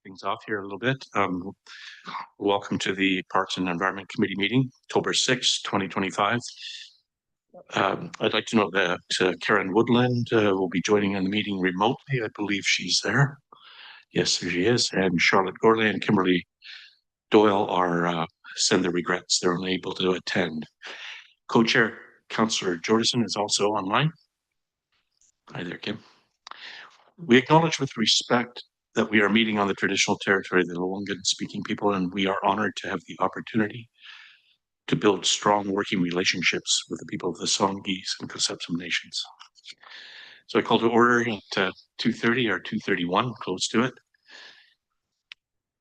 things off here a little bit. Welcome to the Parks and Environment Committee meeting, October 6, 2025. I'd like to note that Karen Woodland will be joining in the meeting remotely. I believe she's there. Yes, there she is. And Charlotte Gorley and Kimberly Doyle are send their regrets. They're unable to attend. Co-chair Councillor Jordison is also online. Hi there, Kim. We acknowledge with respect that we are meeting on the traditional territory of the Lungan-speaking people, and we are honored to have the opportunity to build strong working relationships with the people of the Songhees and Cousepsum nations. So I call to order at 2:30 or 2:31, close to it.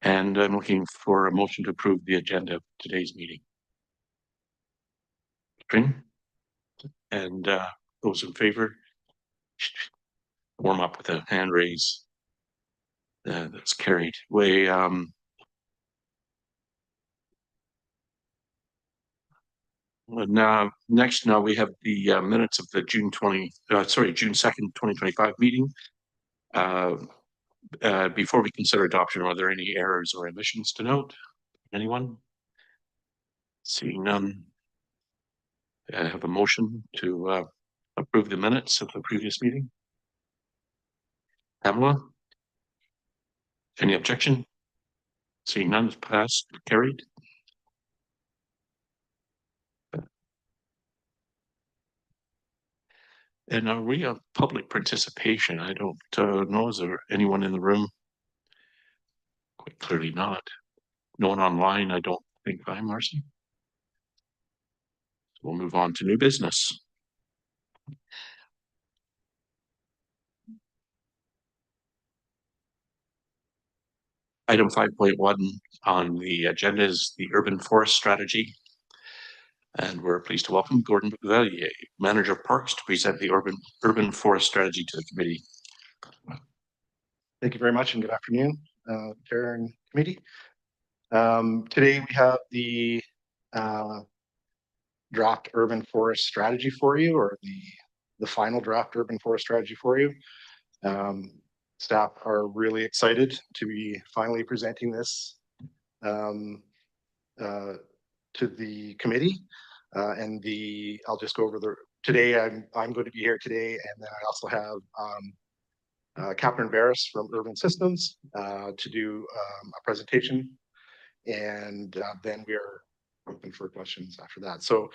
And I'm looking for a motion to approve the agenda of today's meeting. And those in favor, warm up with a hand raise. That's carried. Next, we have the minutes of the June 2nd, 2025 meeting. Before we consider adoption, are there any errors or omissions to note? Anyone? Seeing none, I have a motion to approve the minutes of the previous meeting. Pamela? Any objection? Seeing none, is passed, carried. And are we on public participation? I don't know. Is there anyone in the room? Quite clearly not. No one online, I don't think. Hi, Marcy. We'll move on to new business. Item 5.1 on the agenda is the urban forest strategy. And we're pleased to welcome Gord, Beauvillier, Manager of Parks, to present the urban forest strategy to the committee. Thank you very much and good afternoon, Chair and committee. Today we have the draft urban forest strategy for you, or the final draft urban forest strategy for you. Staff are really excited to be finally presenting this to the committee. I'll just go over today. I'm going to be here today, and then I also have Catherine Barris from Urban Systems to do a presentation, and then we are open for questions after that. So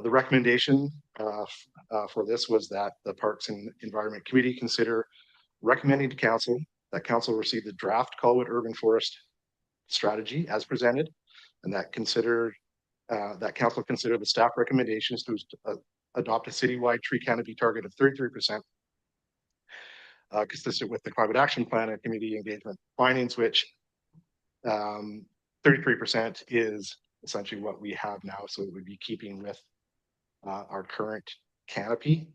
the recommendation for this was that the Parks and Environment Committee consider recommending to Council that Council receive the draft Colwood Urban Forest strategy as presented, and that Council consider the staff recommendations to adopt a citywide tree canopy target of 33%, consistent with the Climate Action Plan and community engagement findings, which 33% is essentially what we have now. So it would be keeping with our current canopy.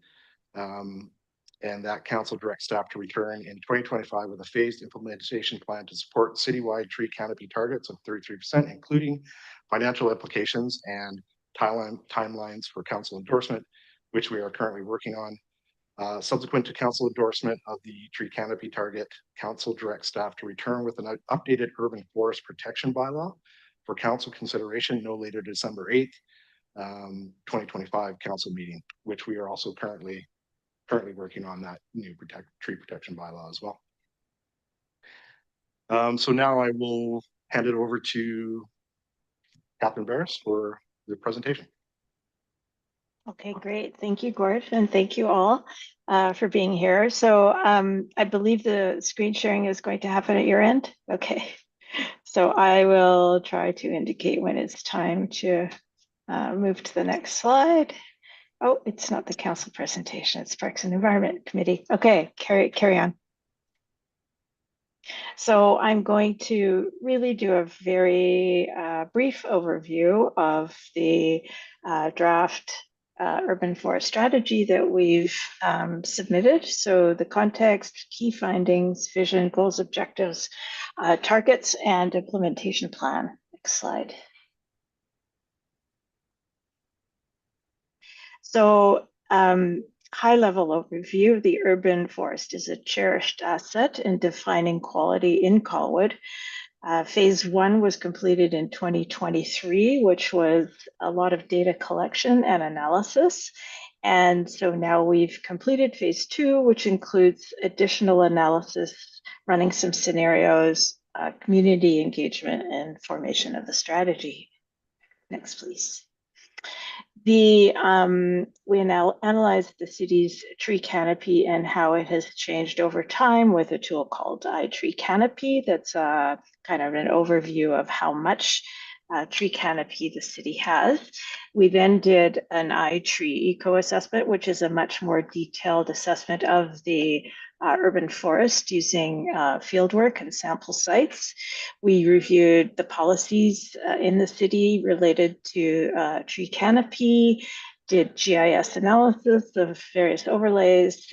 And that Council directs staff to return in 2025 with a phased implementation plan to support citywide tree canopy targets of 33%, including financial implications and timelines for Council endorsement, which we are currently working on. Subsequent to Council endorsement of the tree canopy target, Council directs staff to return with an updated urban forest protection bylaw for Council consideration no later December 8th, 2025 Council meeting, which we are also currently working on that new tree protection bylaw as well. So now I will hand it over to Catherine Barris for the presentation. Okay, great. Thank you, Gord, and thank you all for being here. So I believe the screen sharing is going to happen at your end. Okay, so I will try to indicate when it's time to move to the next slide. Oh, it's not the council presentation, it's Parks and Environment Committee. Okay, carry on. So I'm going to really do a very brief overview of the draft urban forest strategy that we've submitted. So the context, key findings, vision, goals, objectives, targets, and implementation plan. Next slide. So high-level overview, the urban forest is a cherished asset in defining quality in Colwood. Phase 1 was completed in 2023, which was a lot of data collection and analysis. And so now we've completed phase 2, which includes additional analysis, running some scenarios, community engagement, and formation of the strategy. Next, please. We analyzed the city's tree canopy and how it has changed over time with a tool called iTree Canopy. That's kind of an overview of how much tree canopy the city has. We then did an iTree eco assessment, which is a much more detailed assessment of the urban forest using fieldwork and sample sites. We reviewed the policies in the city related to tree canopy, did GIS analysis of various overlays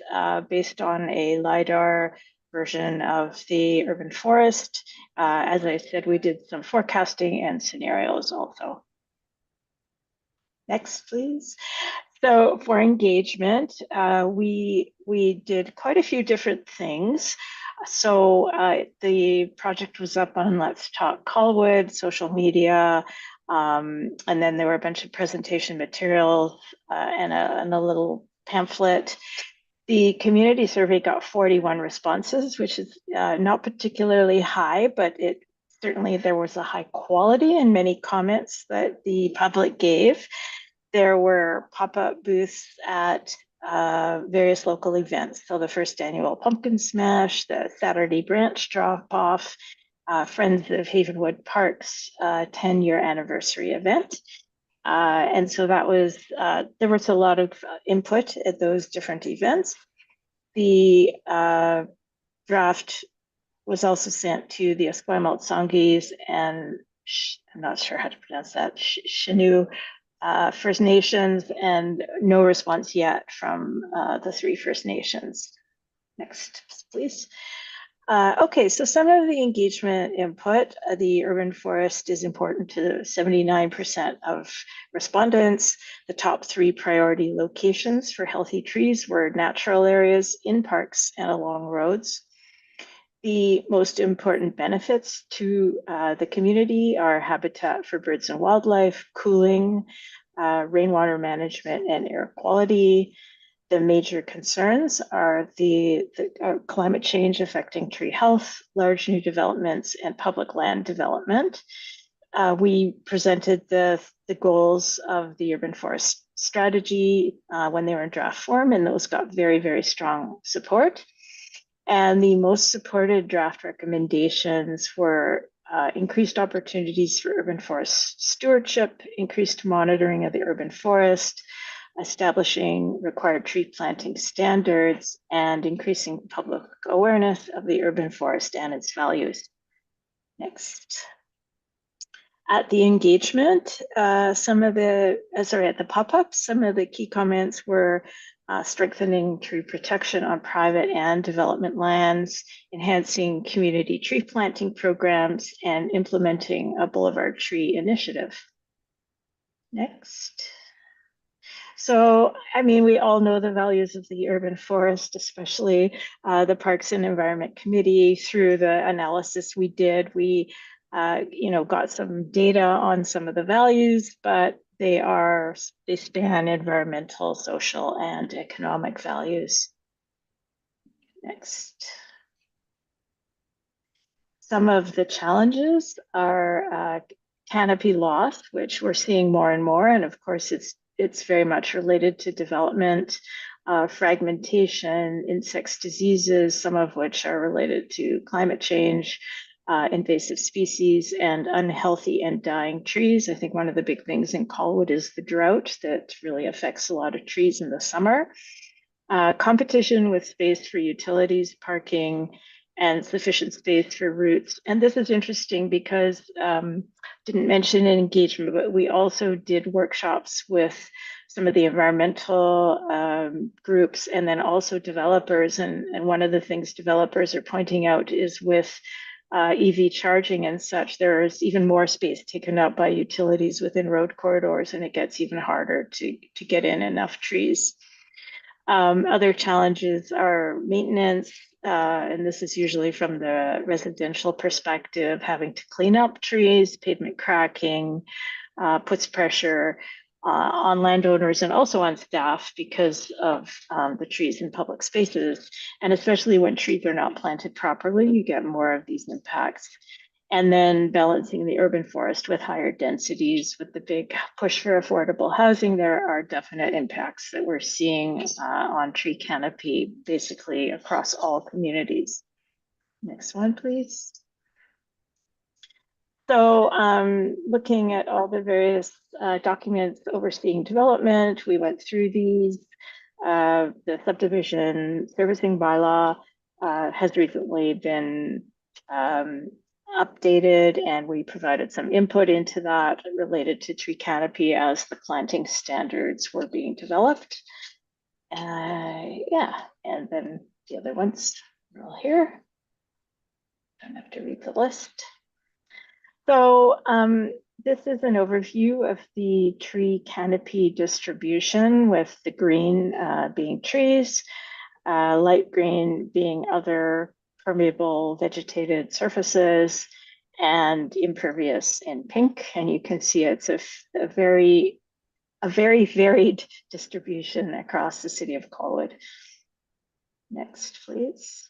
based on a LiDAR version of the urban forest. As I said, we did some forecasting and scenarios also. Next, please. So for engagement, we did quite a few different things. So the project was up on Let's Talk Colwood, social media, and then there were a bunch of presentation materials and a little pamphlet. The community survey got 41 responses, which is not particularly high, but it certainly there was a high quality in many comments that the public gave. There were pop-up booths at various local events. So the first annual Pumpkin Smash, the Saturday Branch Drop-Off, Friends of Havenwood Park's 10-year anniversary event. And so that was, there was a lot of input at those different events. The draft was also sent to the Esquimalt Songhees and I'm not sure how to pronounce that, Chenoo First Nations, and no response yet from the 3 First Nations. Next, please. Okay, so some of the engagement input, the urban forest is important to 79% of respondents. The top 3 priority locations for healthy trees were natural areas, in parks, and along roads. The most important benefits to the community are habitat for birds and wildlife, cooling, rainwater management, and air quality. The major concerns are the climate change affecting tree health, large new developments, and public land development. We presented the goals of the urban forest strategy when they were in draft form, and those got very, very strong support. And the most supported draft recommendations were increased opportunities for urban forest stewardship, increased monitoring of the urban forest, establishing required tree planting standards, and increasing public awareness of the urban forest and its values. Next. At the engagement, at the pop-up, some of the key comments were strengthening tree protection on private and development lands, enhancing community tree planting programs, and implementing a boulevard tree initiative. Next. So, I mean, we all know the values of the urban forest, especially the Parks and Environment Committee. Through the analysis we did, we got some data on some of the values, but they span environmental, social, and economic values. Next. Some of the challenges are canopy loss, which we're seeing more and more, and of course it's very much related to development, fragmentation, insect diseases, some of which are related to climate change, invasive species, and unhealthy and dying trees. I think one of the big things in Colwood is the drought that really affects a lot of trees in the summer. Competition with space for utilities, parking, and sufficient space for roots. And this is interesting because didn't mention engagement, but we also did workshops with some of the environmental groups and then also developers. And one of the things developers are pointing out is with EV charging and such, there's even more space taken up by utilities within road corridors, and it gets even harder to get in enough trees. Other challenges are maintenance, and this is usually from the residential perspective, having to clean up trees, pavement cracking, puts pressure on landowners and also on staff because of the trees in public spaces. And especially when trees are not planted properly, you get more of these impacts. And then balancing the urban forest with higher densities, with the big push for affordable housing, there are definite impacts that we're seeing on tree canopy, basically across all communities. Next one, please. So looking at all the various documents overseeing development, we went through these. The subdivision servicing bylaw has recently been updated, and we provided some input into that related to tree canopy as the planting standards were being developed. Yeah, and then the other ones are all here. Don't have to read the list. So this is an overview of the tree canopy distribution, with the green being trees, light green being other permeable vegetated surfaces, and impervious in pink. And you can see it's a very varied distribution across the city of Colwood. Next, please.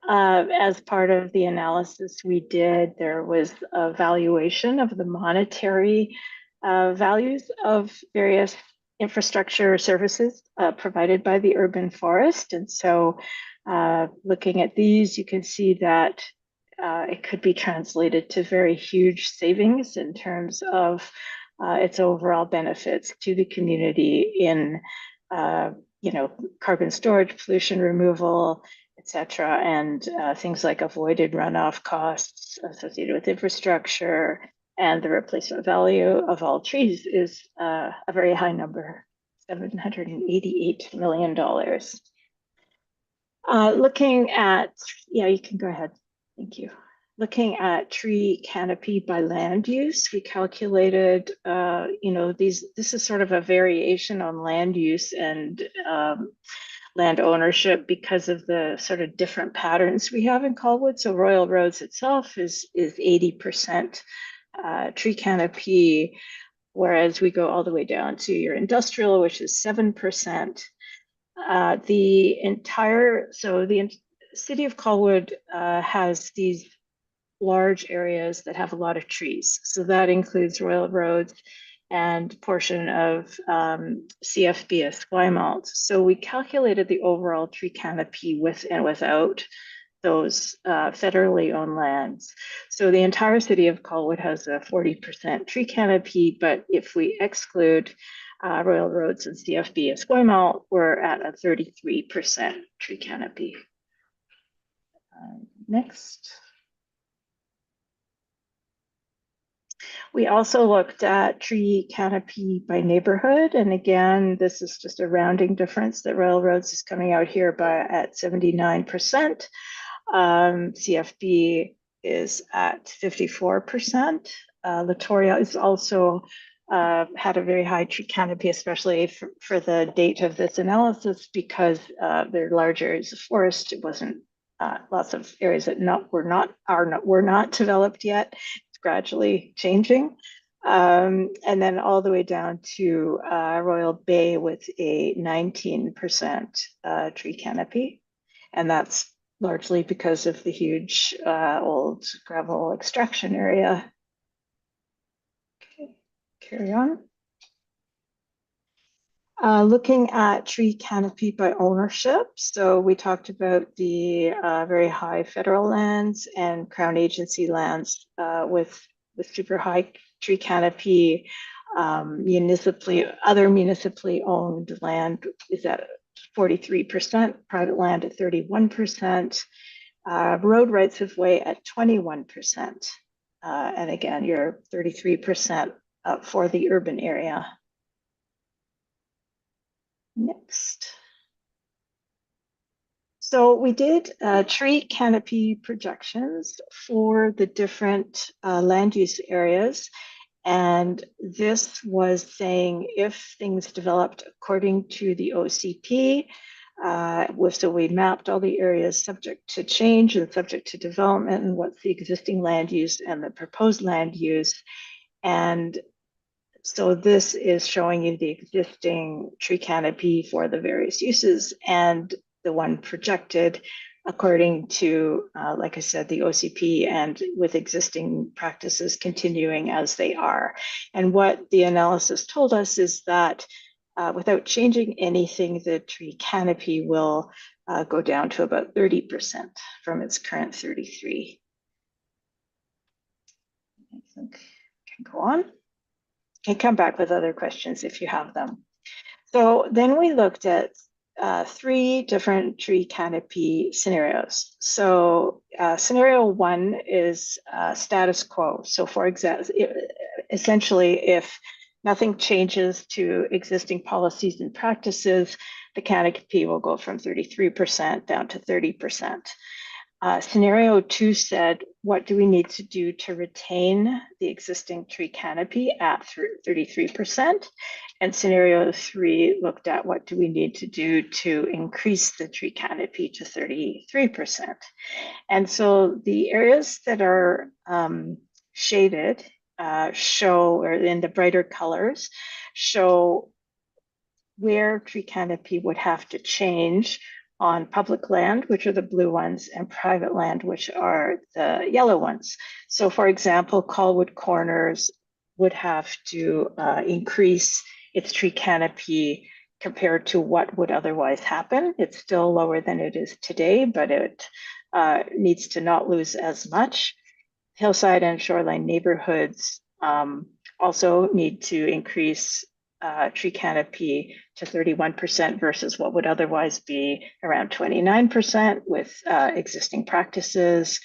As part of the analysis we did, there was a valuation of the monetary values of various infrastructure services provided by the urban forest. And so looking at these, you can see that it could be translated to very huge savings in terms of its overall benefits to the community in carbon storage, pollution removal, etc., and things like avoided runoff costs associated with infrastructure, and the replacement value of all trees is a very high number, $788 million. Looking at, yeah, you can go ahead. Thank you. Looking at tree canopy by land use, we calculated, this is sort of a variation on land use and land ownership because of the sort of different patterns we have in Colwood. So Royal Roads itself is 80% tree canopy, whereas we go all the way down to your industrial, which is 7%. The city of Colwood has these large areas that have a lot of trees. So that includes Royal Roads and portion of CFB Esquimalt. So we calculated the overall tree canopy with and without those federally owned lands. So the entire city of Colwood has a 40% tree canopy, but if we exclude Royal Roads and CFB Esquimalt, we're at a 33% tree canopy. Next. We also looked at tree canopy by neighborhood. And again, this is just a rounding difference that Royal Roads is coming out here at 79%. CFB is at 54%. Latoria is also had a very high tree canopy, especially for the date of this analysis, because they're large areas of forest. It wasn't lots of areas that were not developed yet. Gradually changing, and then all the way down to Royal Bay with a 19% tree canopy, and that's largely because of the huge old gravel extraction area. Okay, carry on. Looking at tree canopy by ownership, so we talked about the very high federal lands and Crown agency lands with super high tree canopy. Other municipally owned land is at 43%, private land at 31%, road rights of way at 21%, and again, you're 33% for the urban area. Next. So we did tree canopy projections for the different land use areas. And this was saying if things developed according to the OCP, so we mapped all the areas subject to change and subject to development and what's the existing land use and the proposed land use. And so this is showing you the existing tree canopy for the various uses and the one projected according to, like I said, the OCP and with existing practices continuing as they are. And what the analysis told us is that without changing anything, the tree canopy will go down to about 30% from its current 33. I think I can go on. I can come back with other questions if you have them. So then we looked at 3 different tree canopy scenarios. So scenario 1 is status quo. So for example, essentially if nothing changes to existing policies and practices, the canopy will go from 33% down to 30%. Scenario 2 said, what do we need to do to retain the existing tree canopy at 33%? And scenario 3 looked at what do we need to do to increase the tree canopy to 33%. And so the areas that are shaded show, or in the brighter colors, show where tree canopy would have to change on public land, which are the blue ones, and private land, which are the yellow ones. So for example, Colwood Corners would have to increase its tree canopy compared to what would otherwise happen. It's still lower than it is today, but it needs to not lose as much. Hillside and shoreline neighborhoods also need to increase tree canopy to 31% versus what would otherwise be around 29% with existing practices.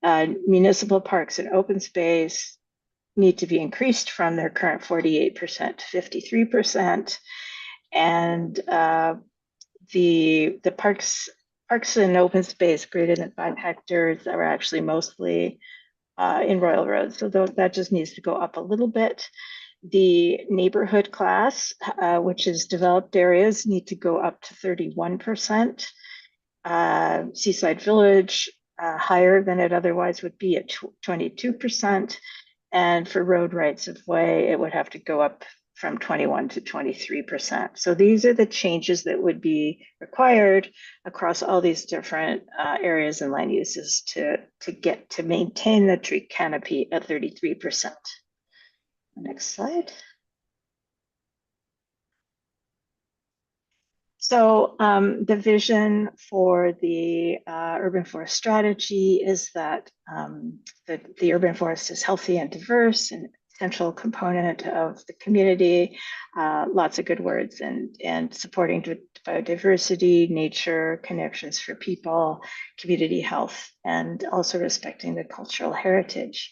Municipal parks and open space need to be increased from their current 48% to 53%. And the parks and open space greater than 5 hectares are actually mostly in Royal Road. So that just needs to go up a little bit. The neighborhood class, which is developed areas, need to go up to 31%. Seaside Village, higher than it otherwise would be at 22%. And for road rights of way, it would have to go up from 21 to 23%. So these are the changes that would be required across all these different areas and land uses to maintain the tree canopy at 33%. Next slide. So the vision for the urban forest strategy is that the urban forest is healthy and diverse and essential component of the community. Lots of good words, and supporting biodiversity, nature, connections for people, community health, and also respecting the cultural heritage.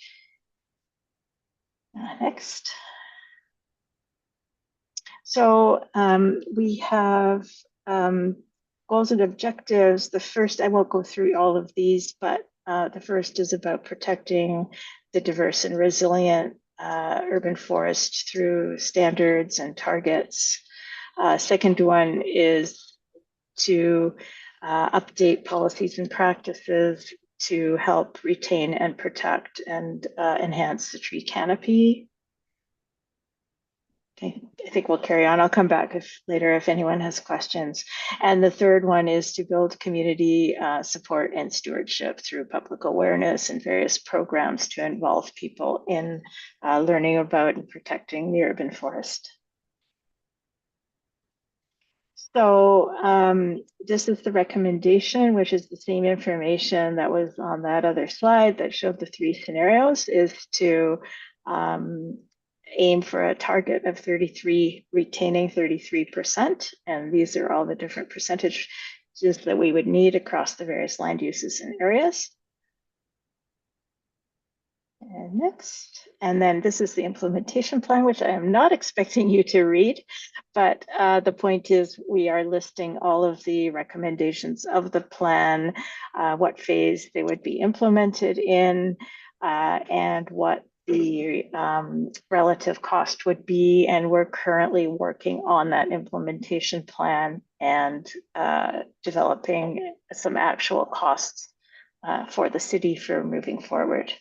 Next. So we have goals and objectives. The first, I won't go through all of these, but the first is about protecting the diverse and resilient urban forest through standards and targets. Second one is to update policies and practices to help retain and protect and enhance the tree canopy. Okay, I think we'll carry on. I'll come back later if anyone has questions. And the third one is to build community support and stewardship through public awareness and various programs to involve people in learning about and protecting the urban forest. So this is the recommendation, which is the same information that was on that other slide that showed the 3 scenarios, is to aim for a target of 33, retaining 33%. And these are all the different percentages that we would need across the various land uses and areas. And next, and then this is the implementation plan, which I am not expecting you to read, but the point is we are listing all of the recommendations of the plan, what phase they would be implemented in, and what the relative cost would be, and we're currently working on that implementation plan and developing some actual costs for the city for moving forward.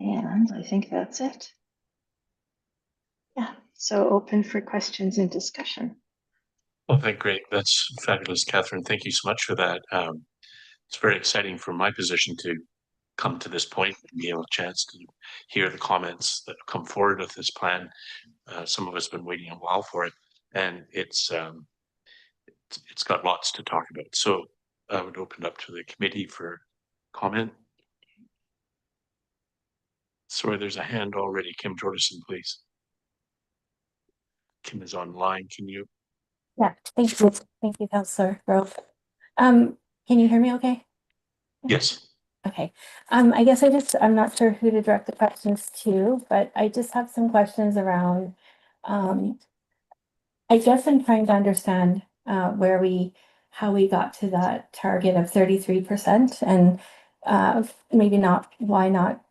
And I think that's it. Yeah, so open for questions and discussion. Well, great. That's fabulous, Catherine. Thank you so much for that. It's very exciting from my position to come to this point and be able a chance to hear the comments that come forward with this plan. Some of us have been waiting a while for it, and it's got lots to talk about. So I would open up to the committee for comment. Sorry, there's a hand already. Kim Jordison, please. Kim is online. Can you? Yeah, thank you, Councillor Grove. Can you hear me okay? Yes. Okay. I guess I'm not sure who to direct the questions to, but I just have some questions around, I guess I'm trying to understand how we got to that target of 33% and maybe not, why not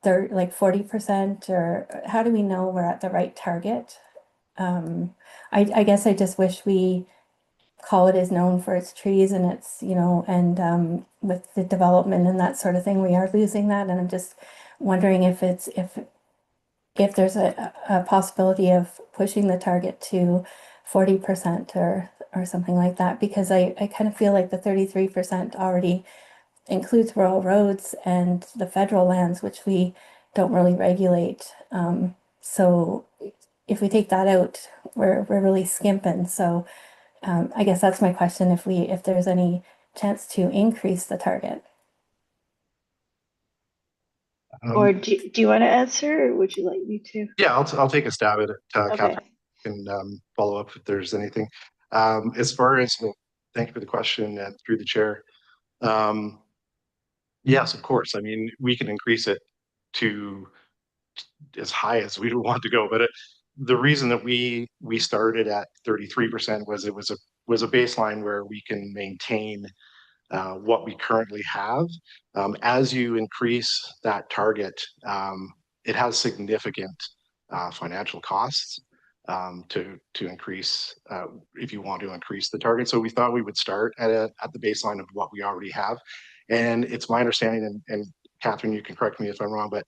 like 40%, or how do we know we're at the right target? I guess I just wish Collet is known for its trees and its, and with the development and that sort of thing, we are losing that. And I'm just wondering if there's a possibility of pushing the target to 40% or something like that, because I kind of feel like the 33% already includes rural roads and the federal lands, which we don't really regulate. So if we take that out, we're really skimping. So I guess that's my question, if there's any chance to increase the target. Or do you want to answer, or would you like me to? Yeah, I'll take a stab at it. Okay. Catherine can follow up if there's anything. As far as, thank you for the question and through the chair. Yes, of course. I mean, we can increase it to as high as we want to go, but the reason that we started at 33% was it was a baseline where we can maintain what we currently have. As you increase that target, it has significant financial costs to increase if you want to increase the target. So we thought we would start at the baseline of what we already have. And it's my understanding, and Catherine, you can correct me if I'm wrong, but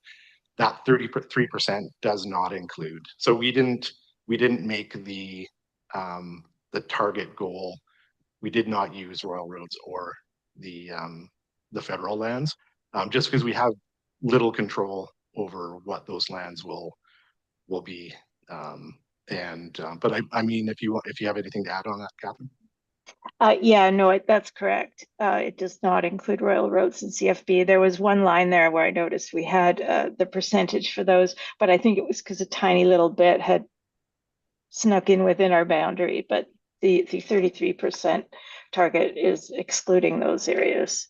that 33% does not include. So we didn't make the target goal. We did not use Royal Roads or the federal lands, just because we have little control over what those lands will be. But I mean, if you have anything to add on that, Catherine. Yeah, no, that's correct. It does not include Royal Roads and CFB. There was one line there where I noticed we had the percentage for those, but I think it was because a tiny little bit had snuck in within our boundary, but the 33% target is excluding those areas.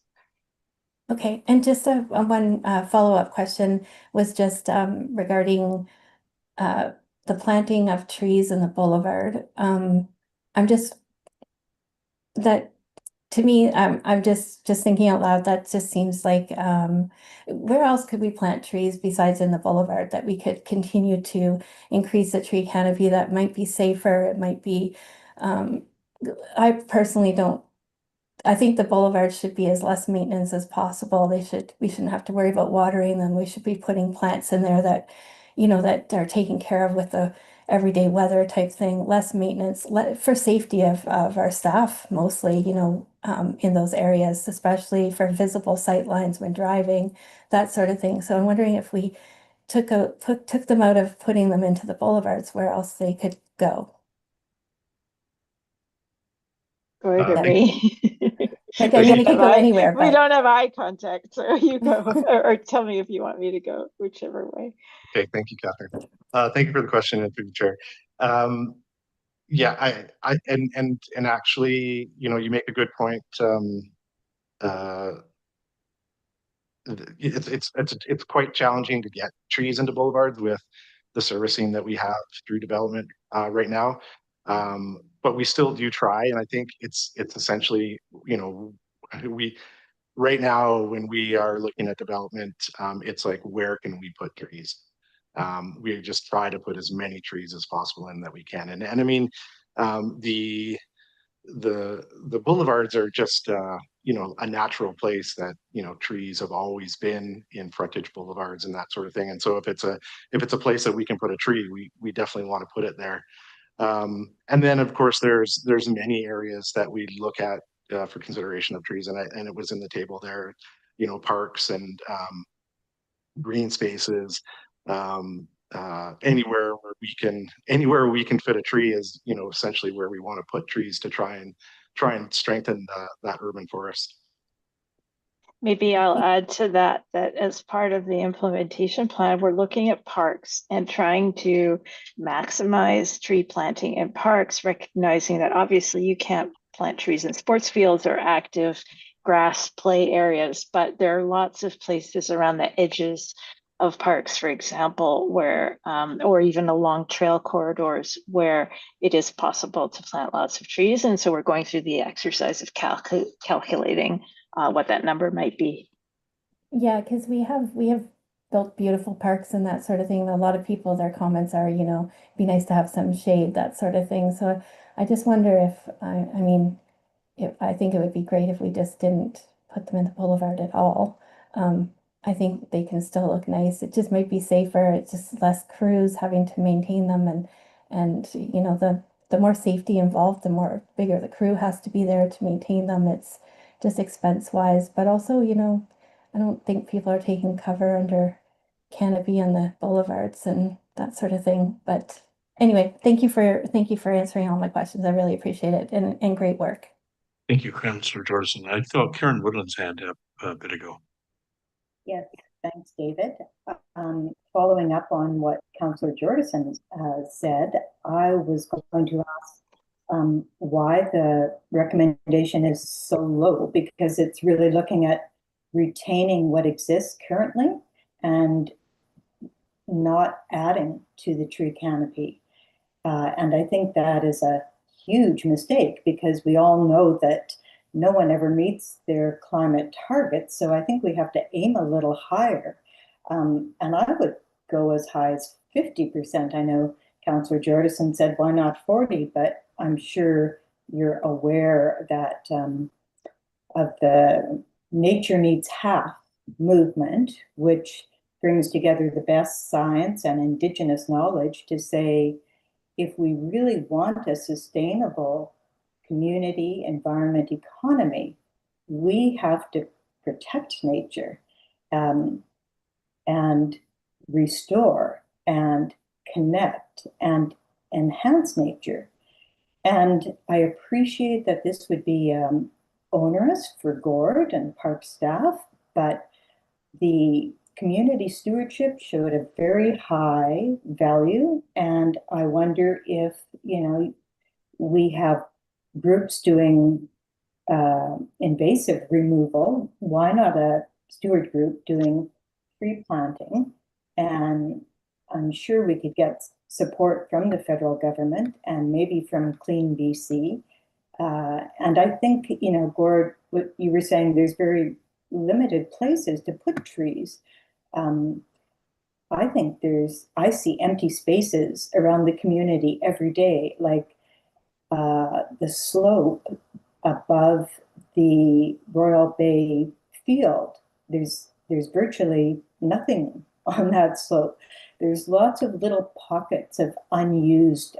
Okay, and just one follow-up question was just regarding the planting of trees in the boulevard. I'm just that to me, I'm just thinking out loud. That just seems like where else could we plant trees besides in the boulevard that we could continue to increase the tree canopy that might be safer? It might be. I personally don't. I think the boulevard should be as less maintenance as possible. We shouldn't have to worry about watering them. We should be putting plants in there that, that are taken care of with the everyday weather type thing, less maintenance, for safety of our staff mostly, in those areas, especially for visible sight lines when driving, that sort of thing. So I'm wondering if we took them out of putting them into the boulevards, where else they could go. Gord or me? Like, I mean, it could go anywhere. We don't have eye contact, so you go, or tell me if you want me to go, whichever way. Okay, thank you, Catherine. Thank you for the question and through the chair. Yeah, and actually, you make a good point. It's quite challenging to get trees into boulevards with the servicing that we have through development right now. But we still do try, and I think it's essentially, right now, when we are looking at development, it's like, where can we put trees? We just try to put as many trees as possible in that we can. And I mean, the boulevards are just a natural place that trees have always been in frontage boulevards and that sort of thing. And so if it's a place that we can put a tree, we definitely want to put it there. And then of course there's many areas that we look at for consideration of trees, and it was in the table there, parks and green spaces. Anywhere where we can fit a tree is essentially where we want to put trees to try and strengthen that urban forest. Maybe I'll add to that as part of the implementation plan, we're looking at parks and trying to maximize tree planting in parks, recognizing that obviously you can't plant trees in sports fields or active grass play areas, but there are lots of places around the edges of parks, for example, where or even along trail corridors where it is possible to plant lots of trees. And so we're going through the exercise of calculating what that number might be. Yeah, because we have built beautiful parks and that sort of thing. A lot of people, their comments are, be nice to have some shade, that sort of thing. So I just wonder if, I mean, I think it would be great if we just didn't put them in the boulevard at all. I think they can still look nice. It just might be safer. It's just less crews having to maintain them, and the more safety involved, the more bigger the crew has to be there to maintain them. It's just expense wise, but also, I don't think people are taking cover under canopy on the boulevards and that sort of thing. But anyway, thank you for answering all my questions. I really appreciate it, and great work. Thank you, Councillor Jordison. I thought Karen Woodland's hand up a bit ago. Yes, thanks, David. Following up on what Councillor Jordison said, I was going to ask why the recommendation is so low, because it's really looking at retaining what exists currently and not adding to the tree canopy. And I think that is a huge mistake, because we all know that no one ever meets their climate targets. So I think we have to aim a little higher. And I would go as high as 50%. I know Councillor Jordison said, why not 40? But I'm sure you're aware that of the Nature Needs Half movement, which brings together the best science and Indigenous knowledge to say, if we really want a sustainable community, environment, economy, we have to protect nature and restore and connect and enhance nature. And I appreciate that this would be onerous for Gord and park staff, but the community stewardship showed a very high value. And I wonder if, we have groups doing invasive removal, why not a steward group doing tree planting? And I'm sure we could get support from the federal government and maybe from Clean BC. And I think, Gord, what you were saying, there's very limited places to put trees. I think I see empty spaces around the community every day, like the slope above the Royal Bay field. There's virtually nothing on that slope. There's lots of little pockets of unused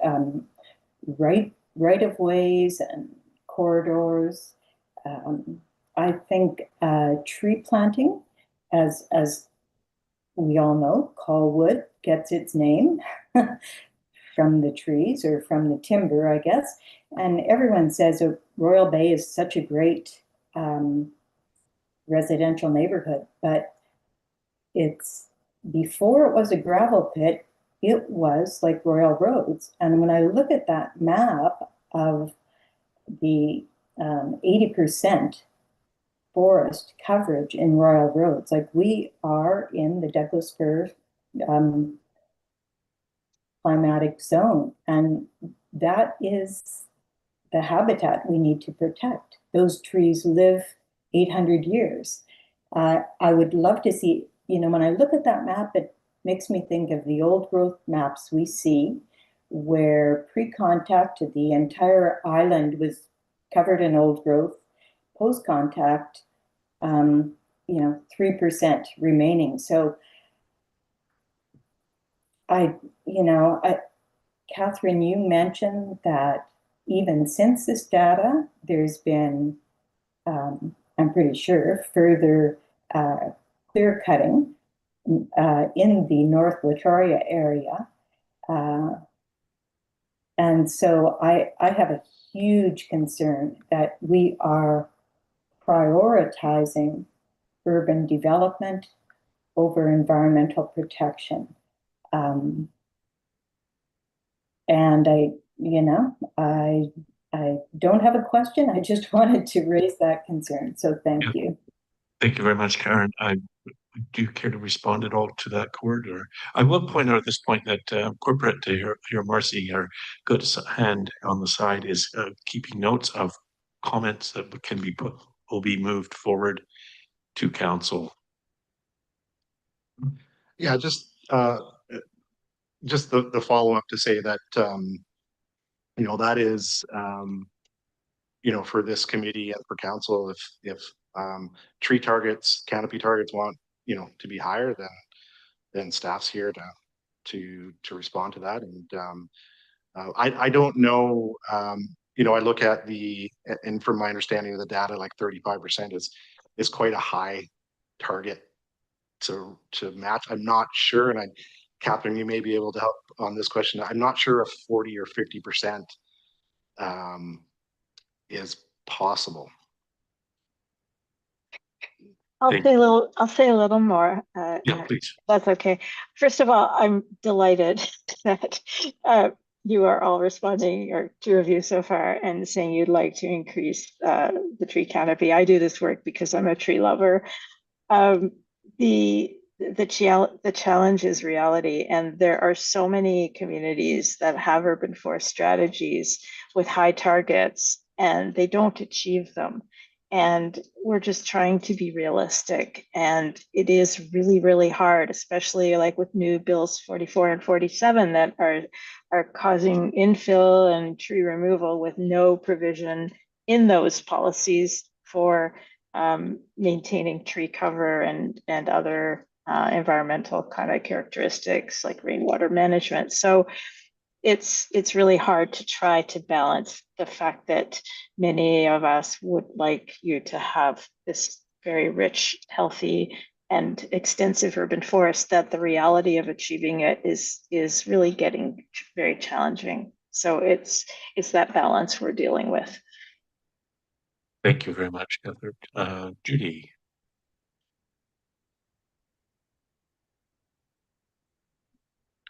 right of ways and corridors. I think tree planting, as we all know, Colwood gets its name from the trees, or from the timber, I guess. And everyone says Royal Bay is such a great residential neighborhood, but before it was a gravel pit, it was like Royal Roads. And when I look at that map of the 80% forest coverage in Royal Roads, like we are in the Douglas Fir climatic zone, and that is the habitat we need to protect. Those trees live 800 years. I would love to see, when I look at that map, it makes me think of the old growth maps we see where pre-contact the entire island was covered in old growth, post-contact, 3% remaining. So Catherine, you mentioned that even since this data, there's been, I'm pretty sure, further clear cutting in the North Latoria area. And so I have a huge concern that we are prioritizing urban development over environmental protection. And I don't have a question. I just wanted to raise that concern. So thank you. Thank you very much, Karen. Do you care to respond at all to that, Gord? Or I will point out at this point that corporate here, Marcy, our good hand on the side is keeping notes of comments that will be moved forward to council. Yeah, just the follow-up to say that, that is, for this committee and for council, if tree targets, canopy targets want, to be higher, then staff's here to respond to that. And I don't know, I look at and from my understanding of the data, like 35% is quite a high target to match. I'm not sure, and Catherine, you may be able to help on this question. I'm not sure if 40 or 50% is possible. I'll say a little more. Yeah, please. That's okay. First of all, I'm delighted that you are all responding, or two of you so far, and saying you'd like to increase the tree canopy. I do this work because I'm a tree lover. The challenge is reality, and there are so many communities that have urban forest strategies with high targets, and they don't achieve them. And we're just trying to be realistic, and it is really, really hard, especially like with new bills 44 and 47 that are causing infill and tree removal with no provision in those policies for maintaining tree cover and other environmental kind of characteristics like rainwater management. So it's really hard to try to balance the fact that many of us would like you to have this very rich, healthy, and extensive urban forest, that the reality of achieving it is really getting very challenging. So it's that balance we're dealing with. Thank you very much, Catherine. Judy.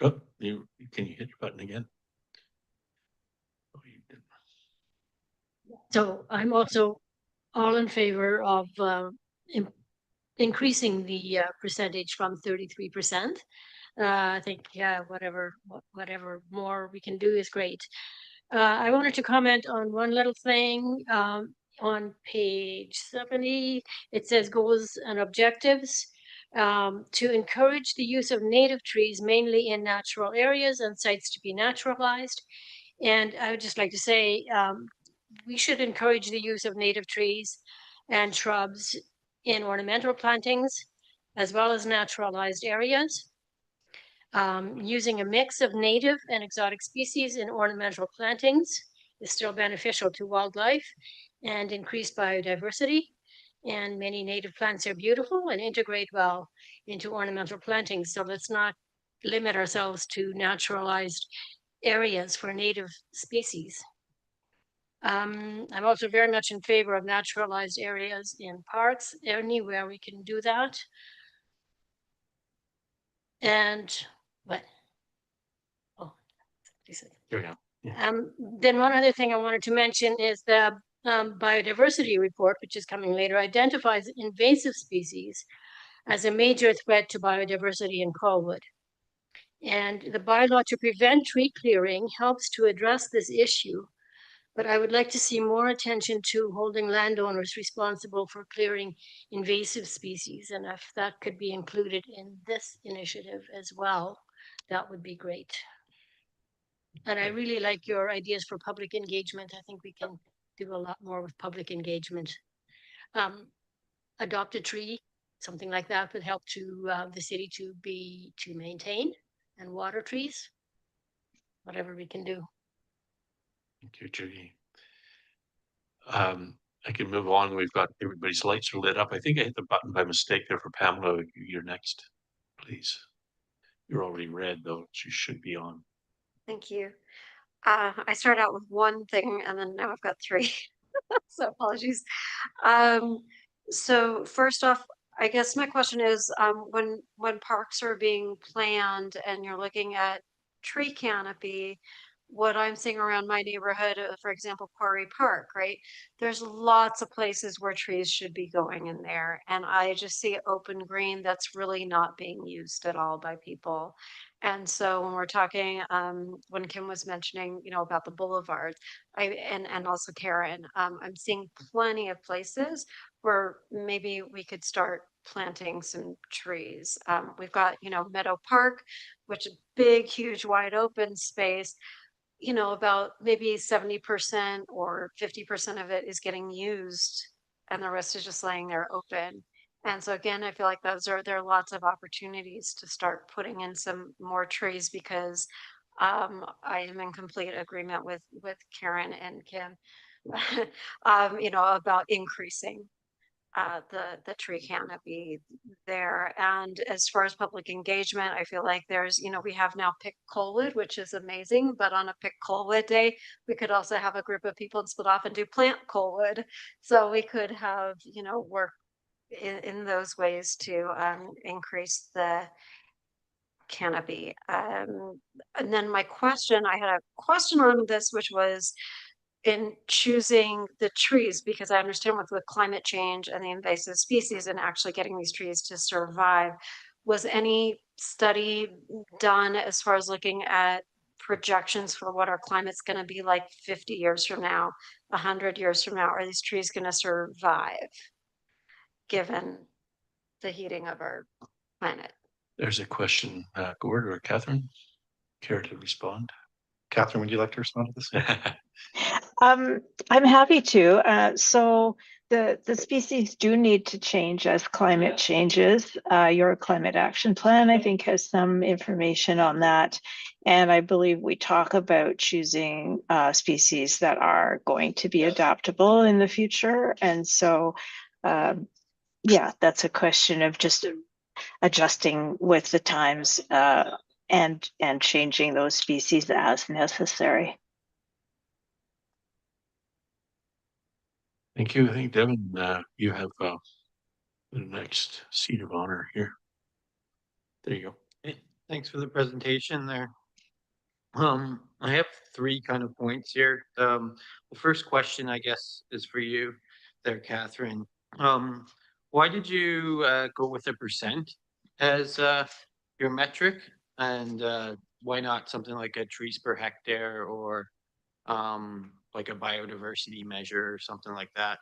Oh, can you hit your button again? Oh, you didn't. So I'm also all in favor of increasing the percentage from 33%. I think, yeah, whatever more we can do is great. I wanted to comment on one little thing on page 70. It says goals and objectives. To encourage the use of native trees, mainly in natural areas and sites to be naturalized. And I would just like to say, we should encourage the use of native trees and shrubs in ornamental plantings, as well as naturalized areas. Using a mix of native and exotic species in ornamental plantings is still beneficial to wildlife and increased biodiversity. And many native plants are beautiful and integrate well into ornamental plantings. So let's not limit ourselves to naturalized areas for native species. I'm also very much in favor of naturalized areas in parks, anywhere we can do that. And what? Oh, Here we go. Yeah. Then one other thing I wanted to mention is the biodiversity report, which is coming later, identifies invasive species as a major threat to biodiversity in Colwood. And the bylaw to prevent tree clearing helps to address this issue But I would like to see more attention to holding landowners responsible for clearing invasive species. And if that could be included in this initiative as well, that would be great. And I really like your ideas for public engagement. I think we can do a lot more with public engagement. Adopt a tree, something like that would help to the city to maintain and water trees. Whatever we can do. Thank you, Judy. I can move on. We've got everybody's lights are lit up. I think I hit the button by mistake there for Pamela. You're next, please. You're already red though. You should be on. Thank you. I started out with one thing and then now I've got three. So apologies. So first off, I guess my question is, when parks are being planned and you're looking at tree canopy, what I'm seeing around my neighborhood, for example, Quarry Park, right? There's lots of places where trees should be going in there. And I just see open green that's really not being used at all by people. And so when we're talking, when Kim was mentioning, about the boulevard, and also Karen, I'm seeing plenty of places where maybe we could start planting some trees. We've got, Meadow Park, which is big, huge, wide open space. About maybe 70% or 50% of it is getting used and the rest is just laying there open. And so again, I feel like there are lots of opportunities to start putting in some more trees because I am in complete agreement with Karen and Kim, about increasing the tree canopy there. And as far as public engagement, I feel like there's, we have now Pick Colwood, which is amazing, but on a Pick Colwood day, we could also have a group of people and split off and do Plant Colwood. So we could have, work in those ways to increase the canopy. And then I had a question on this, which was, in choosing the trees, because I understand with climate change and the invasive species and actually getting these trees to survive, was any study done as far as looking at projections for what our climate's going to be like 50 years from now, 100 years from now? Are these trees going to survive given the heating of our planet? There's a question, Gord or Catherine. Care to respond? Catherine, would you like to respond to this? I'm happy to. So the species do need to change as climate changes. Your climate action plan, I think, has some information on that. And I believe we talk about choosing species that are going to be adaptable in the future. And so, yeah, that's a question of just adjusting with the times and changing those species as necessary. Thank you. I think Devin, you have the next seat of honor here. There you go. Hey, thanks for the presentation there. I have three kind of points here. The first question, I guess, is for you there, Catherine. Why did you go with 1% as your metric? And why not something like a trees per hectare or like a biodiversity measure or something like that?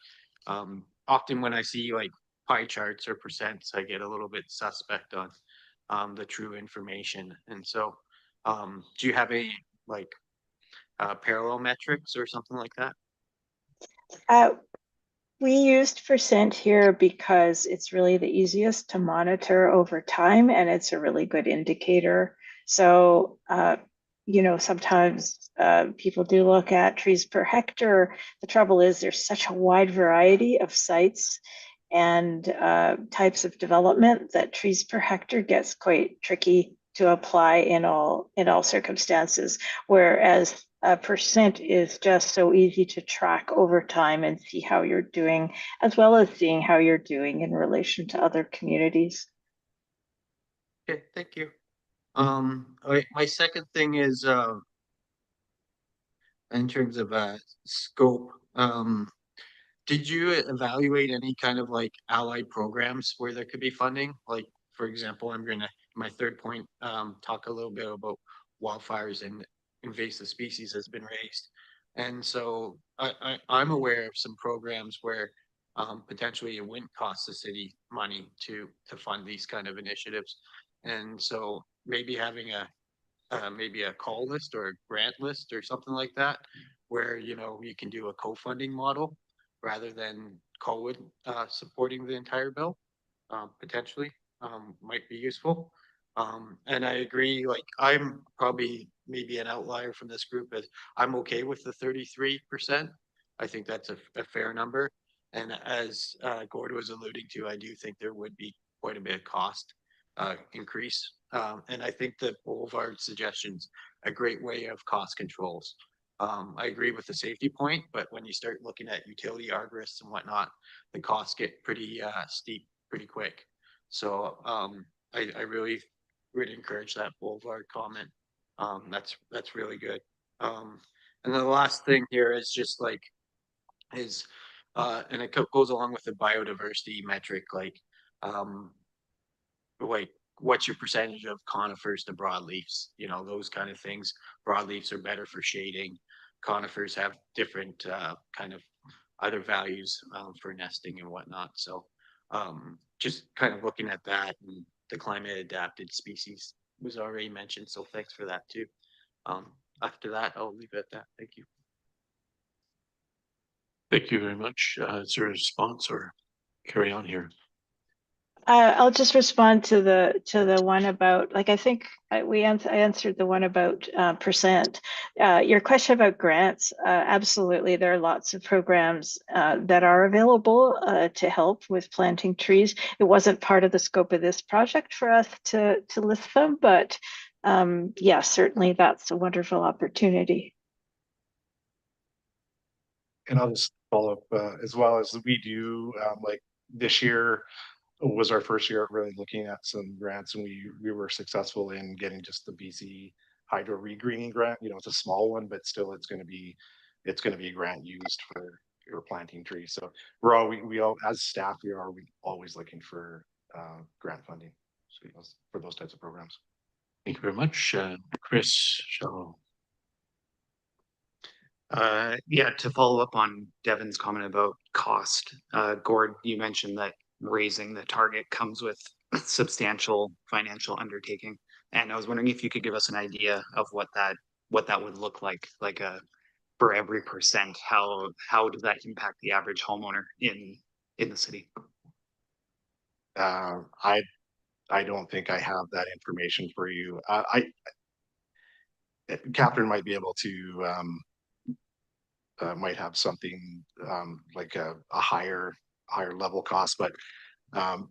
Often when I see like pie charts or percents, I get a little bit suspect on the true information. And so do you have any like parallel metrics or something like that? We used percent here because it's really the easiest to monitor over time and it's a really good indicator. So, sometimes people do look at trees per hectare. The trouble is there's such a wide variety of sites and types of development that trees per hectare gets quite tricky to apply in all circumstances, whereas a percent is just so easy to track over time and see how you're doing, as well as seeing how you're doing in relation to other communities. Okay, thank you. My second thing is in terms of scope. Did you evaluate any kind of like allied programs where there could be funding? Like, for example, my third point, talk a little bit about wildfires and invasive species has been raised. And so I'm aware of some programs where potentially it wouldn't cost the city money to fund these kind of initiatives. And so maybe having maybe a call list or a grant list or something like that, where, you know, you can do a co-funding model rather than COLWID supporting the entire bill, potentially might be useful. And I agree, like I'm probably maybe an outlier from this group, as I'm okay with the 33%. I think that's a fair number. And as Gord was alluding to, I do think there would be quite a bit of cost increase. And I think the Boulevard suggestion's a great way of cost controls. I agree with the safety point, but when you start looking at utility arborists and whatnot, the costs get pretty steep pretty quick. So I really would encourage that Boulevard comment. That's really good. And then the last thing here is just like and it goes along with the biodiversity metric, like what's your percentage of conifers to broadleafs, you know, those kind of things. Broadleafs are better for shading. Conifers have different kind of other values for nesting and whatnot. So just kind of looking at that, and the climate adapted species was already mentioned. So thanks for that too. After that, I'll leave it at that. Thank you. Thank you very much. Is there a response or carry on here? I'll just respond to the one about, like, I think I answered the one about percent. Your question about grants, absolutely, there are lots of programs that are available to help with planting trees. It wasn't part of the scope of this project for us to list them, but yeah, certainly that's a wonderful opportunity. And I'll just follow up as well as we do, like this year was our first year really looking at some grants, and we were successful in getting just the BC hydro regreening grant. You know, it's a small one, but still it's going to be a grant used for planting trees. So we all as staff we always looking for grant funding for those types of programs. Thank you very much. Chris, shall yeah, to follow up on Devin's comment about cost, Gord, you mentioned that raising the target comes with substantial financial undertaking. And I was wondering if you could give us an idea of what that would look like for every percent, how does that impact the average homeowner in the city? I don't think I have that information for you. Catherine might be able to might have something like a higher level cost, but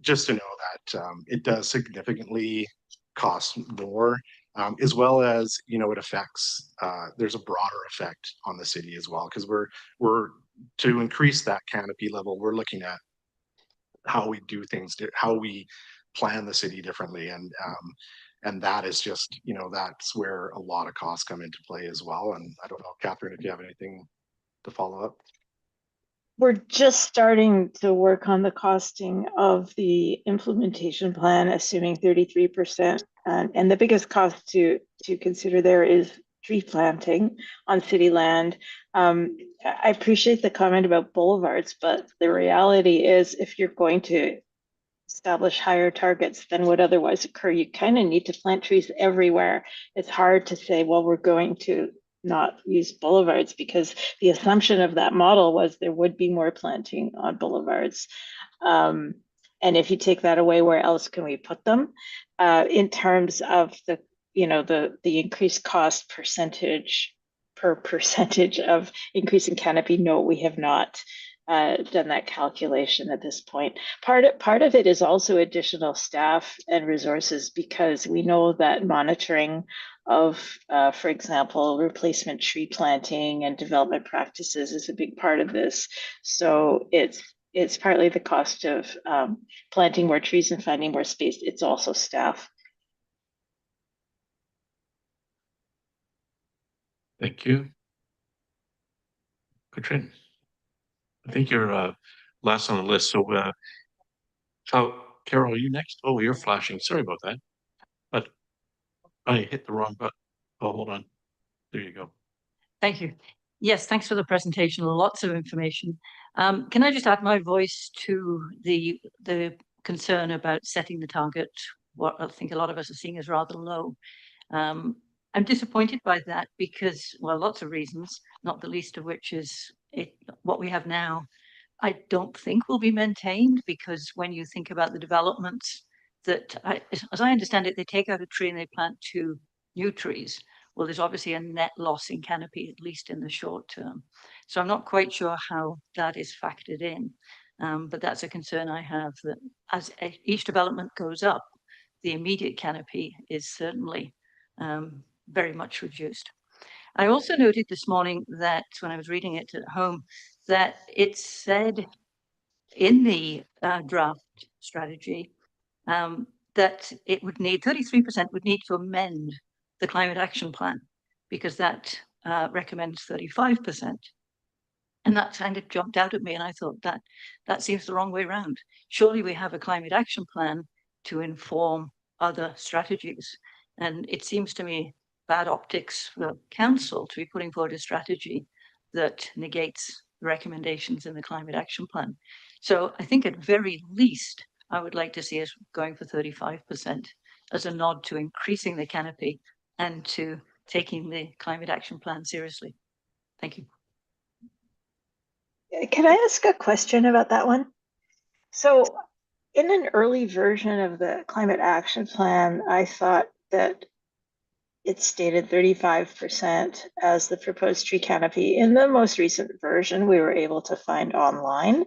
just to know that it does significantly cost more, as well as, you know, it affects, there's a broader effect on the city as well, because we're to increase that canopy level, we're looking at how we do things, how we plan the city differently, and that is just, you know, that's where a lot of costs come into play as well. And I don't know, Catherine, if you have anything to follow up. We're just starting to work on the costing of the implementation plan, assuming 33%. And the biggest cost to consider there is tree planting on city land. I appreciate the comment about boulevards, but the reality is if you're going to establish higher targets than would otherwise occur, you kind of need to plant trees everywhere. It's hard to say, well, we're going to not use boulevards, because the assumption of that model was there would be more planting on boulevards. And if you take that away, where else can we put them? In terms of the, you know, the increased cost percentage per percentage of increase in canopy, no, we have not done that calculation at this point. Part of it is also additional staff and resources, because we know that monitoring of, for example, replacement tree planting and development practices is a big part of this. So it's partly the cost of planting more trees and finding more space. It's also staff. thank you. Katrin, I think you're last on the list. So, Carol, are you next? Oh, you're flashing. Sorry about that. But I hit the wrong button. Oh, hold on. There you go. Thank you. Yes, thanks for the presentation. Lots of information. Can I just add my voice to the concern about setting the target? What I think a lot of us are seeing as rather low. I'm disappointed by that because, well, lots of reasons, not the least of which is what we have now. I don't think will be maintained because when you think about the developments that, as I understand it, they take out a tree and they plant 2 new trees. Well, there's obviously a net loss in canopy, at least in the short term. So I'm not quite sure how that is factored in. But that's a concern I have, that as each development goes up, the immediate canopy is certainly very much reduced. I also noted this morning that when I was reading it at home, that it said in the draft strategy that it would need 33% would need to amend the climate action plan because that recommends 35%. And that kind of jumped out at me, and I thought that seems the wrong way around. Surely we have a climate action plan to inform other strategies. And it seems to me bad optics for council to be putting forward a strategy that negates the recommendations in the climate action plan. So I think at very least, I would like to see us going for 35% as a nod to increasing the canopy and to taking the climate action plan seriously. Thank you. Can I ask a question about that one? So in an early version of the climate action plan, I thought that it stated 35% as the proposed tree canopy. In the most recent version, we were able to find online,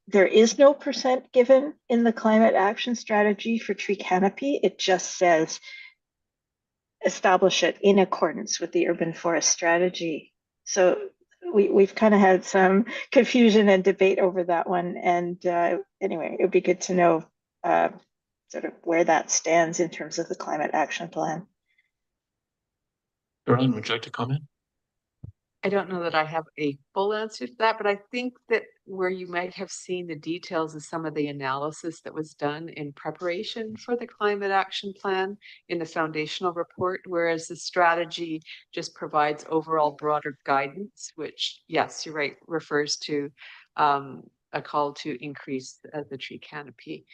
there is no percent given in the climate action strategy for tree canopy. It just says establish it in accordance with the urban forest strategy. So we've kind of had some confusion and debate over that one. And anyway, it would be good to know sort of where that stands in terms of the climate action plan. Carolyn, would you like to comment? I don't know that I have a full answer to that, but I think that where you might have seen the details of some of the analysis that was done in preparation for the climate action plan in the foundational report, whereas the strategy just provides overall broader guidance, which, yes, you're right, refers to a call to increase the tree canopy.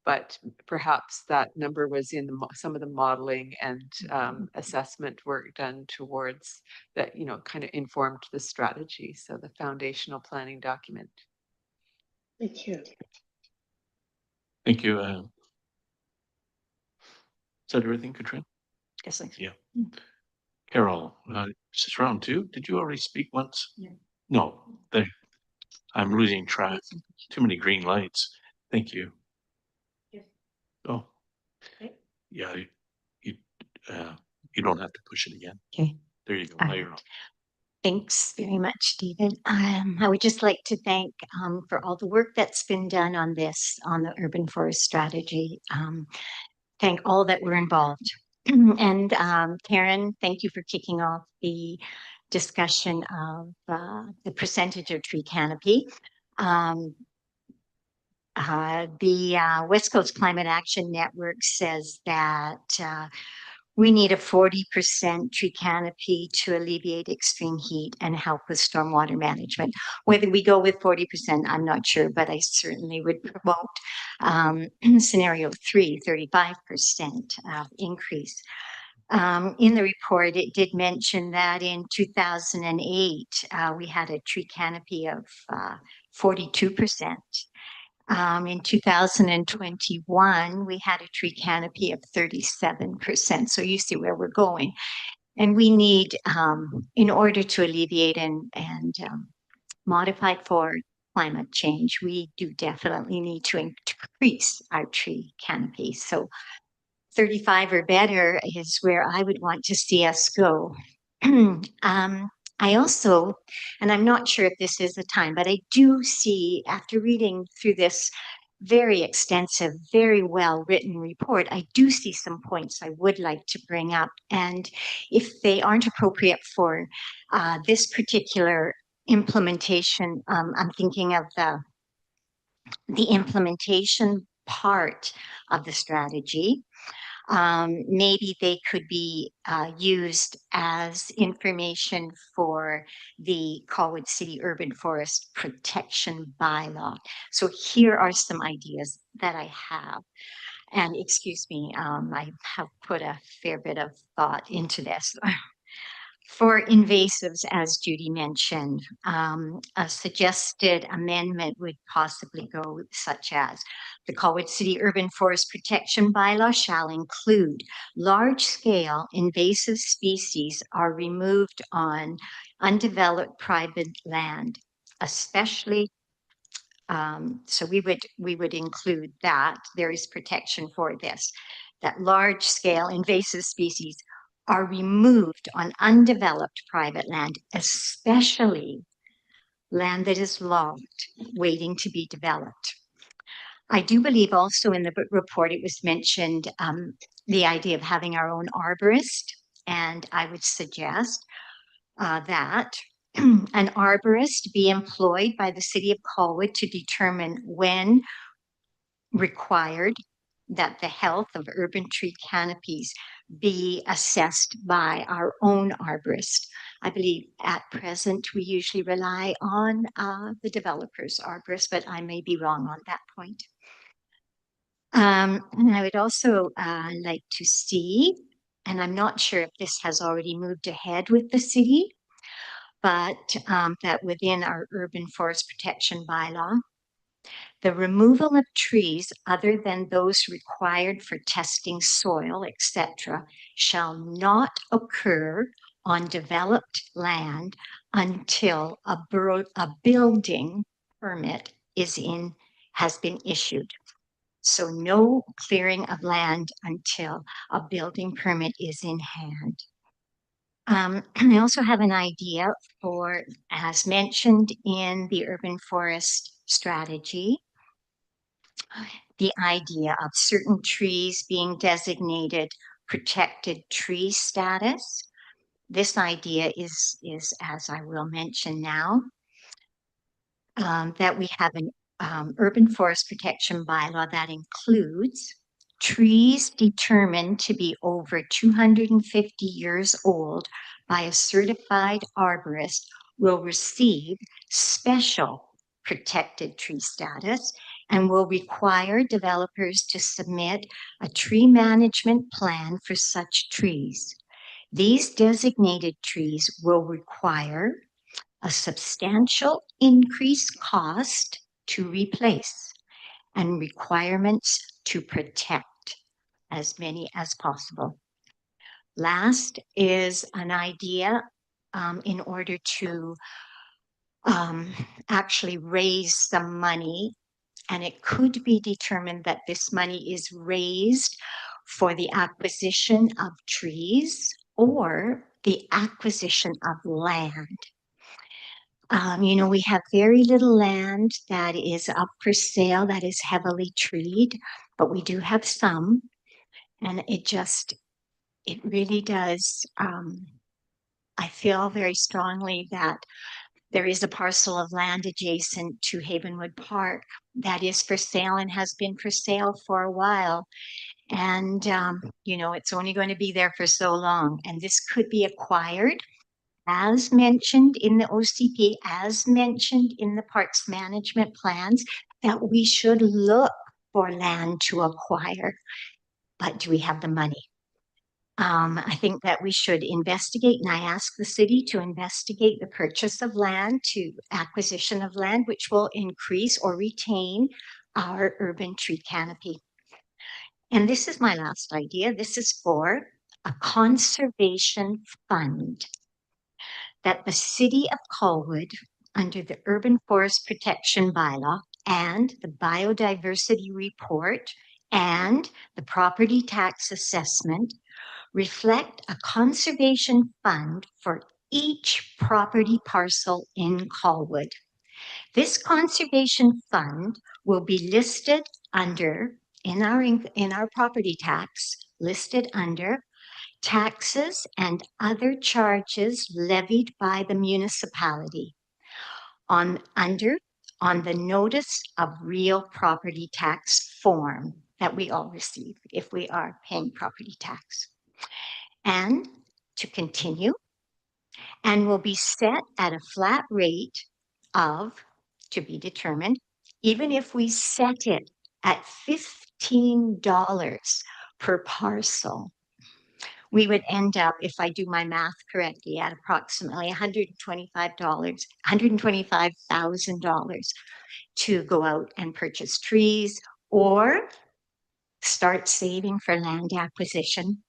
But perhaps that number was in some of the modeling and assessment work done towards that, you know, kind of informed the strategy. So the foundational planning document. Thank you. Thank you. Is that everything, Katrina? Yes, thanks. Yeah. Carol, this is round 2. Did you already speak once? Yeah. No, there. I'm losing track. Too many green lights. Thank you. Oh, okay. Yeah, you don't have to push it again. Okay. There you go. Now you're on. Thanks very much, David. I would just like to thank for all the work that's been done on this, on the urban forest strategy. Thank all that were involved. And Karen, thank you for kicking off the discussion of the percentage of tree canopy. The West Coast Climate Action Network says that we need a 40% tree canopy to alleviate extreme heat and help with stormwater management. Whether we go with 40%, I'm not sure, but I certainly would promote scenario 3, 35% increase. In the report, it did mention that in 2008, we had a tree canopy of 42%. In 2021, we had a tree canopy of 37%. So you see where we're going. And we need, in order to alleviate and modify for climate change, we do definitely need to increase our tree canopy. So 35 or better is where I would want to see us go. I also, and I'm not sure if this is the time, but I do see, after reading through this very extensive, very well written report, I do see some points I would like to bring up. And if they aren't appropriate for this particular implementation, I'm thinking of the implementation part of the strategy. Maybe they could be used as information for the Colwood City Urban Forest Protection Bylaw. So here are some ideas that I have. And excuse me, I have put a fair bit of thought into this. For invasives, as Judy mentioned, a suggested amendment would possibly go such as the Colwood City Urban Forest Protection Bylaw shall include large-scale invasive species are removed on undeveloped private land, especially so we would include that there is protection for this, that large-scale invasive species are removed on undeveloped private land, especially land that is logged, waiting to be developed. I do believe also in the report it was mentioned the idea of having our own arborist, and I would suggest that an arborist be employed by the City of Colwood to determine when required that the health of urban tree canopies be assessed by our own arborist. I believe at present we usually rely on the developer's arborist, but I may be wrong on that point. And I would also like to see, and I'm not sure if this has already moved ahead with the city, but that within our urban forest protection bylaw, the removal of trees other than those required for testing soil, etc., shall not occur on developed land until a building permit has been issued. So no clearing of land until a building permit is in hand. I also have an idea for, as mentioned in the urban forest strategy, the idea of certain trees being designated protected tree status. This idea is as I will mention now, that we have an urban forest protection bylaw that includes trees determined to be over 250 years old by a certified arborist will receive special protected tree status and will require developers to submit a tree management plan for such trees. These designated trees will require a substantial increased cost to replace and requirements to protect as many as possible. Last is an idea in order to actually raise some money, and it could be determined that this money is raised for the acquisition of trees or the acquisition of land. You know, we have very little land that is up for sale that is heavily treed, but we do have some, and it really does. I feel very strongly that there is a parcel of land adjacent to Havenwood Park that is for sale and has been for sale for a while. And, you know, it's only going to be there for so long. And this could be acquired, as mentioned in the OCP, as mentioned in the parks management plans, that we should look for land to acquire. But do we have the money? I think that we should investigate, and I ask the city to investigate the purchase of land to acquisition of land, which will increase or retain our urban tree canopy. And this is my last idea. This is for a conservation fund that the city of Colwood, under the Urban Forest Protection Bylaw and the Biodiversity Report and the Property Tax Assessment, reflect a conservation fund for each property parcel in Colwood. This conservation fund will be listed under, in our property tax, listed under taxes and other charges levied by the municipality on the notice of real property tax form. that we all receive if we are paying property tax. And to continue, and will be set at a flat rate of, to be determined, even if we set it at $15 per parcel, we would end up, if I do my math correctly, at approximately $125,000 to go out and purchase trees or start saving for land acquisition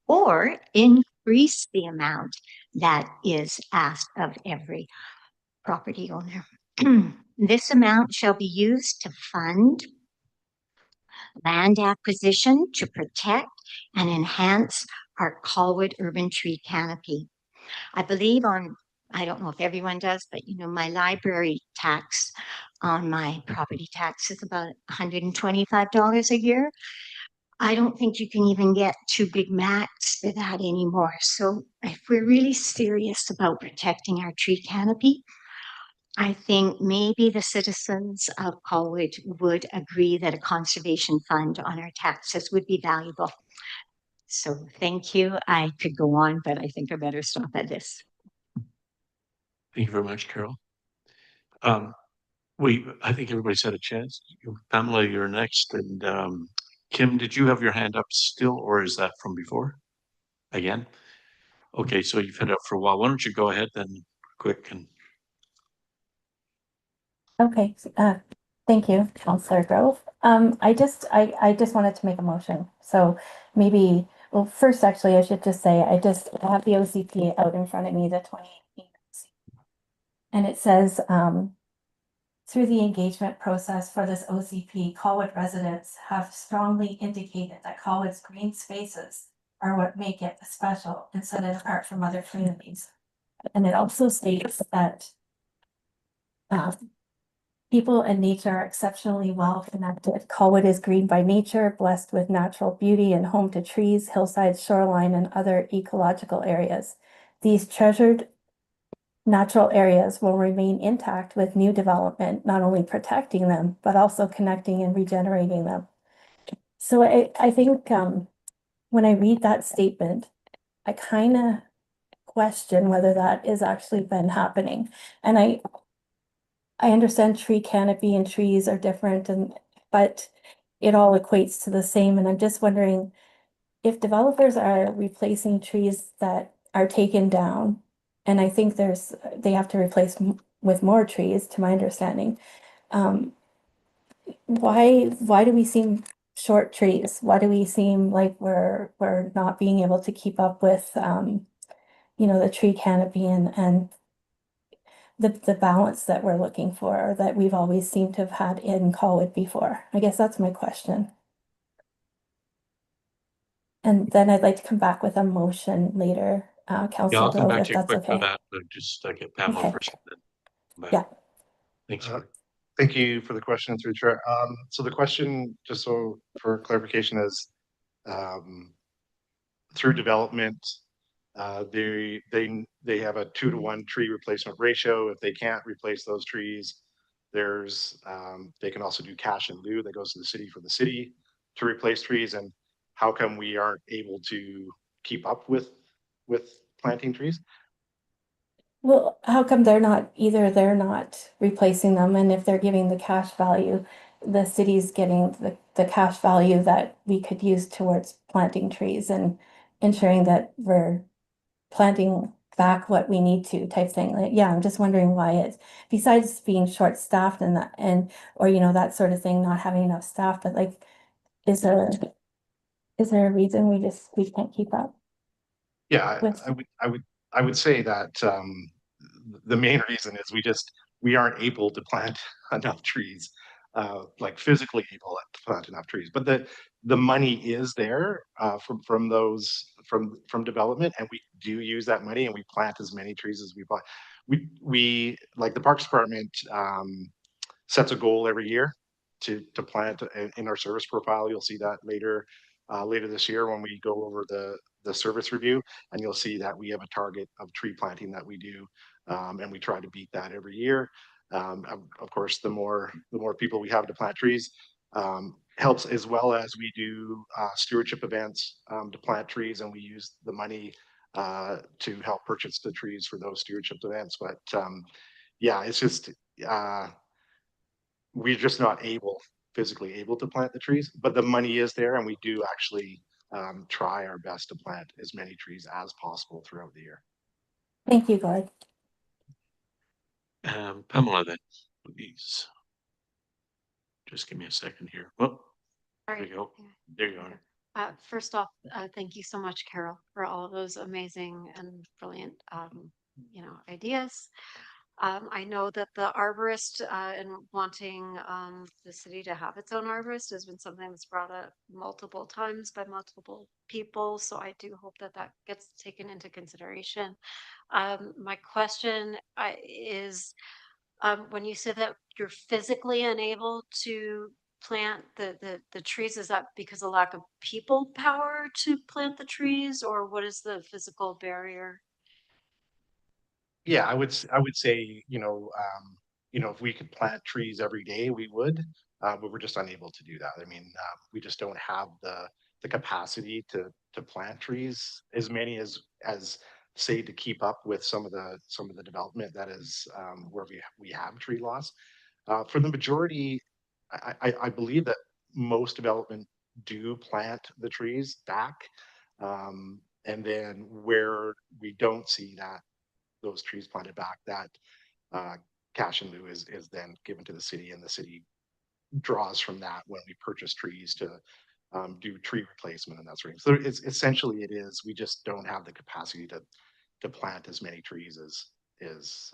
or increase the amount that is asked of every property owner. This amount shall be used to fund land acquisition to protect and enhance our Colwood urban tree canopy. I believe I don't know if everyone does, but my library tax on my property tax is about $125 a year. I don't think you can even get 2 Big Macs for that anymore. So if we're really serious about protecting our tree canopy, I think maybe the citizens of Colwood would agree that a conservation fund on our taxes would be valuable. So thank you. I could go on, but I think I better stop at this. Thank you very much, Carol. I think everybody's had a chance. Pamela, you're next, and Kim, did you have your hand up still, or is that from before? Again? Okay, so you've had it up for a while. Why don't you go ahead then, quick and. Okay, thank you, Councillor Grove. I just wanted to make a motion. So maybe, well, first, actually, I should just say, I have the OCP out in front of me, the 2018. And it says, through the engagement process for this OCP, Colwood residents have strongly indicated that Colwood's green spaces are what make it special and set it apart from other communities. And it also states that people and nature are exceptionally well connected. Colwood is green by nature, blessed with natural beauty and home to trees, hillsides, shoreline, and other ecological areas. These treasured natural areas will remain intact with new development, not only protecting them, but also connecting and regenerating them. So I think when I read that statement, I kind of question whether that is actually been happening. And I understand tree canopy and trees are different, but it all equates to the same. And I'm just wondering if developers are replacing trees that are taken down, and I think they have to replace with more trees, to my understanding. Why do we seem short trees? Why do we seem like we're not being able to keep up with the tree canopy and the balance that we're looking for, that we've always seemed to have had in Colwood before? I guess that's my question. And then I'd like to come back with a motion later, Councillor I'll come Grove, back if to you that's quick for okay. that, but just get Pamela Okay. first. Then come back. Yeah. Thanks. Thank you for the question through Chair. So the question, just so for clarification, is through development, they have a 2-to-1 tree replacement ratio. If they can't replace those trees, they can also do cash in lieu that goes to the city for the city to replace trees. And how come we aren't able to keep up with planting trees? Well, how come they're not replacing them, and if they're giving the cash value, the city's getting the cash value that we could use towards planting trees and ensuring that we're planting back what we need to, type thing. Like, yeah, I'm just wondering why it's, besides being short-staffed or that sort of thing, not having enough staff, but like, is there a reason we can't keep up? Yeah, with I would say that the main reason is we aren't able to plant enough trees, like physically able to plant enough trees. But the money is there from development, and we do use that money, and we plant as many trees as we buy. We like the Parks Department sets a goal every year to plant in our service profile. You'll see that later this year when we go over the service review, and you'll see that we have a target of tree planting that we do, and we try to beat that every year. Of course, the more people we have to plant trees, helps, as well as we do stewardship events to plant trees, and we use the money to help purchase the trees for those stewardship events. But yeah, it's just we're just not physically able to plant the trees, but the money is there, and we do actually try our best to plant as many trees as possible throughout the year. Thank you, Gord. Pamela, then, please. Just give me a second here. Oh, there you go. There you are. First off, thank you so much, Carol, for all of those amazing and brilliant, ideas. I know that the arborist and wanting the city to have its own arborist has been something that's brought up multiple times by multiple people. So I do hope that that gets taken into consideration. My question is, when you said that you're physically unable to plant the trees, is that because of lack of people power to plant the trees, or what is the physical barrier? Yeah, I would say, if we could plant trees every day, we would, but we're just unable to do that. I mean, we just don't have the capacity to plant trees, as many as say, to keep up with some of the development that is where we have tree loss. For the majority, I believe that most development do plant the trees back, and then where we don't see those trees planted back, that cash in lieu is then given to the city, and the city draws from that when we purchase trees to do tree replacement and that sort of thing. So it's essentially, we just don't have the capacity to plant as many trees as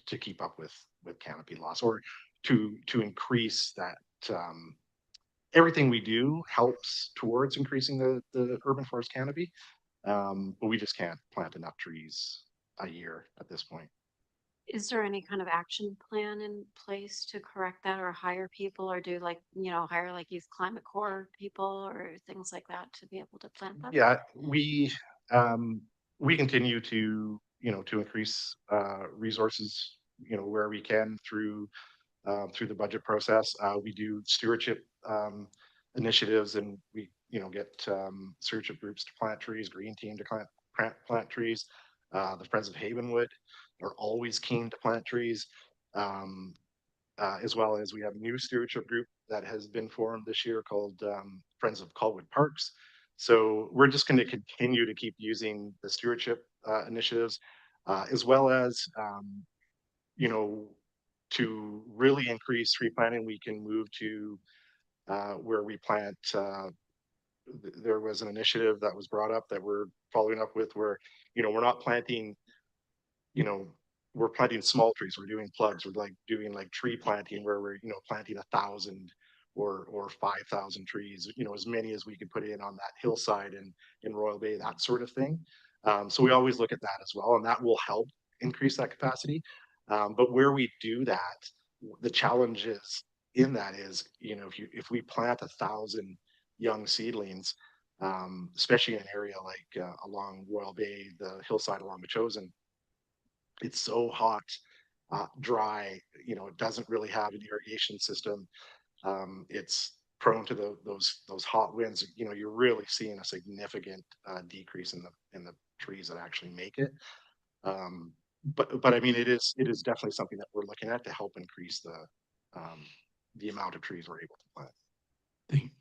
to keep up with canopy loss, or to increase that. Everything we do helps towards increasing the urban forest canopy, but we just can't plant enough trees a year at this point. Is there any kind of action plan in place to correct that, or hire people, or do hire youth climate corps people or things like that to be able to plant that? Yeah, we continue to increase resources where we can through the budget process. We do stewardship initiatives, and we get stewardship groups to plant trees, green team to plant trees. The Friends of Havenwood are always keen to plant trees, as well as we have a new stewardship group that has been formed this year called Friends of Colwood Parks. So we're just going to continue to keep using the stewardship initiatives, as well as to really increase tree planting. We can move to where we plant. There was an initiative that was brought up that we're following up with, where we're not planting, we're planting small trees. We're doing plugs. We're doing tree planting, where we're planting 1,000 or 5,000 trees, as many as we could put in on that hillside in Royal Bay, that sort of thing. So we always look at that as well, and that will help increase that capacity. But where we do that, the challenge is in that is, if we plant 1,000 young seedlings, especially in an area like along Royal Bay, the hillside along Machosen, it's so hot, dry, it doesn't really have an irrigation system. It's prone to those hot winds. You're really seeing a significant decrease in the trees that actually make it. But I mean, it is definitely something that we're looking at to help increase the amount of trees we're able to plant.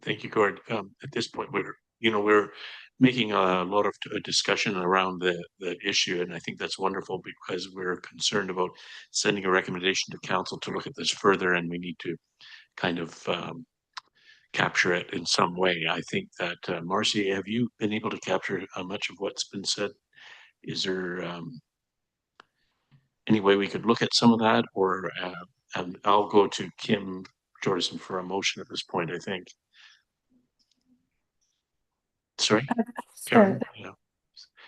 Thank you, Gord. At this point, we're making a lot of discussion around the issue, and I think that's wonderful, because we're concerned about sending a recommendation to council to look at this further, and we need to kind of capture it in some way. I think that Marcy, have you been able to capture much of what's been said? Is there any way we could look at some of that, or I'll go to Kim Jordison for a motion at this point, I think. Sorry, Sure. yeah.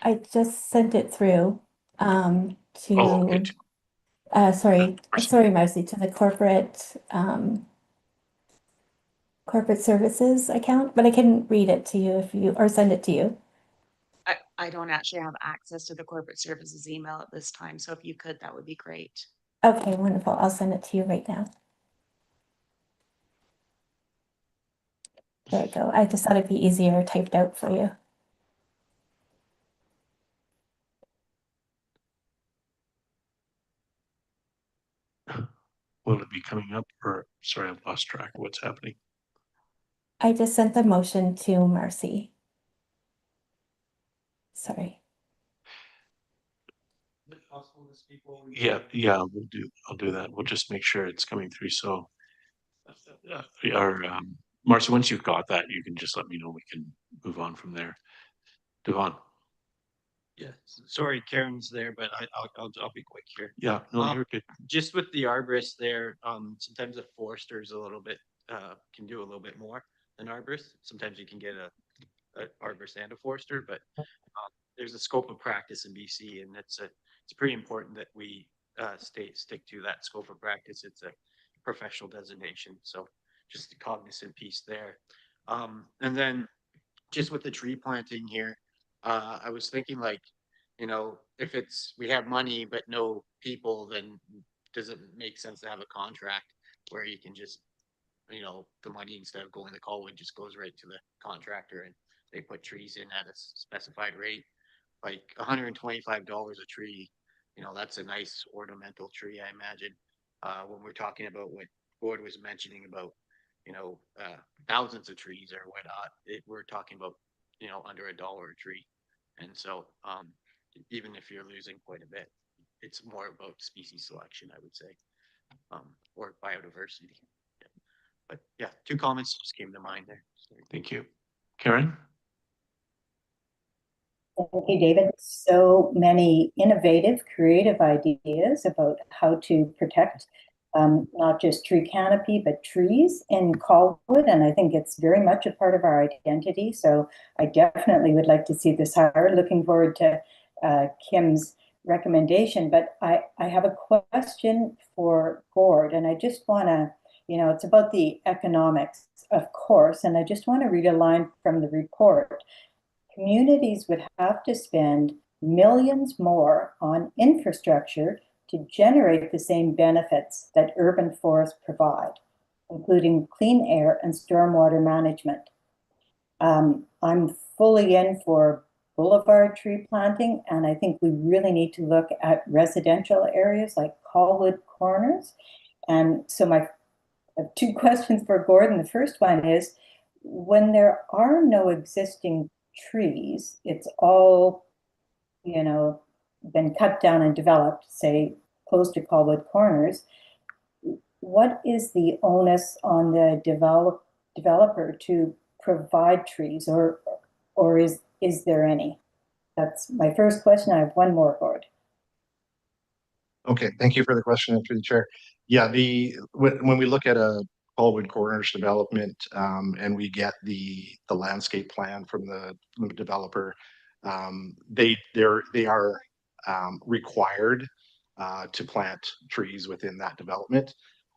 I just sent it through to Okay. sorry, Marcy, to the corporate services account, but I can read it to you or send it to you. I don't actually have access to the corporate services email at this time, so if you could, that would be great. Okay, wonderful. I'll send it to you right now. There we go. I just thought it'd be easier typed out for you. Will it be coming up or, sorry, I've lost track of what's happening. I just sent the motion to Marcy. Sorry. Yeah, I'll do that. We'll just make sure it's coming through. So, Marcy, once you've got that, you can just let me know. We can move on from there. Devon. Yeah, sorry, Karen's there, but I'll be quick here. Yeah, no, you're good. Just with the arborist there, sometimes a forester is a little bit, can do a little bit more than arborist. Sometimes you can get a arborist and a forester, but there's a scope of practice in BC, and it's pretty important that we stick to that scope of practice. It's a professional designation, so just a cognizant piece there. And then just with the tree planting here, I was thinking like, you know, if we have money but no people, then does it make sense to have a contract where you can just, you know, the money instead of going to Colwood just goes right to the contractor and they put trees in at a specified rate, like $125 a tree. You know, that's a nice ornamental tree, I imagine. When we're talking about what Gord was mentioning about, you know, thousands of trees or whatnot, we're talking about, you know, under $1 a tree. And so even if you're losing quite a bit, it's more about species selection, I would say, or biodiversity. Yeah. But yeah, 2 comments just came to mind there. Thank you. Karen? Thank you, David. So many innovative, creative ideas about how to protect not just tree canopy, but trees in Colwood. And I think it's very much a part of our identity. So I definitely would like to see this higher. Looking forward to Kim's recommendation. But I have a question for Gord, and I just want to, you know, it's about the economics, of course. And I just want to read a line from the report. Communities would have to spend millions more on infrastructure to generate the same benefits that urban forests provide, including clean air and stormwater management. I'm fully in for boulevard tree planting, and I think we really need to look at residential areas like Colwood Corners. And so I have 2 questions for Gordon. The first one is, when there are no existing trees, it's all, you know, been cut down and developed, say, close to Colwood Corners, what is the onus on the developer to provide trees, or is there any? That's my first question. I have one more, Gord. Okay, thank you for the question, through the chair. Yeah, when we look at a Colwood Corners development, and we get the landscape plan from the developer, they are required to plant trees within that development,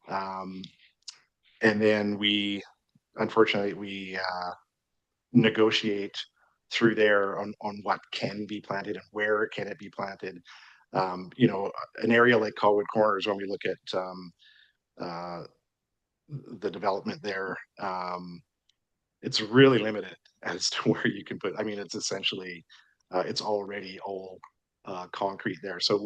and then unfortunately we negotiate through there on what can be planted and where can it be planted. You know, an area like Colwood Corners, when we look at the development there, it's really limited as to where you can put. I mean, it's essentially it's already all concrete there. So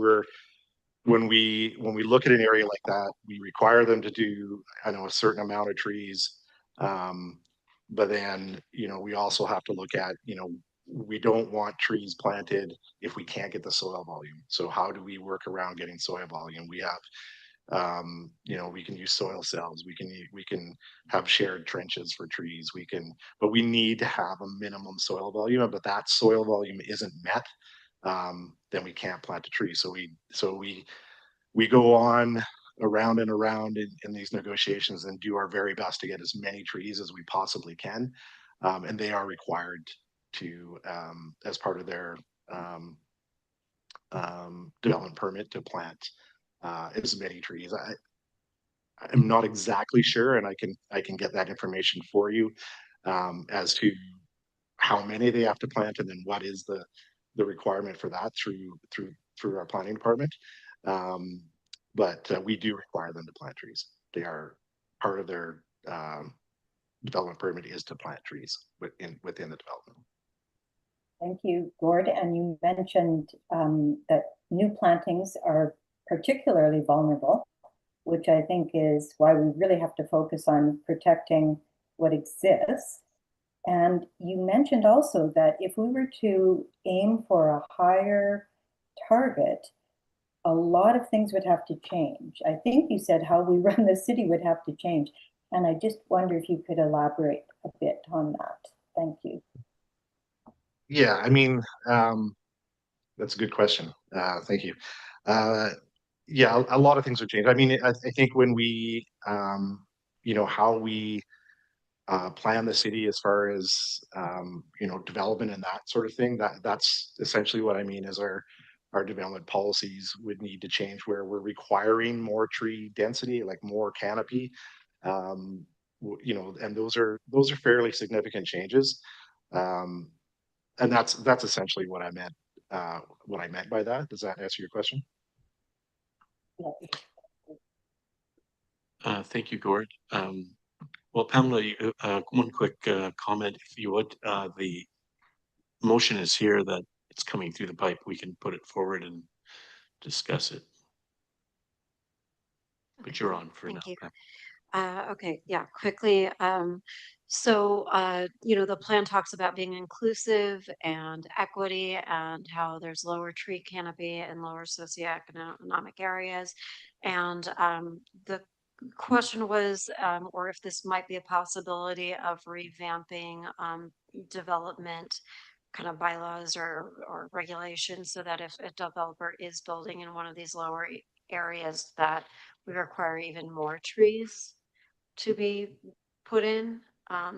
when we look at an area like that, we require them to do, I know, a certain amount of trees, but then, you know, we also have to look at, you know, we don't want trees planted if we can't get the soil volume. So how do we work around getting soil volume? We have, you know, we can use soil cells. We can have shared trenches for trees. But we need to have a minimum soil volume. But that soil volume isn't met, then we can't plant a tree. So we go on around and around in these negotiations and do our very best to get as many trees as we possibly can. And they are required to, as part of their development permit, to plant as many trees. I'm not exactly sure, and I can get that information for you as to how many they have to plant, and then what is the requirement for that through our planning department. But we do require them to plant trees. They are part of their development permit is to plant trees within the development. Thank you, Gord. And you mentioned that new plantings are particularly vulnerable, which I think is why we really have to focus on protecting what exists. And you mentioned also that if we were to aim for a higher target, a lot of things would have to change. I think you said how we run the city would have to change. And I just wonder if you could elaborate a bit on that. Thank you. Yeah, I mean, that's a good question. Thank you. Yeah, a lot of things have changed. I mean, I think when we, you know, how we plan the city as far as, you know, development and that sort of thing, that's essentially what I mean is our development policies would need to change where we're requiring more tree density, like more canopy. You know, and those are fairly significant changes. And that's essentially what I meant. What I meant by that. Does that answer your question? Thank you, Gord. Well, Pamela, one quick comment, if you would. The motion is here that it's coming through the pipe. We can put it forward and discuss it. But you're on for now. Thank you. Okay, yeah, quickly. So, you know, the plan talks about being inclusive and equity and how there's lower tree canopy and lower socioeconomic areas. And the question was, or if this might be a possibility of revamping development kind of bylaws or regulations so that if a developer is building in one of these lower areas that we require even more trees to be put in,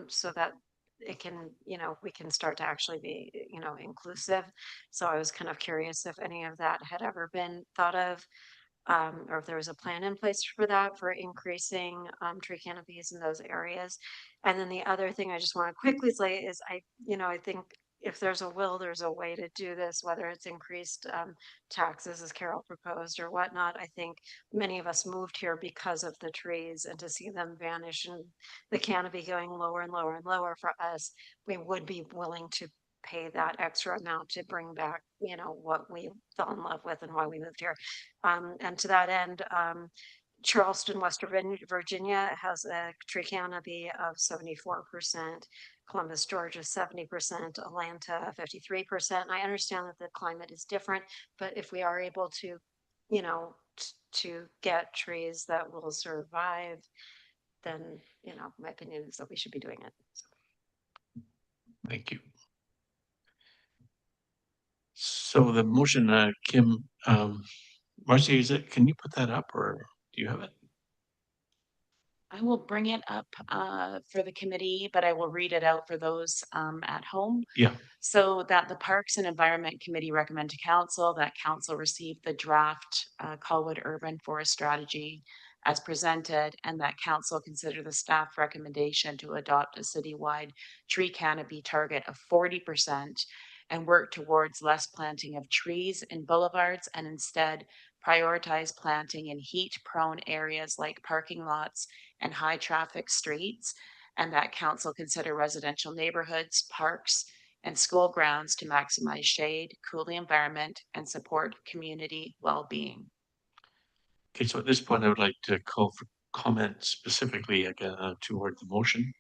so that it can, you know, we can start to actually be, you know, inclusive. So I was kind of curious if any of that had ever been thought of, or if there was a plan in place for that, for increasing tree canopies in those areas. And then the other thing I just want to quickly say is you know, I think if there's a will, there's a way to do this, whether it's increased taxes as Carol proposed or whatnot. I think many of us moved here because of the trees, and to see them vanish and the canopy going lower and lower and lower for us, we would be willing to pay that extra amount to bring back, you know, what we fell in love with and why we moved here. And to that end, Charleston, West Virginia has a tree canopy of 74%, Columbus, Georgia, 70%, Atlanta, 53%. I understand that the climate is different, but if we are able to, you know, to get trees that will survive, then, you know, my opinion is that we should be doing it. So. Thank you. So the motion, Kim, Marcy, can you put that up, or do you have it? I will bring it up for the committee, but I will read it out for those at home. Yeah. So that the Parks and Environment Committee recommend to Council that Council receive the draft Colwood Urban Forest Strategy as presented, and that Council consider the staff recommendation to adopt a citywide tree canopy target of 40% and work towards less planting of trees in boulevards and instead prioritize planting in heat-prone areas like parking lots and high traffic streets, and that Council consider residential neighborhoods, parks, and school grounds to maximize shade, cool the environment, and support community well-being. Okay, so at this point, I would like to call for comment specifically toward the motion.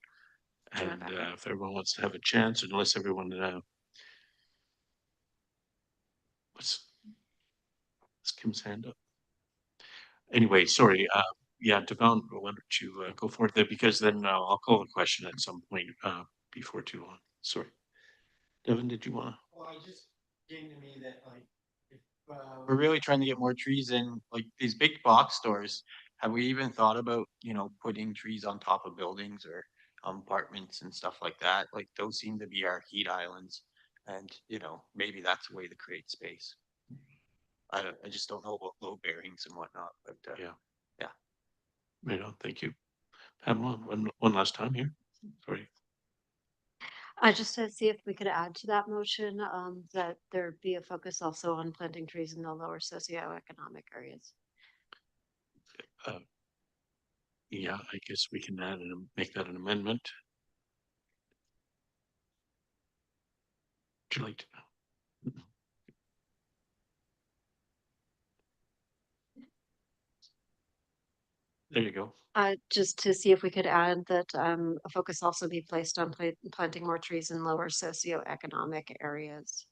And if everyone wants to have a chance, unless everyone what's Kim's hand up? Anyway, sorry. Yeah, Devon, why don't you go for it there, because then I'll call the question at some point before too long. Sorry. Devon, did you want to? Well, it just came to me that like if we're really trying to get more trees in like these big box stores, have we even thought about, you know, putting trees on top of buildings or apartments and stuff like that? Like those seem to be our heat islands, and you know, maybe that's a way to create space. I just don't know about load bearings and whatnot, but Yeah. Yeah. Thank you. Pamela, one last time here. Sorry. Just to see if we could add to that motion, that there be a focus also on planting trees in the lower socioeconomic areas. Yeah, I guess we can add and make that an amendment. Would you like to? There you go. Just to see if we could add that a focus also be placed on planting more trees in lower socioeconomic areas.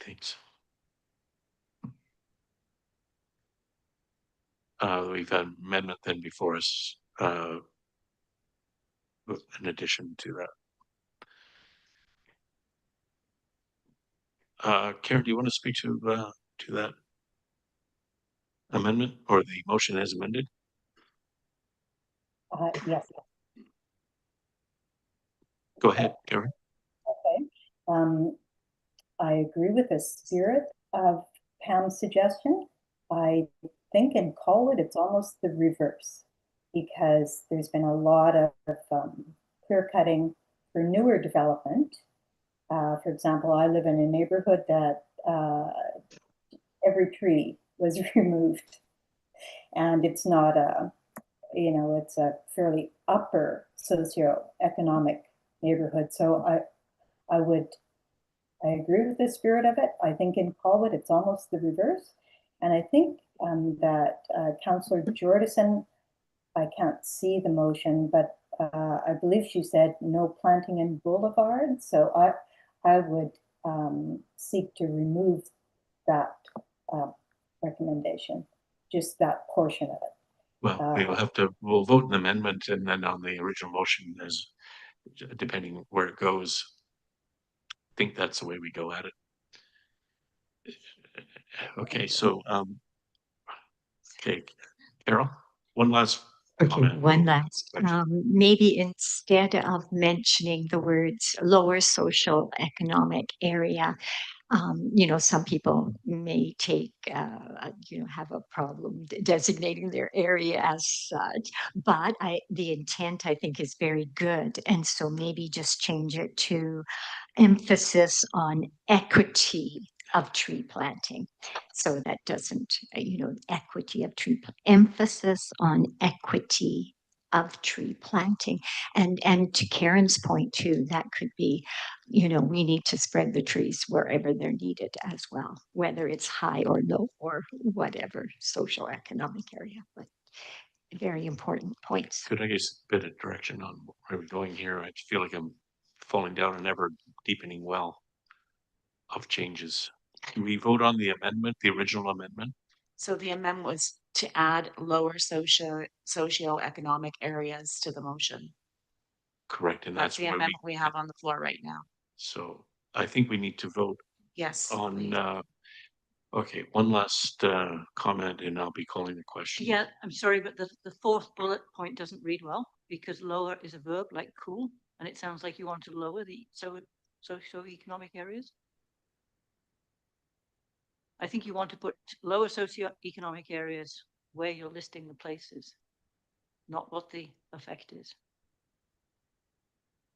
Thanks. We've had amendment then before us, in addition to that. Karen, do you want to speak to that amendment or the motion as amended? Yes. Go ahead, Karen. Okay. I agree with the spirit of Pam's suggestion. I think in Colwood, it's almost the reverse because there's been a lot of clear cutting for newer development. For example, I live in a neighborhood that every tree was removed, and it's not a, it's a fairly upper socioeconomic neighborhood. So I agree with the spirit of it. I think in Colwood, it's almost the reverse. And I think that Councillor Jordison, I can't see the motion, but I believe she said no planting in boulevards. So I would seek to remove that recommendation, just that portion of it. Well, we'll vote an amendment and then on the original motion as depending where it goes. I think that's the way we go at it. Okay, so okay, Carol, one last comment. One last, maybe instead of mentioning the words lower social economic area, some people may take, have a problem designating their area as such, but the intent I think is very good. And so maybe just change it to emphasis on equity of tree planting. So that doesn't, equity of tree, emphasis on equity of tree planting. And to Karen's point too, that could be, we need to spread the trees wherever they're needed as well, whether it's high or low or whatever social economic area, but very important points. Could I get a bit of direction on where we're going here? I feel like I'm falling down an ever deepening well of changes. Can we vote on the amendment, the original amendment? So the amendment was to add lower socioeconomic areas to the motion. Correct, and That's the amendment we have on the floor right now. So I think we need to vote Yes. on okay, one last comment and I'll be calling the question. Yeah, I'm sorry, but the fourth bullet point doesn't read well because lower is a verb like cool, and it sounds like you want to lower the socioeconomic areas. I think you want to put lower socioeconomic areas where you're listing the places, not what the effect is.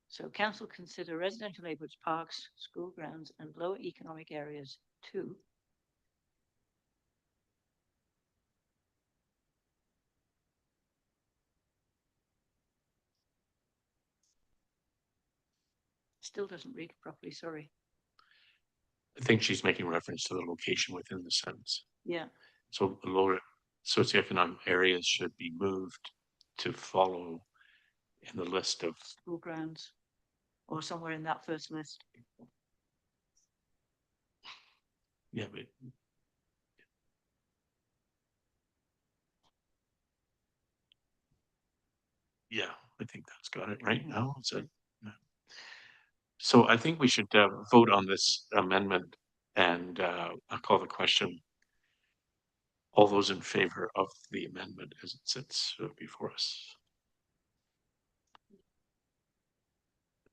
So council consider residential neighborhoods, parks, school grounds, and lower economic areas too. Still doesn't read properly, sorry. I think she's making reference to the location within the sentence. Yeah. So the lower socioeconomic areas should be moved to follow in the list of school grounds or somewhere in that first list. Yeah, but yeah, I think that's got it right now. So I think we should vote on this amendment and I'll call the question. All those in favor of the amendment as it sits before us.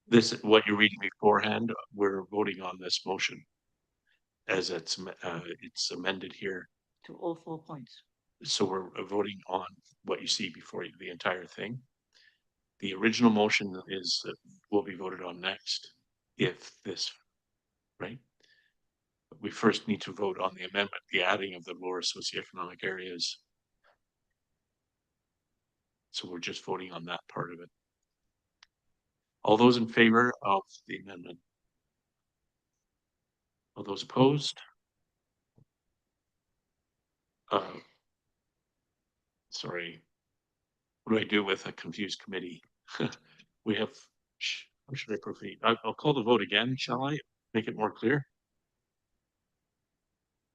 This, what you're reading beforehand, we're voting on this motion as it's amended here. To all 4 points. So we're voting on what you see before you, the entire thing. The original motion is will be voted on next if this, right? But we first need to vote on the amendment, the adding of the lower socioeconomic areas. So we're just voting on that part of it. All those in favor of the amendment? All those opposed? Sorry. What do I do with a confused committee? We have, how should I proceed? I'll call the vote again, shall I? Make it more clear?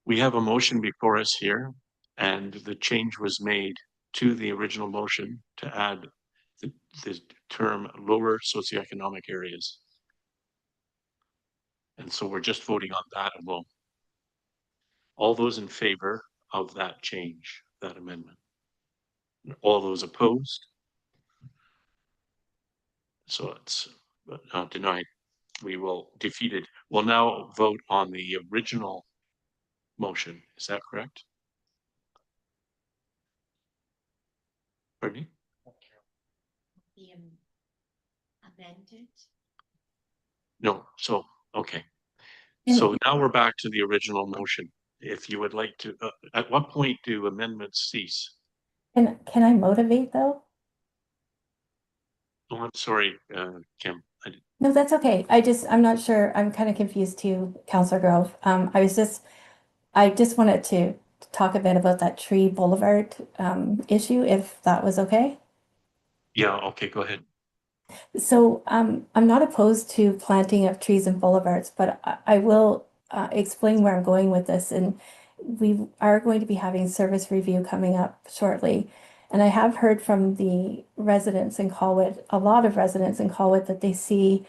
We have a motion before us here, and the change was made to the original motion to add the term lower socioeconomic areas. And so we're just voting on that alone. All those in favor of that change, that amendment? All those opposed? So it's denied. We will defeat it. We'll now vote on the original motion. Is that correct? Pardon me? The amended. No, so, okay. So now we're back to the original motion. If you would like to, at what point do amendments cease? Can I motivate though? Oh, I'm sorry, Kim. No, that's okay. I'm not sure. I'm kind of confused too, Councillor Grove. I just wanted to talk a bit about that tree boulevard issue, if that was okay. Yeah, okay, go ahead. So I'm not opposed to planting of trees and boulevards, but I will explain where I'm going with this. And we are going to be having service review coming up shortly. And I have heard from the residents in Colwood, a lot of residents in Colwood, that they see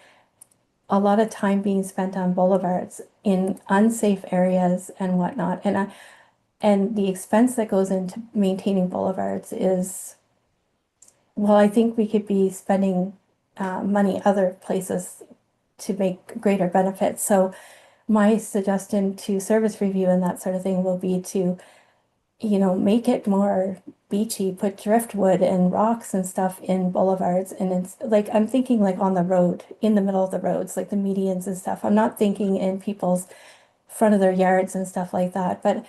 a lot of time being spent on boulevards in unsafe areas and whatnot. And the expense that goes into maintaining boulevards is, well, I think we could be spending money other places to make greater benefits. So my suggestion to service review and that sort of thing will be to, make it more beachy, put driftwood and rocks and stuff in boulevards. And it's like, I'm thinking like on the road, in the middle of the roads, like the medians and stuff. I'm not thinking in people's front of their yards and stuff like that. But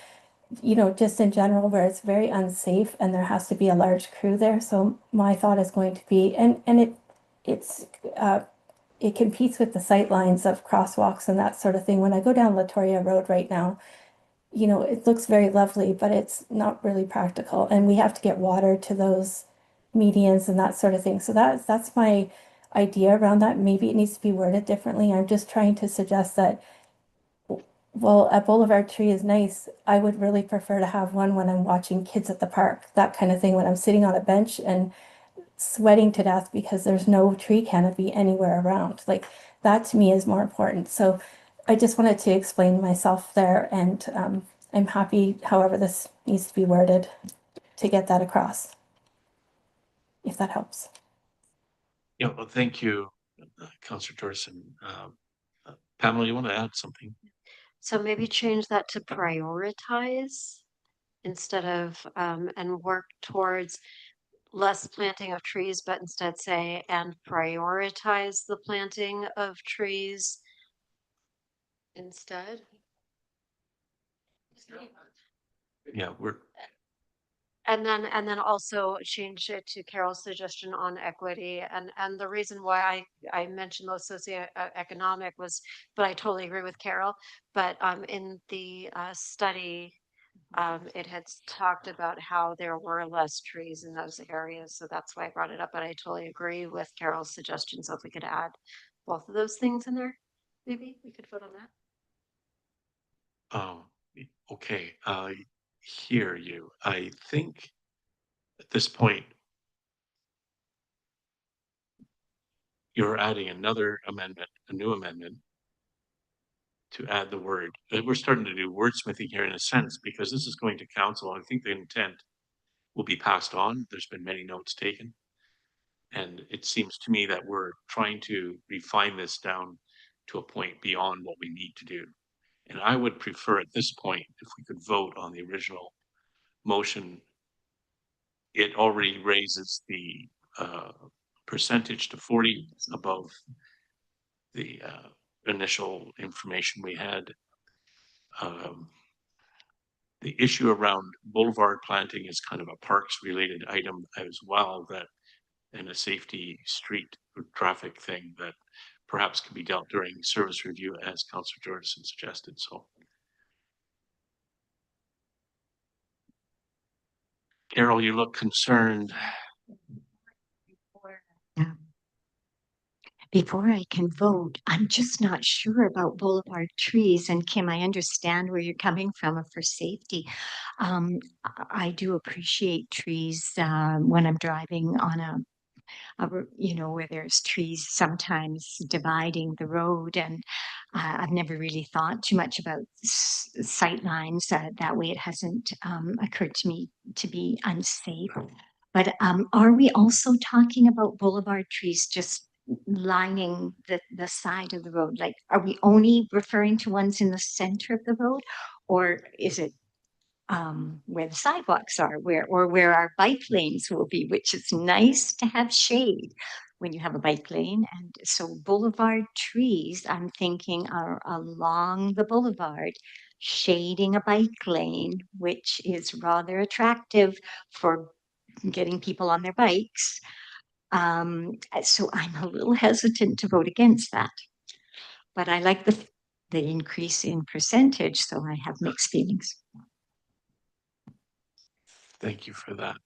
just in general, where it's very unsafe and there has to be a large crew there. So my thought is going to be, and it competes with the sight lines of crosswalks and that sort of thing. When I go down Latoria Road right now, it looks very lovely, but it's not really practical. And we have to get water to those medians and that sort of thing. So that's my idea around that. Maybe it needs to be worded differently. I'm just trying to suggest that, well, a boulevard tree is nice. I would really prefer to have one when I'm watching kids at the park, that kind of thing, when I'm sitting on a bench and sweating to death because there's no tree canopy anywhere around. Like, that to me is more important. So I just wanted to explain myself there, and I'm happy however this needs to be worded to get that across, if that helps. Yeah, well, thank you, Councillor Dorson. Pamela, you want to add something? So maybe change that to prioritize instead of, and work towards less planting of trees, but instead say, and prioritize the planting of trees instead. Yeah, And then also change it to Carol's suggestion on equity. And the reason why I mentioned those socioeconomic was, but I totally agree with Carol, but in the study, it had talked about how there were less trees in those areas. So that's why I brought it up, but I totally agree with Carol's suggestion. So if we could add both of those things in there, maybe we could vote on that. Oh, okay. I hear you. I think at this point, you're adding another amendment, a new amendment, to add the word. We're starting to do wordsmithing here in a sense, because this is going to council. I think the intent will be passed on. There's been many notes taken. And it seems to me that we're trying to refine this down to a point beyond what we need to do. And I would prefer at this point, if we could vote on the original motion. It already raises the percentage to 40 above the initial information we had. the issue around boulevard planting is kind of a parks related item as well, that and a safety street traffic thing that perhaps can be dealt during service review, as Councillor Jordison suggested. So Carol, you look concerned. Before I can vote, I'm just not sure about boulevard trees. And Kim, I understand where you're coming from for safety. I do appreciate trees when I'm driving on where there's trees sometimes dividing the road. And I've never really thought too much about sight lines. That way it hasn't occurred to me to be unsafe. But are we also talking about boulevard trees just lining the side of the road? Like, are we only referring to ones in the center of the road, or is it where the sidewalks are, where our bike lanes will be, which is nice to have shade when you have a bike lane? And so boulevard trees, I'm thinking, are along the boulevard, shading a bike lane, which is rather attractive for getting people on their bikes. So I'm a little hesitant to vote against that. But I like the increase in percentage, so I have mixed feelings. Thank you for that.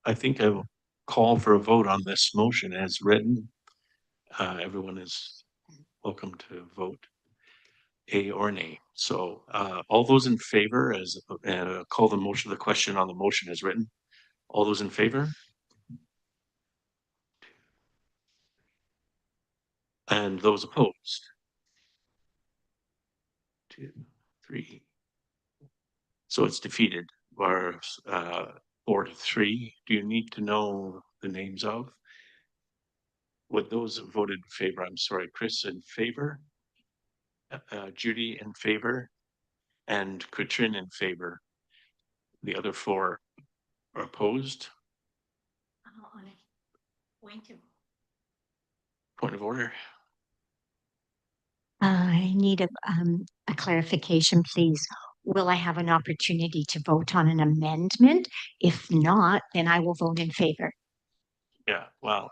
I think I will call for a vote on this motion as written. Everyone is welcome to vote A or nay. So all those in favor, as call the motion, the question on the motion as written. All those in favor? And those opposed? 2, 3. So it's defeated. Or 4-3. Do you need to know the names of? Would those voted in favor? I'm sorry, Chris in favor, Judy in favor, and Katrin in favor. The other 4 are opposed. On a Point of order. I need a clarification, please. Will I have an opportunity to vote on an amendment? If not, then I will vote in favor. Yeah, well,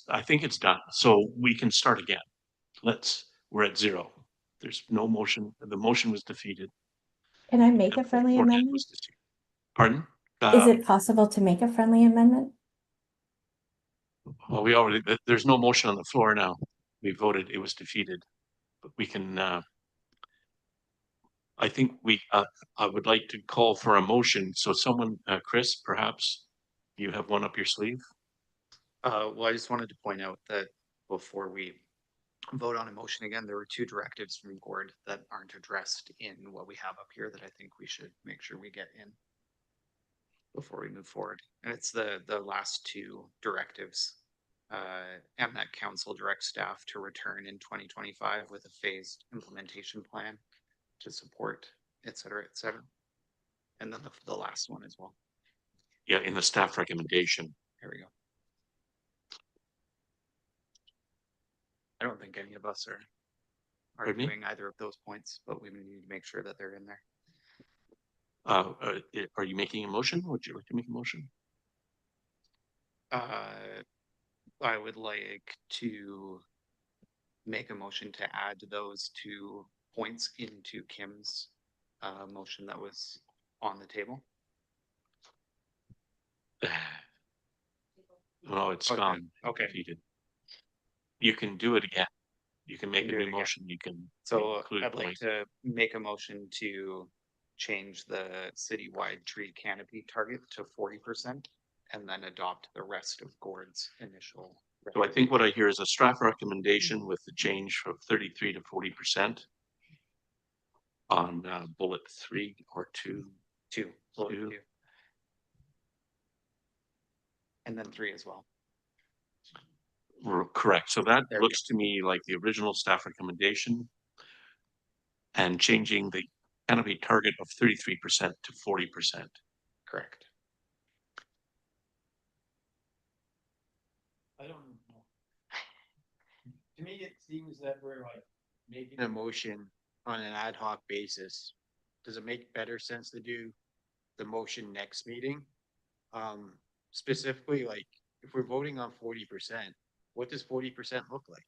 I think it's done. So we can start again. We're at 0. There's no motion. The motion was defeated. Can I make a friendly amendment? Pardon? Is it possible to make a friendly amendment? Well, there's no motion on the floor now. We voted, it was defeated. But we can, I think I would like to call for a motion. So someone, Chris, perhaps you have one up your sleeve? Well, I just wanted to point out that before we vote on a motion again, there were 2 directives from Gord that aren't addressed in what we have up here that I think we should make sure we get in before we move forward. And it's the last 2 directives. And that council directs staff to return in 2025 with a phased implementation plan to support, et cetera, et cetera. And then the last one as well. Yeah, in the staff recommendation. Here we go. I don't think any of us are doing either of those points, but we need to make sure that they're in there. Are you making a motion? Would you like to make a motion? I would like to make a motion to add those 2 points into Kim's motion that was on the table. Oh, it's gone. Okay. Defeated. You can do it again. You can make a new motion. You can. So I'd like to make a motion to change the citywide tree canopy target to 40% and then adopt the rest of Gord's initial. So I think what I hear is a staff recommendation with the change from 33 to 40% on bullet 3 or 2. 2. And then 3 as well. Correct. So that looks to me like the original staff recommendation and changing the canopy target of 33% to 40%. Correct. I don't know. To me, it seems that we're like making a motion on an ad hoc basis does it make better sense to do the motion next meeting? Specifically, like, if we're voting on 40%, what does 40% look like?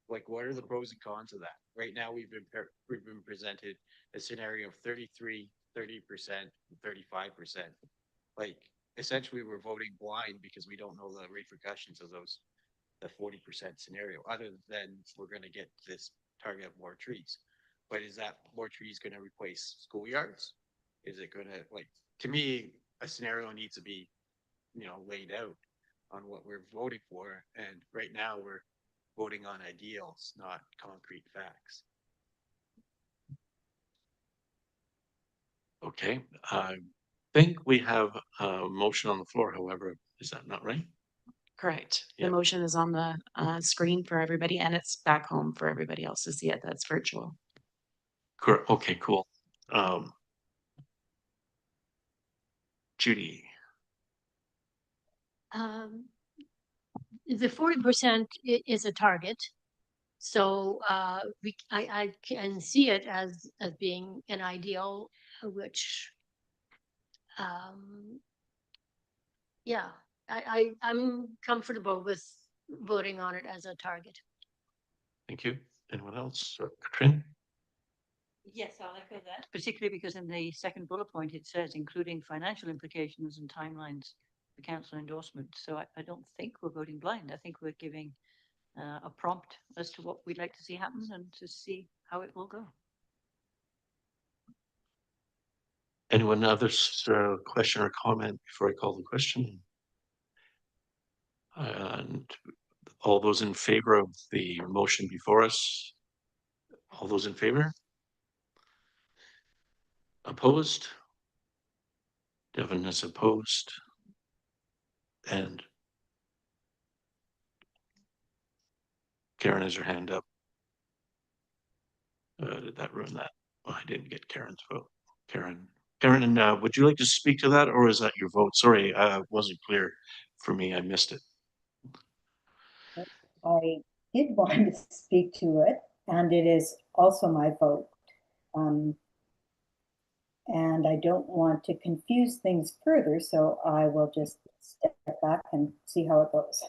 Like, what are the pros and cons of that? Right now, we've been presented a scenario of 33, 30%, 35%. Like, essentially, we're voting blind because we don't know the repercussions of the 40% scenario, other than we're gonna get this target of more trees. But is that more trees gonna replace schoolyards? Is it gonna, like, to me, a scenario needs to be, laid out on what we're voting for, and right now we're voting on ideals, not concrete facts. Okay, I think we have a motion on the floor, however, is that not right? Correct. Yeah. The motion is on the screen for everybody, and it's back home for everybody else to see it. That's virtual. Correct, okay, cool. Judy, The 40% is a target. So I can see it as being an ideal, which yeah, I'm comfortable with voting on it as a target. thank you. Anyone else? Katrin? Yes, I'll echo that, particularly because in the second bullet point, it says including financial implications and timelines for council endorsement. So I don't think we're voting blind. I think we're giving a prompt as to what we'd like to see happen and to see how it will go. Anyone others question or comment before I call the question? And all those in favor of the motion before us? All those in favor? Opposed? Devin is opposed. And Karen has her hand up. Did that ruin that? Oh, I didn't get Karen's vote. Karen, would you like to speak to that, or is that your vote? Sorry, it wasn't clear for me. I missed it. I did want to speak to it, and it is also my vote. And I don't want to confuse things further, so I will just step back and see how it goes.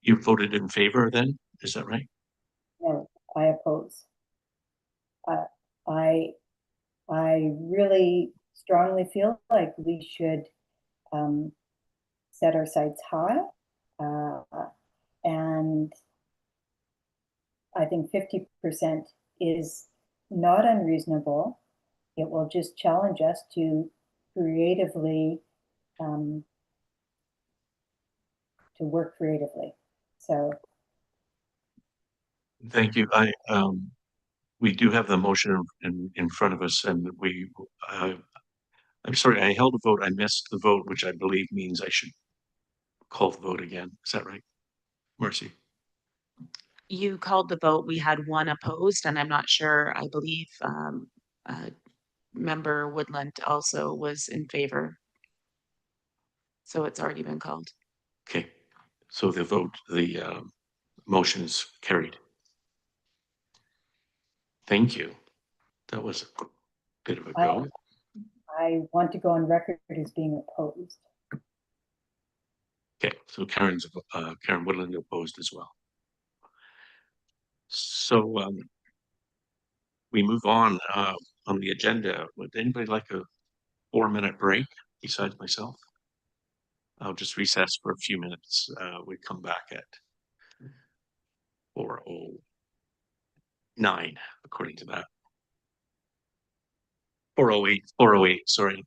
You voted in favor then? Is that right? No, I oppose. I really strongly feel like we should set our sights high, and I think 50% is not unreasonable. It will just challenge us to creatively, to work creatively. So. Thank you. We do have the motion in front of us, and I'm sorry, I held a vote. I missed the vote, which I believe means I should call the vote again. Is that right? Mercy. You called the vote. We had one opposed, and I'm not sure. I believe member Woodland also was in favor. So it's already been called. Okay, so the motion is carried. Thank you. That was a bit of a go. I want to go on record as being opposed. Okay, so Karen Woodland opposed as well. So we move on the agenda. Would anybody like a 4-minute break besides myself? I'll just recess for a few minutes. We come back at 4:09, according to that. 4:08, sorry.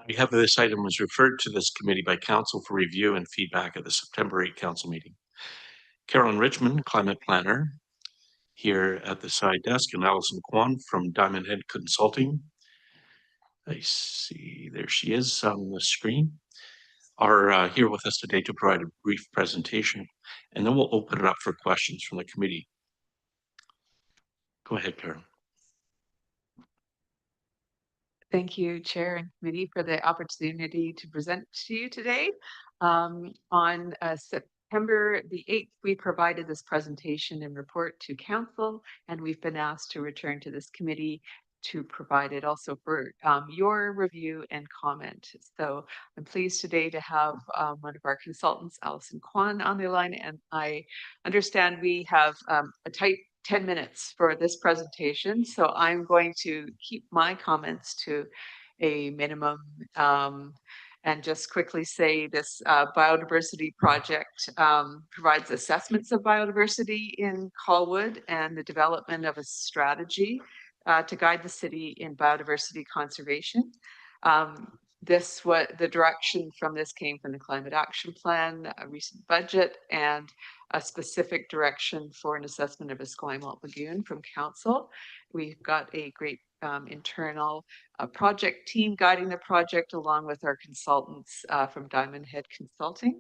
We have this item was referred to this committee by council for review and feedback at the September 8 council meeting. Carolyn Richman, climate planner, here at the side desk, and Alison Kwan from Diamond Head Consulting. I see, there she is on the screen, are here with us today to provide a brief presentation, and then we'll open it up for questions from the committee. Go ahead, Carolyn. Thank you, Chair and Committee, for the opportunity to present to you today. On September the 8th, we provided this presentation and report to Council, and we've been asked to return to this committee to provide it also for your review and comment. So I'm pleased today to have one of our consultants, Alison Kwan, on the line, and I understand we have a tight 10 minutes for this presentation. So I'm going to keep my comments to a minimum and just quickly say this biodiversity project provides assessments of biodiversity in Colwood and the development of a strategy to guide the city in biodiversity conservation. The direction from this came from the Climate Action Plan, a recent budget, and a specific direction for an assessment of Esquimalt Lagoon from Council. We've got a great internal project team guiding the project along with our consultants from Diamond Head Consulting.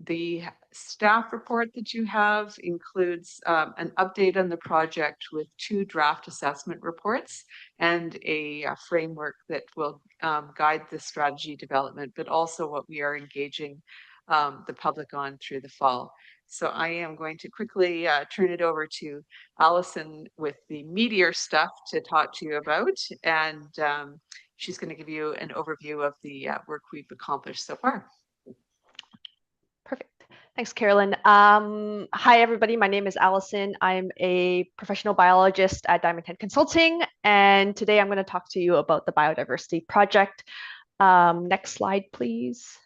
The staff report that you have includes an update on the project with 2 draft assessment reports and a framework that will guide the strategy development, but also what we are engaging the public on through the fall. So I am going to quickly turn it over to Alison with the meatier stuff to talk to you about, and she's going to give you an overview of the work we've accomplished so far. Perfect. Thanks, Carolyn. Hi, everybody. My name is Alison. I'm a professional biologist at Diamond Head Consulting, and today I'm going to talk to you about the biodiversity project. Next slide, please.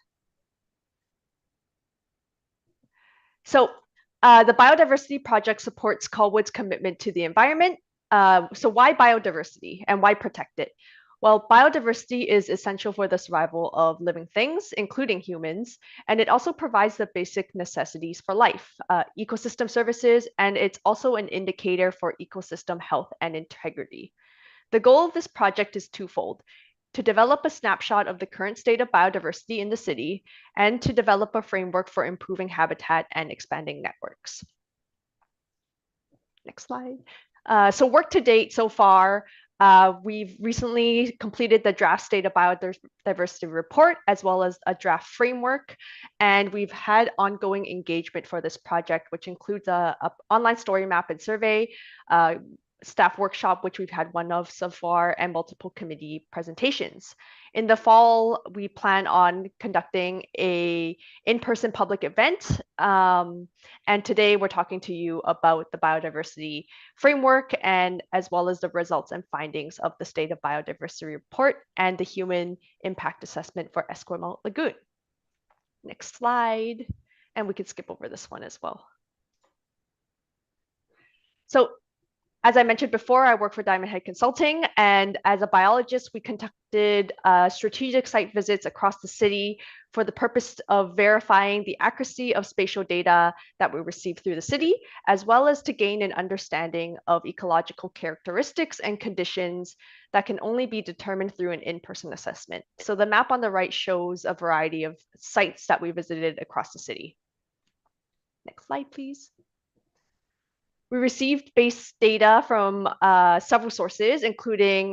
So the biodiversity project supports Colwood's commitment to the environment. So why biodiversity and why protect it? Well, biodiversity is essential for the survival of living things, including humans, and it also provides the basic necessities for life, ecosystem services, and it's also an indicator for ecosystem health and integrity. The goal of this project is twofold: to develop a snapshot of the current state of biodiversity in the city, and to develop a framework for improving habitat and expanding networks. Next slide. So work to date so far, we've recently completed the draft state of biodiversity report, as well as a draft framework, and we've had ongoing engagement for this project, which includes a online story map and survey, staff workshop, which we've had one of so far, and multiple committee presentations. In the fall, we plan on conducting a in-person public event. And today we're talking to you about the biodiversity framework, and as well as the results and findings of the State of Biodiversity Report and the Human Impact Assessment for Esquimalt Lagoon. Next slide. And we can skip over this one as well. So, as I mentioned before, I work for Diamond Head Consulting, and as a biologist, we conducted strategic site visits across the city for the purpose of verifying the accuracy of spatial data that we receive through the city, as well as to gain an understanding of ecological characteristics and conditions that can only be determined through an in-person assessment. So the map on the right shows a variety of sites that we visited across the city. Next slide, please. We received base data from several sources, including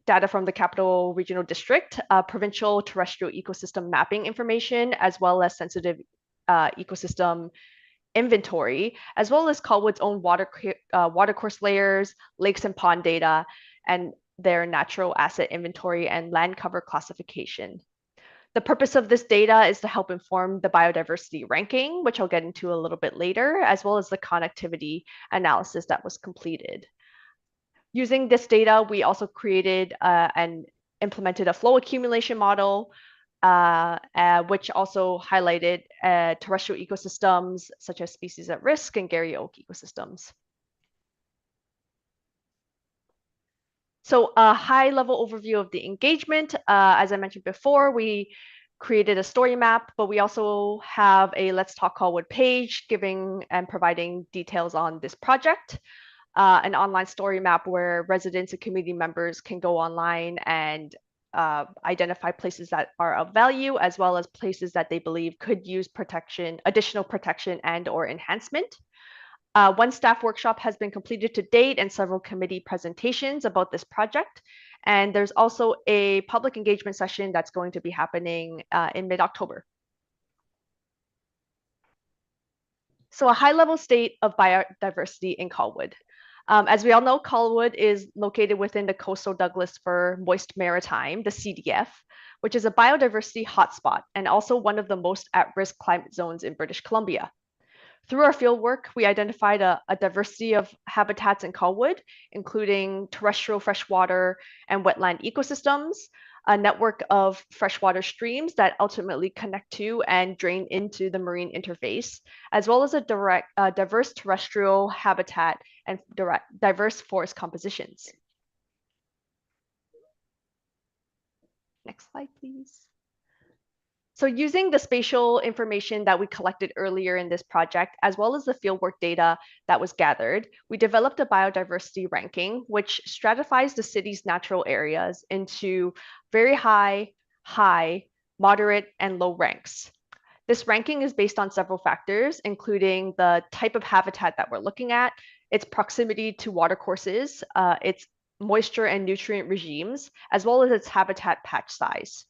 data from the Capital Regional District, provincial terrestrial ecosystem mapping information, as well as sensitive ecosystem inventory, as well as Colwood's own watercourse layers, lakes and pond data, and their natural asset inventory and land cover classification. The purpose of this data is to help inform the biodiversity ranking, which I'll get into a little bit later, as well as the connectivity analysis that was completed. Using this data, we also created and implemented a flow accumulation model, which also highlighted terrestrial ecosystems such as species at risk and Garry Oak ecosystems. So a high level overview of the engagement, as I mentioned before, we created a story map, but we also have a Let's Talk Colwood page giving and providing details on this project, an online story map where residents and community members can go online and identify places that are of value, as well as places that they believe could use protection, additional protection and or enhancement. One staff workshop has been completed to date and several committee presentations about this project. And there's also a public engagement session that's going to be happening in mid-October. So a high-level state of biodiversity in Colwood. As we all know, Colwood is located within the coastal Douglas fir moist maritime, the CDF, which is a biodiversity hotspot and also one of the most at-risk climate zones in British Columbia. Through our fieldwork, we identified a diversity of habitats in Colwood, including terrestrial freshwater and wetland ecosystems, a network of freshwater streams that ultimately connect to and drain into the marine interface, as well as a diverse terrestrial habitat and diverse forest compositions. Next slide, please. So using the spatial information that we collected earlier in this project, as well as the fieldwork data that was gathered, we developed a biodiversity ranking, which stratifies the city's natural areas into very high, high, moderate, and low ranks. This ranking is based on several factors, including the type of habitat that we're looking at, its proximity to watercourses, its moisture and nutrient regimes, as well as its habitat patch size.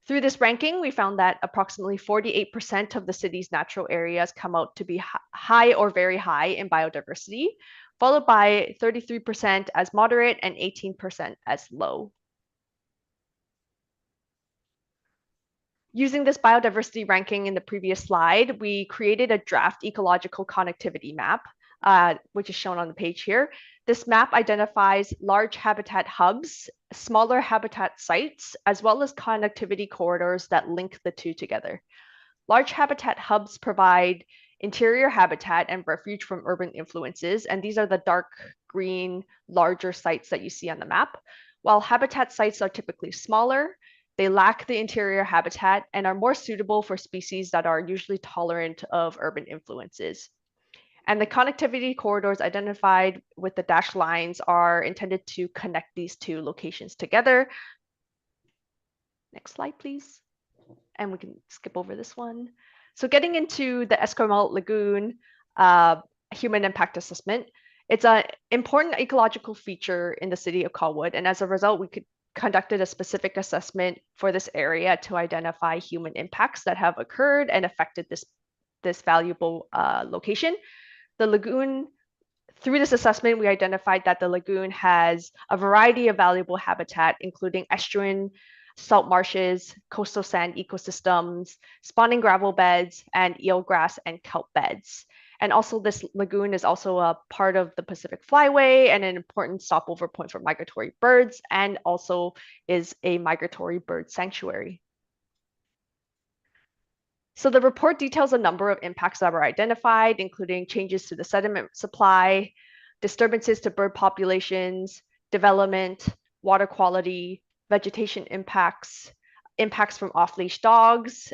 Through this ranking, we found that approximately 48% of the city's natural areas come out to be high or very high in biodiversity, followed by 33% as moderate and 18% as low. Using this biodiversity ranking in the previous slide, we created a draft ecological connectivity map, which is shown on the page here. This map identifies large habitat hubs, smaller habitat sites, as well as connectivity corridors that link the two together. Large habitat hubs provide interior habitat and refuge from urban influences, and these are the dark green, larger sites that you see on the map. While habitat sites are typically smaller, they lack the interior habitat and are more suitable for species that are usually tolerant of urban influences. And the connectivity corridors identified with the dashed lines are intended to connect these two locations together. Next slide, please. And we can skip over this one. So getting into the Esquimalt Lagoon human impact assessment, it's an important ecological feature in the city of Colwood. And as a result, we conducted a specific assessment for this area to identify human impacts that have occurred and affected this valuable location. The lagoon, through this assessment, we identified that the lagoon has a variety of valuable habitat, including estuarine, salt marshes, coastal sand ecosystems, spawning gravel beds, and eelgrass and kelp beds. And also this lagoon is also a part of the Pacific Flyway and an important stopover point for migratory birds, and also is a migratory bird sanctuary. So the report details a number of impacts that were identified, including changes to the sediment supply, disturbances to bird populations, development, water quality, vegetation impacts, impacts from off-leash dogs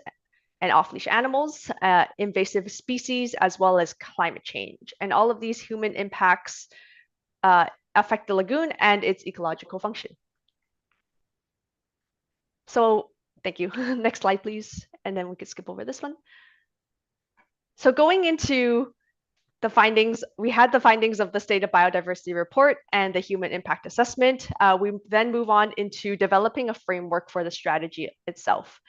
and off-leash animals, invasive species, as well as climate change. And all of these human impacts affect the lagoon and its ecological function. So thank you. Next slide, please. And then we could skip over this one. So going into the findings, we had the findings of the State of Biodiversity Report and the Human Impact Assessment. We then move on into developing a framework for the strategy itself.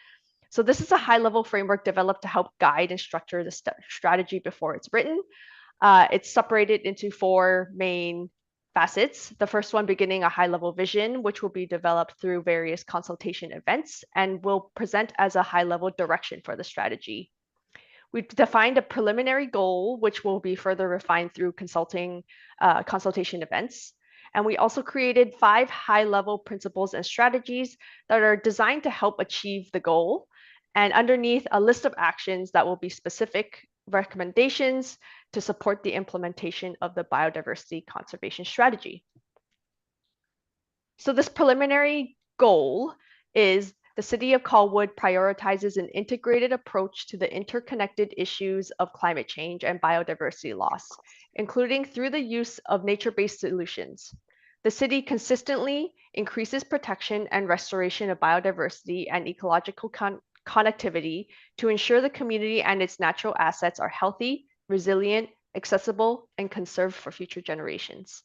So this is a high-level framework developed to help guide and structure the strategy before it's written. It's separated into four main facets. The first one beginning a high-level vision, which will be developed through various consultation events and will present as a high-level direction for the strategy. We've defined a preliminary goal, which will be further refined through consultation events. And we also created 5 high-level principles and strategies that are designed to help achieve the goal. And underneath, a list of actions that will be specific recommendations to support the implementation of the biodiversity conservation strategy. So this preliminary goal is the City of Colwood prioritizes an integrated approach to the interconnected issues of climate change and biodiversity loss, including through the use of nature-based solutions. The city consistently increases protection and restoration of biodiversity and ecological connectivity to ensure the community and its natural assets are healthy, resilient, accessible, and conserved for future generations.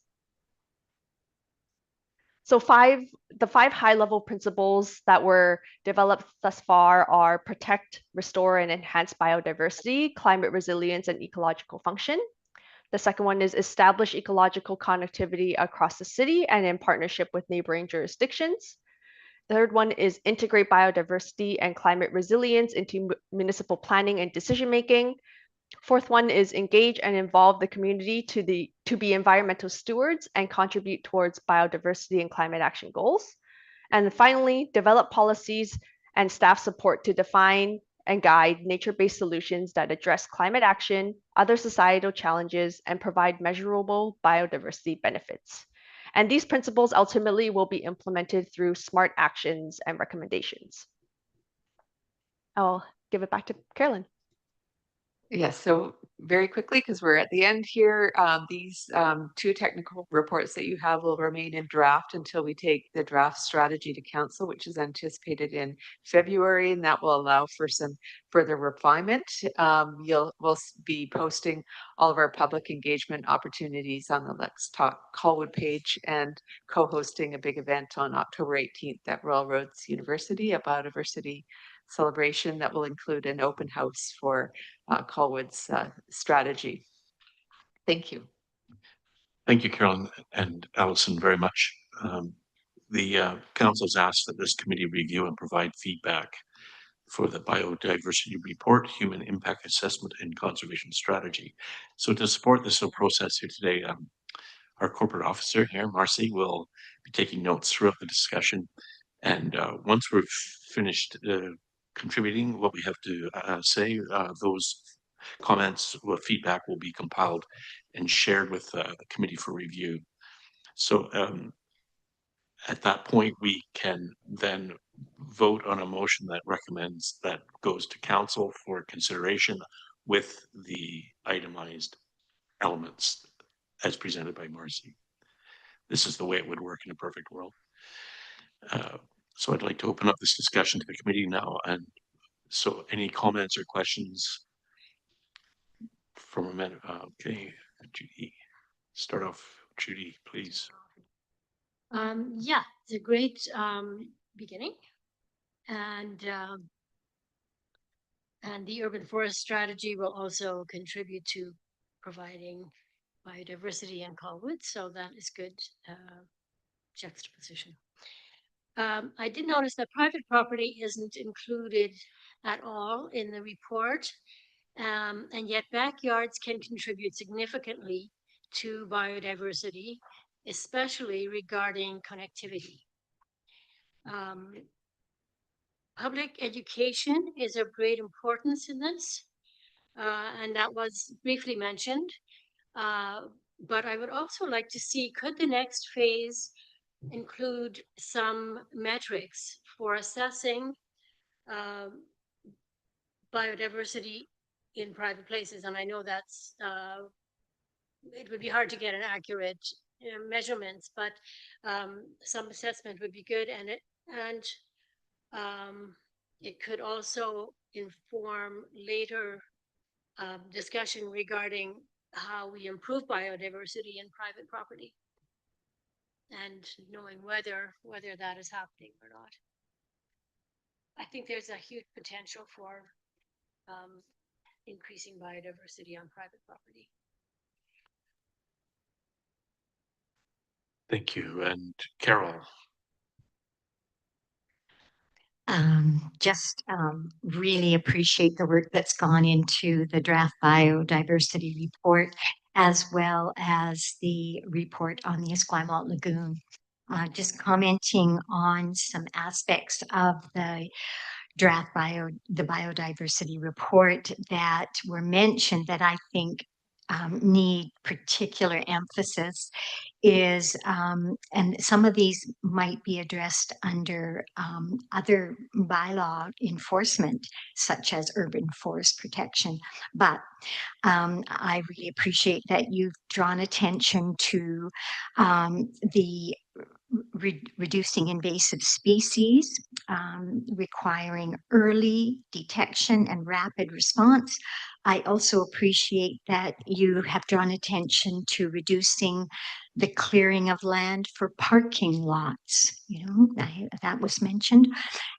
So the five high-level principles that were developed thus far are protect, restore, and enhance biodiversity, climate resilience, and ecological function. The second one is establish ecological connectivity across the city and in partnership with neighboring jurisdictions. The third one is integrate biodiversity and climate resilience into municipal planning and decision-making. Fourth one is engage and involve the community to be environmental stewards and contribute towards biodiversity and climate action goals. And finally, develop policies and staff support to define and guide nature-based solutions that address climate action, other societal challenges, and provide measurable biodiversity benefits. And these principles ultimately will be implemented through smart actions and recommendations. I'll give it back to Carolyn. Yes, so very quickly, because we're at the end here, these two technical reports that you have will remain in draft until we take the draft strategy to council, which is anticipated in February, and that will allow for some further refinement. We'll be posting all of our public engagement opportunities on the Let's Talk Colwood page and co-hosting a big event on October 18th at Royal Roads University, a biodiversity celebration that will include an open house for Colwood's strategy. Thank you. Thank you, Carolyn and Alison, very much. The council's asked that this committee review and provide feedback for the biodiversity report, human impact assessment, and conservation strategy. So to support this process here today, our corporate officer here, Marcy, will be taking notes throughout the discussion. And once we've finished contributing what we have to say, those comments or feedback will be compiled and shared with the committee for review. So at that point, we can then vote on a motion that recommends that goes to council for consideration with the itemized elements as presented by Marcy. This is the way it would work in a perfect world. So I'd like to open up this discussion to the committee now. And so any comments or questions from a minute? Okay, Judy, start off. Judy, please. Yeah, it's a great beginning. And the urban forest strategy will also contribute to providing biodiversity in Colwood. So that is good juxtaposition. I did notice that private property isn't included at all in the report, and yet backyards can contribute significantly to biodiversity, especially regarding connectivity. Public education is of great importance in this, and that was briefly mentioned. But I would also like to see, could the next phase include some metrics for assessing biodiversity in private places? And I know that's, it would be hard to get an accurate measurements, but some assessment would be good. And it could also inform later discussion regarding how we improve biodiversity in private property, and knowing whether that is happening or not. I think there's a huge potential for increasing biodiversity on private property. Thank you. And Carol. Really appreciate the work that's gone into the draft biodiversity report, as well as the report on the Esquimalt Lagoon. Just commenting on some aspects of the draft biodiversity report that were mentioned that I think need particular emphasis is, and some of these might be addressed under other bylaw enforcement, such as urban forest protection. But I really appreciate that you've drawn attention to the reducing invasive species, requiring early detection and rapid response. I also appreciate that you have drawn attention to reducing the clearing of land for parking lots. That was mentioned,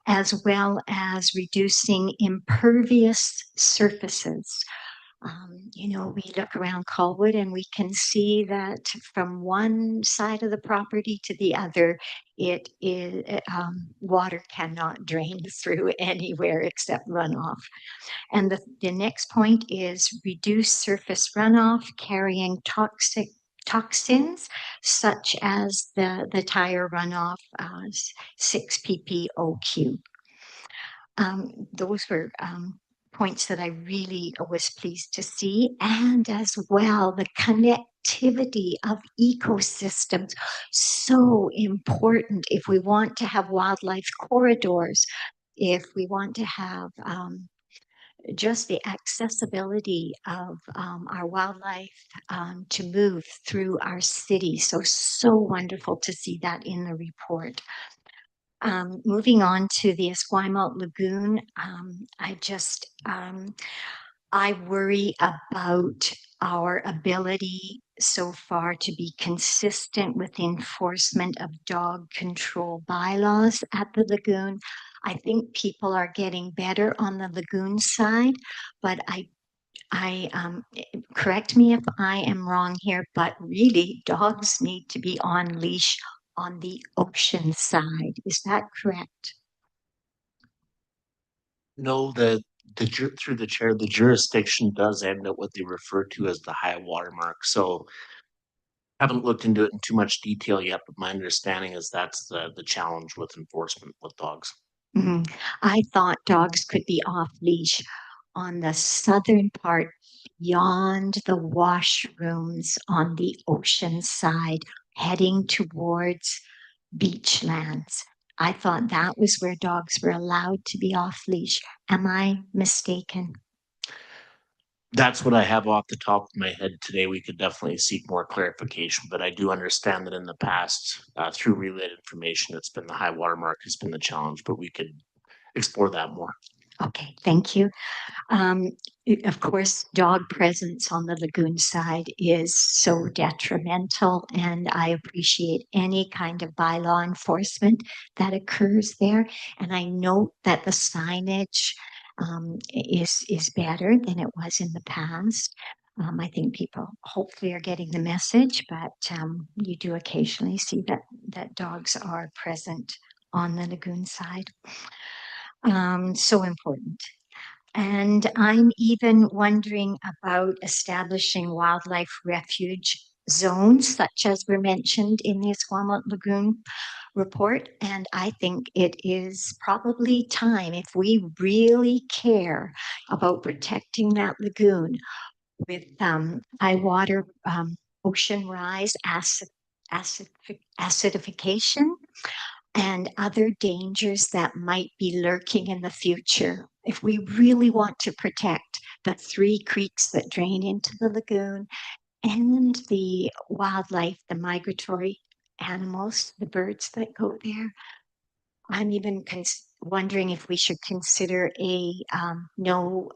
as well as reducing impervious surfaces. We look around Colwood and we can see that from one side of the property to the other, it is water cannot drain through anywhere except runoff. And the next point is reduce surface runoff carrying toxins such as the tire runoff, 6 ppOQ. Those were points that I really was pleased to see, and as well the connectivity of ecosystems, so important if we want to have wildlife corridors, if we want to have just the accessibility of our wildlife to move through our city. So wonderful to see that in the report. Moving on to the Esquimalt Lagoon, I worry about our ability so far to be consistent with the enforcement of dog control bylaws at the lagoon. I think people are getting better on the lagoon side, but correct me if I am wrong here, but really dogs need to be on leash on the ocean side. Is that correct? No, through the chair, the jurisdiction does end at what they refer to as the high water mark. So haven't looked into it in too much detail yet, but my understanding is that's the challenge with enforcement with dogs. Mm-hmm. I thought dogs could be off leash on the southern part beyond the washrooms on the ocean side, heading towards beachlands. I thought that was where dogs were allowed to be off leash. Am I mistaken? That's what I have off the top of my head today. We could definitely seek more clarification, but I do understand that in the past, through relayed information, it's been the high water mark has been the challenge, but we could explore that more. Okay, thank you. Of course, dog presence on the lagoon side is so detrimental, and I appreciate any kind of bylaw enforcement that occurs there. And I note that the signage is better than it was in the past. I think people hopefully are getting the message, but you do occasionally see that dogs are present on the lagoon side. So important. And I'm even wondering about establishing wildlife refuge zones, such as were mentioned in the Esquimalt Lagoon report. And I think it is probably time, if we really care about protecting that lagoon with high water, ocean rise, acidification, and other dangers that might be lurking in the future. If we really want to protect the 3 creeks that drain into the lagoon and the wildlife, the migratory animals, the birds that go there, I'm even wondering if we should consider a no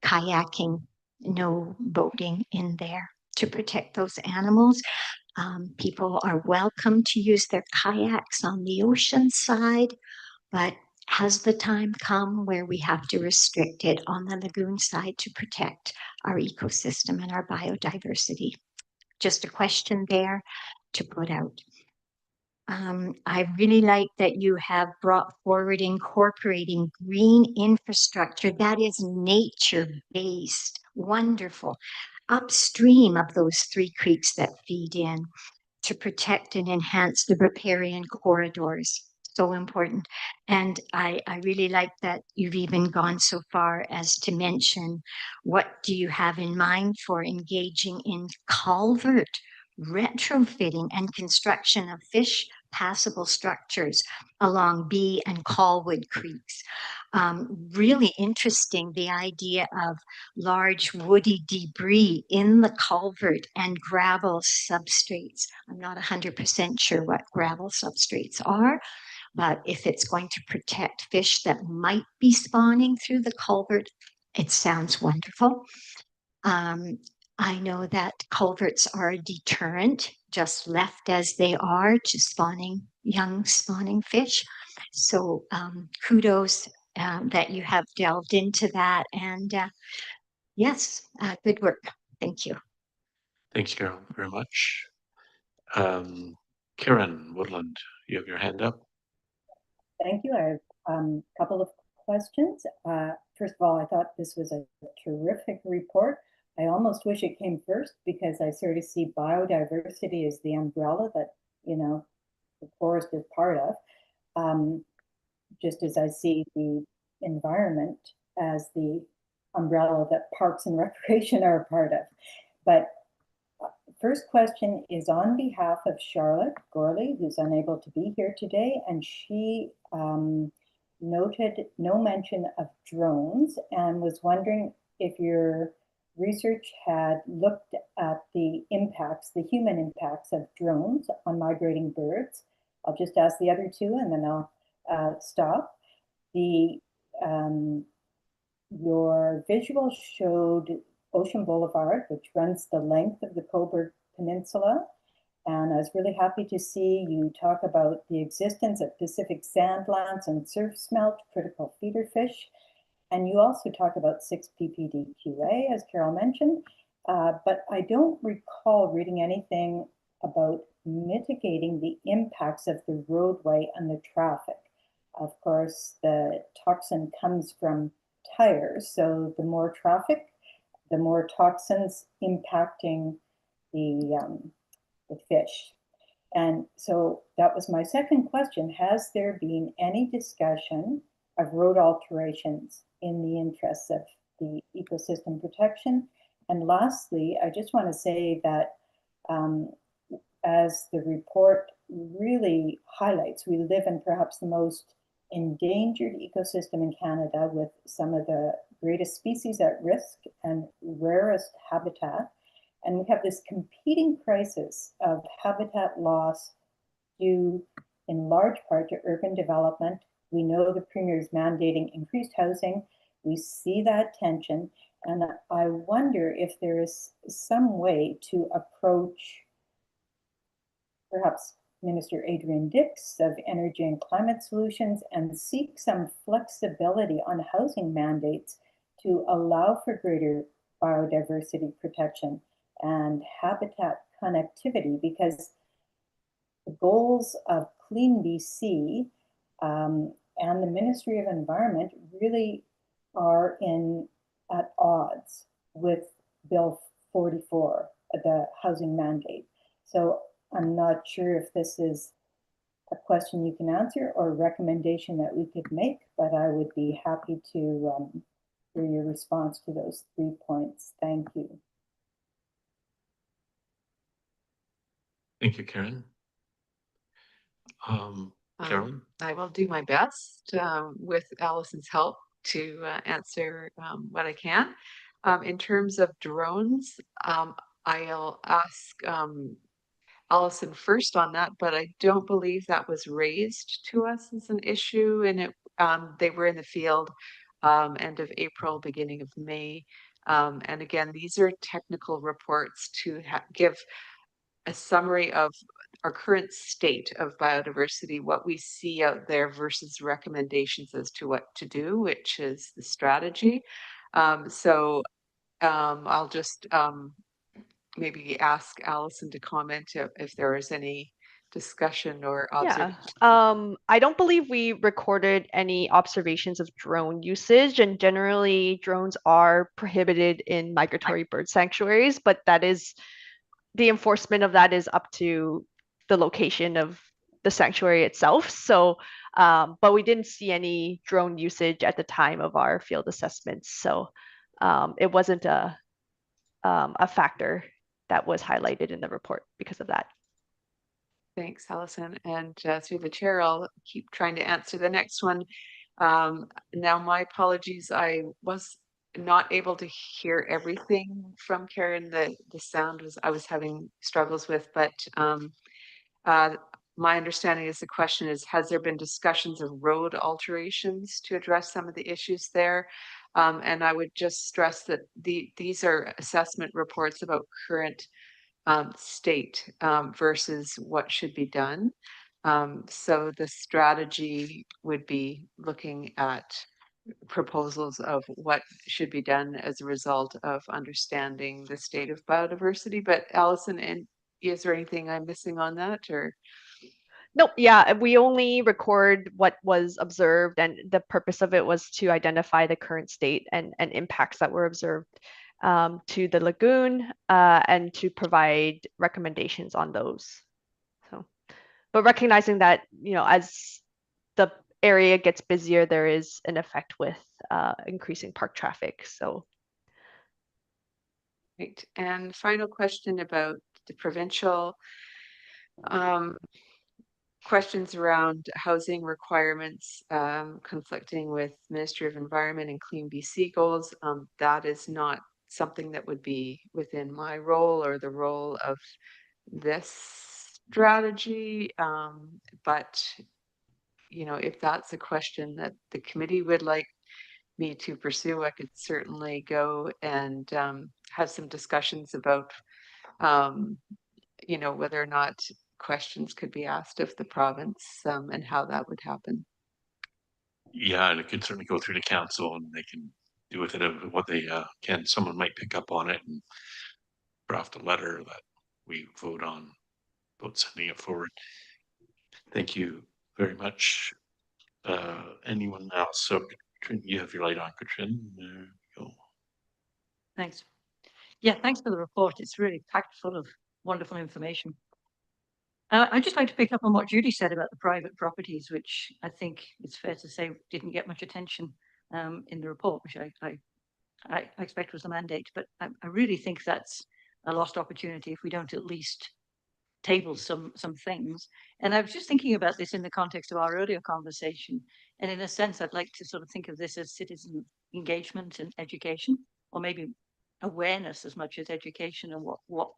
kayaking, no boating in there to protect those animals. People are welcome to use their kayaks on the ocean side, but has the time come where we have to restrict it on the lagoon side to protect our ecosystem and our biodiversity? Just a question there to put out. I really like that you have brought forward incorporating green infrastructure that is nature-based, wonderful, upstream of those 3 creeks that feed in, to protect and enhance the riparian corridors. so important. And I really like that you've even gone so far as to mention, what do you have in mind for engaging in culvert retrofitting and construction of fish passable structures along Bee and Colwood Creeks? Really interesting, the idea of large woody debris in the culvert and gravel substrates. I'm not 100% sure what gravel substrates are, but if it's going to protect fish that might be spawning through the culvert, it sounds wonderful. I know that culverts are a deterrent, just left as they are, to young spawning fish. So kudos that you have delved into that. And yes, good work. Thank you. Thanks, Carol, very much. Karen Woodland, you have your hand up. Thank you. I have a couple of questions. First of all, I thought this was a terrific report. I almost wish it came first, because I sort of see biodiversity as the umbrella that, you know, the forest is part of, just as I see the environment as the umbrella that parks and recreation are a part of. But first question is on behalf of Charlotte Gorley, who's unable to be here today, and she noted no mention of drones and was wondering if your research had looked at the impacts, the human impacts of drones on migrating birds. I'll just ask the other two and then I'll stop. Your visual showed Ocean Boulevard, which runs the length of the Cobourg Peninsula. And I was really happy to see you talk about the existence of Pacific sandlands and surf smelt, critical feeder fish. And you also talk about 6 ppdqa, as Carol mentioned, but I don't recall reading anything about mitigating the impacts of the roadway and the traffic. Of course, the toxin comes from tires, so the more traffic, the more toxins impacting the fish. And so that was my second question. Has there been any discussion of road alterations in the interests of the ecosystem protection? And lastly, I just want to say that as the report really highlights, we live in perhaps the most endangered ecosystem in Canada, with some of the greatest species at risk and rarest habitat. And we have this competing crisis of habitat loss due in large part to urban development. We know the Premier is mandating increased housing. We see that tension. And I wonder if there is some way to approach perhaps Minister Adrian Dix of Energy and Climate Solutions and seek some flexibility on housing mandates to allow for greater biodiversity protection and habitat connectivity, because the goals of Clean BC and the Ministry of Environment really are at odds with Bill 44, the housing mandate. So I'm not sure if this is a question you can answer or a recommendation that we could make, but I would be happy to hear your response to those 3 points. Thank you. Thank you, Karen. Carolyn? I will do my best with Alison's help to answer what I can. In terms of drones, I'll ask Alison first on that, but I don't believe that was raised to us as an issue, and they were in the field end of April, beginning of May. And again, these are technical reports to give a summary of our current state of biodiversity, what we see out there versus recommendations as to what to do, which is the strategy. So I'll just maybe ask Alison to comment if there is any discussion or observation. Yeah, I don't believe we recorded any observations of drone usage, and generally drones are prohibited in migratory bird sanctuaries, but that is, the enforcement of that is up to the location of the sanctuary itself. So, but we didn't see any drone usage at the time of our field assessments. So it wasn't a factor that was highlighted in the report because of that. Thanks, Alison. And through the chair, I'll keep trying to answer the next one. Now, my apologies. I was not able to hear everything from Karen. The sound was, I was having struggles with, but my understanding is the question is, has there been discussions of road alterations to address some of the issues there? And I would just stress that these are assessment reports about current state versus what should be done. So the strategy would be looking at proposals of what should be done as a result of understanding the state of biodiversity. But Alison, and is there anything I'm missing on that, or? Nope. Yeah, we only record what was observed, and the purpose of it was to identify the current state and impacts that were observed to the lagoon and to provide recommendations on those. So, but recognizing that, you know, as the area gets busier, there is an effect with increasing park traffic. So. Right. And final question about the provincial questions around housing requirements conflicting with Ministry of Environment and Clean BC goals. That is not something that would be within my role or the role of this strategy. But, you know, if that's a question that the committee would like me to pursue, I could certainly go and have some discussions about, you know, whether or not questions could be asked of the province and how that would happen. Yeah, and it can certainly go through the council and they can do with it what they can. Someone might pick up on it and draft a letter that we vote on about sending it forward. Thank you very much. Anyone else? So Katrin, you have your light on, Katrin. There you go. Thanks. Yeah, thanks for the report. It's really packed full of wonderful information. I'd just like to pick up on what Judy said about the private properties, which I think it's fair to say didn't get much attention in the report, which I expect was the mandate. But I really think that's a lost opportunity if we don't at least table some things. And I was just thinking about this in the context of our earlier conversation. And in a sense, I'd like to sort of think of this as citizen engagement and education, or maybe awareness as much as education, and what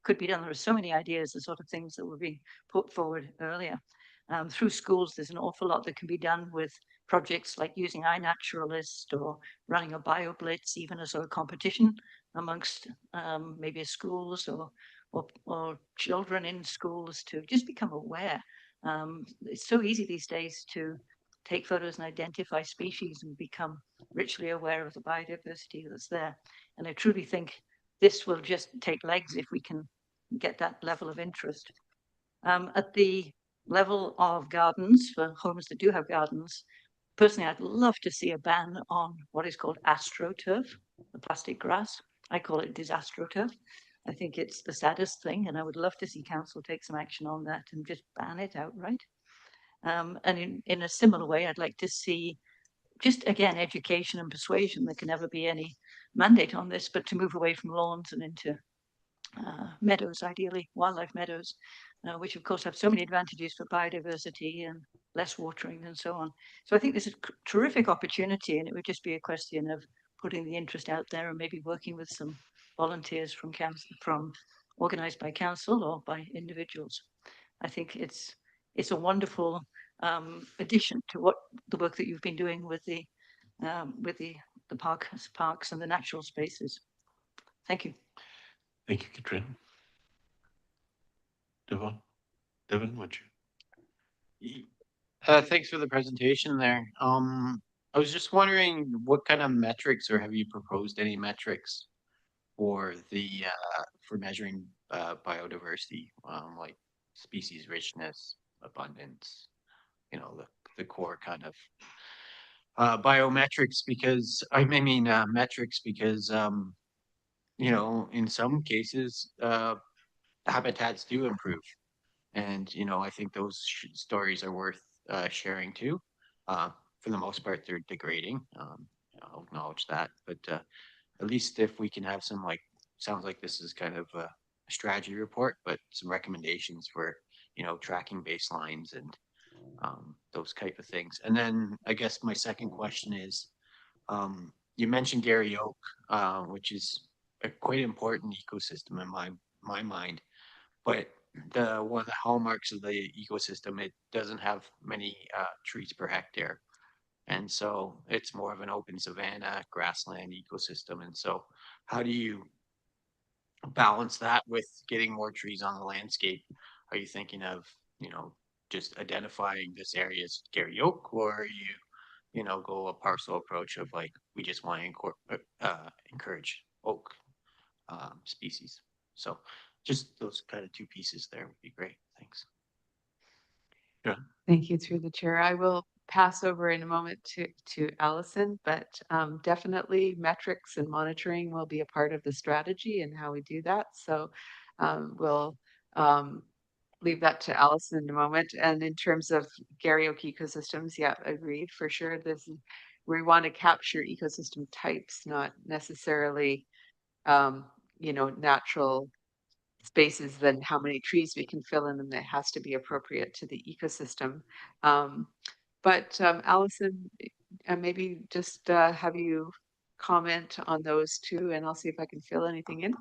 could be done. There are so many ideas, the sort of things that were being put forward earlier. Through schools, there's an awful lot that can be done with projects like using iNaturalist or running a BioBlitz, even as a competition amongst maybe schools or children in schools to just become aware. It's so easy these days to take photos and identify species and become richly aware of the biodiversity that's there. And I truly think this will just take legs if we can get that level of interest. At the level of gardens, for homes that do have gardens, personally, I'd love to see a ban on what is called astroturf, the plastic grass. I call it disastroturf. I think it's the saddest thing, and I would love to see council take some action on that and just ban it outright. And in a similar way, I'd like to see just, again, education and persuasion. There can never be any mandate on this, but to move away from lawns and into meadows, ideally wildlife meadows, which of course have so many advantages for biodiversity and less watering and so on. So I think this is a terrific opportunity, and it would just be a question of putting the interest out there and maybe working with some volunteers from council, from organized by council or by individuals. I think it's a wonderful addition to what the work that you've been doing with the parks and the natural spaces. Thank you. Thank you, Katrin. Devon, would you? Thanks for the presentation there. I was just wondering what kind of metrics, or have you proposed any metrics for the for measuring biodiversity, like species richness, abundance, you know, the core kind of biometrics, because I mean metrics because you know, in some cases habitats do improve, And, you know, I think those stories are worth sharing too. For the most part, they're degrading. I'll acknowledge that, but at least if we can have some, like, sounds like this is kind of a strategy report, but some recommendations for, you know, tracking baselines and those type of things. And then I guess my second question is, you mentioned Gary Oak, which is a quite important ecosystem in my mind, but one of the hallmarks of the ecosystem, it doesn't have many trees per hectare. And so it's more of an open savanna grassland ecosystem. And so how do you balance that with getting more trees on the landscape? Are you thinking of, you know, just identifying this area as Gary Oak, or are you know, go a parcel approach of like, we just want to encourage oak species? So just those kind of two pieces there would be great. Thanks. Yeah. Thank you, through the chair. I will pass over in a moment to Alison, but definitely metrics and monitoring will be a part of the strategy and how we do that. So we'll leave that to Alison in a moment. And in terms of Gary Oak ecosystems, yeah, agreed for sure. We want to capture ecosystem types, not necessarily, you know, natural spaces, then how many trees we can fill in them. That has to be appropriate to the ecosystem. But Alison, maybe just have you comment on those two, and I'll see if I can fill anything in.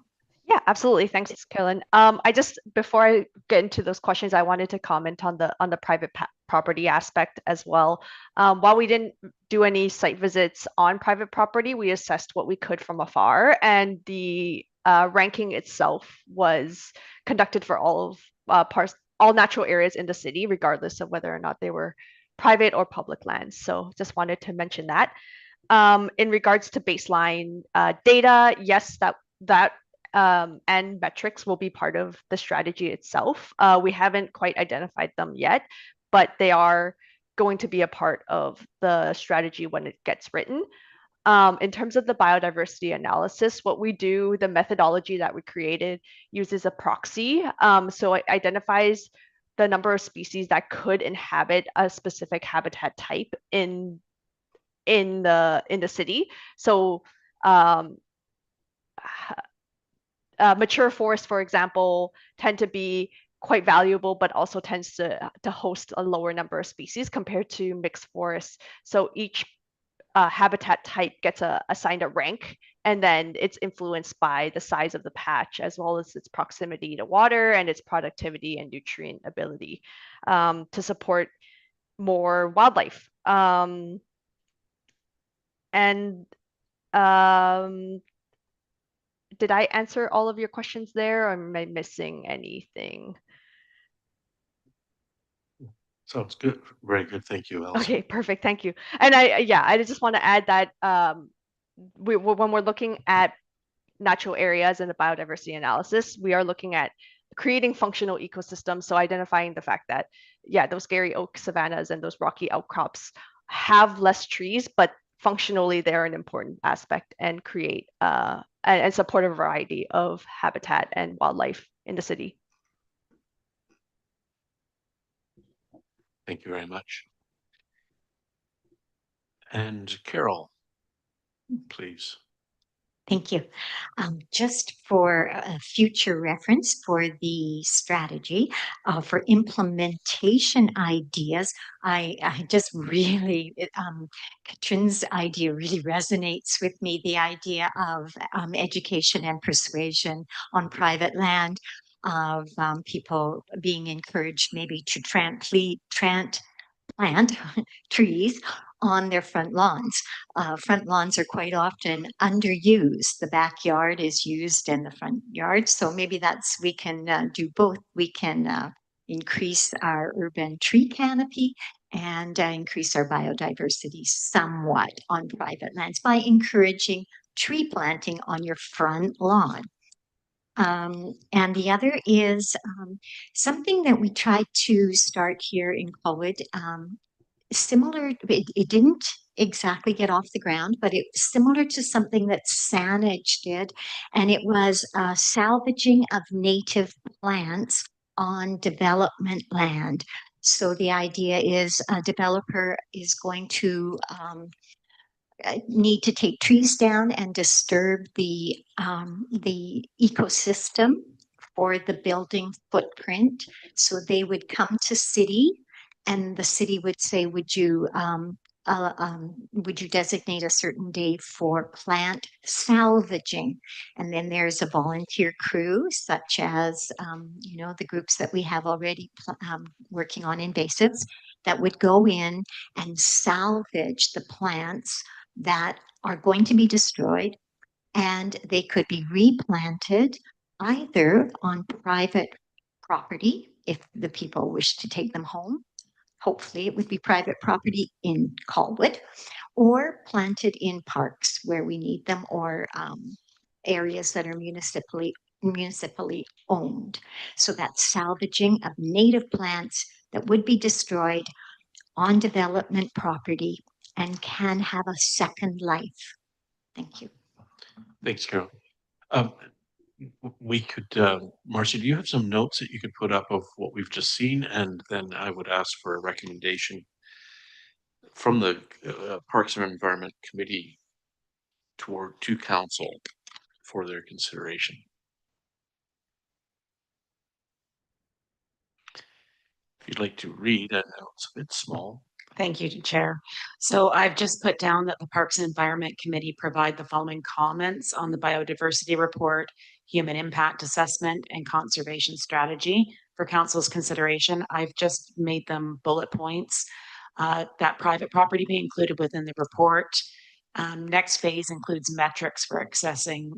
Yeah, absolutely. Thanks, Carolyn. I just, before I get into those questions, I wanted to comment on the private property aspect as well. While we didn't do any site visits on private property, we assessed what we could from afar, and the ranking itself was conducted for all natural areas in the city, regardless of whether or not they were private or public lands. So just wanted to mention that. In regards to baseline data, yes, that and metrics will be part of the strategy itself. We haven't quite identified them yet, but they are going to be a part of the strategy when it gets written. In terms of the biodiversity analysis, what we do, the methodology that we created uses a proxy. So it identifies the number of species that could inhabit a specific habitat type in the city. So mature forests, for example, tend to be quite valuable, but also tends to host a lower number of species compared to mixed forests. So each habitat type gets assigned a rank, and then it's influenced by the size of the patch, as well as its proximity to water and its productivity and nutrient ability to support more wildlife. Did I answer all of your questions there, or am I missing anything? Sounds good. Very good. Thank you, Alison. Okay, perfect. Thank you. And I just want to add that when we're looking at natural areas and the biodiversity analysis, we are looking at creating functional ecosystems. So identifying the fact that, yeah, those Gary Oak savannas and those rocky outcrops have less trees, but functionally they're an important aspect and create and support a variety of habitat and wildlife in the city. Thank you very much. And Carol, please. Thank you. Just for future reference for the strategy, for implementation ideas, I just really, Katrin's idea really resonates with me, the idea of education and persuasion on private land, of people being encouraged maybe to plant trees on their front lawns. Front lawns are quite often underused. The backyard is used in the front yard. So maybe we can do both. We can increase our urban tree canopy and increase our biodiversity somewhat on private lands by encouraging tree planting on your front lawn. And the other is something that we tried to start here in Colwood. Similar, it didn't exactly get off the ground, but it was similar to something that Saanich did, and it was salvaging of native plants on development land. So the idea is a developer is going to need to take trees down and disturb the ecosystem for the building footprint. So they would come to city, and the city would say, would you designate a certain day for plant salvaging? And then there's a volunteer crew, such as the groups that we have already working on invasives, that would go in and salvage the plants that are going to be destroyed, and they could be replanted either on private property if the people wish to take them home. Hopefully it would be private property in Colwood, or planted in parks where we need them, or areas that are municipally owned. So that's salvaging of native plants that would be destroyed on development property and can have a second life. Thank you. Thanks, Carol. We could, Marcia, do you have some notes that you could put up of what we've just seen? And then I would ask for a recommendation from the Parks and Environment Committee to council for their consideration. If you'd like to read, I know it's a bit small. Thank you, Chair. So I've just put down that the Parks and Environment Committee provide the following comments on the biodiversity report, human impact assessment, and conservation strategy for council's consideration. I've just made them bullet points. That private property be included within the report. Next phase includes metrics for accessing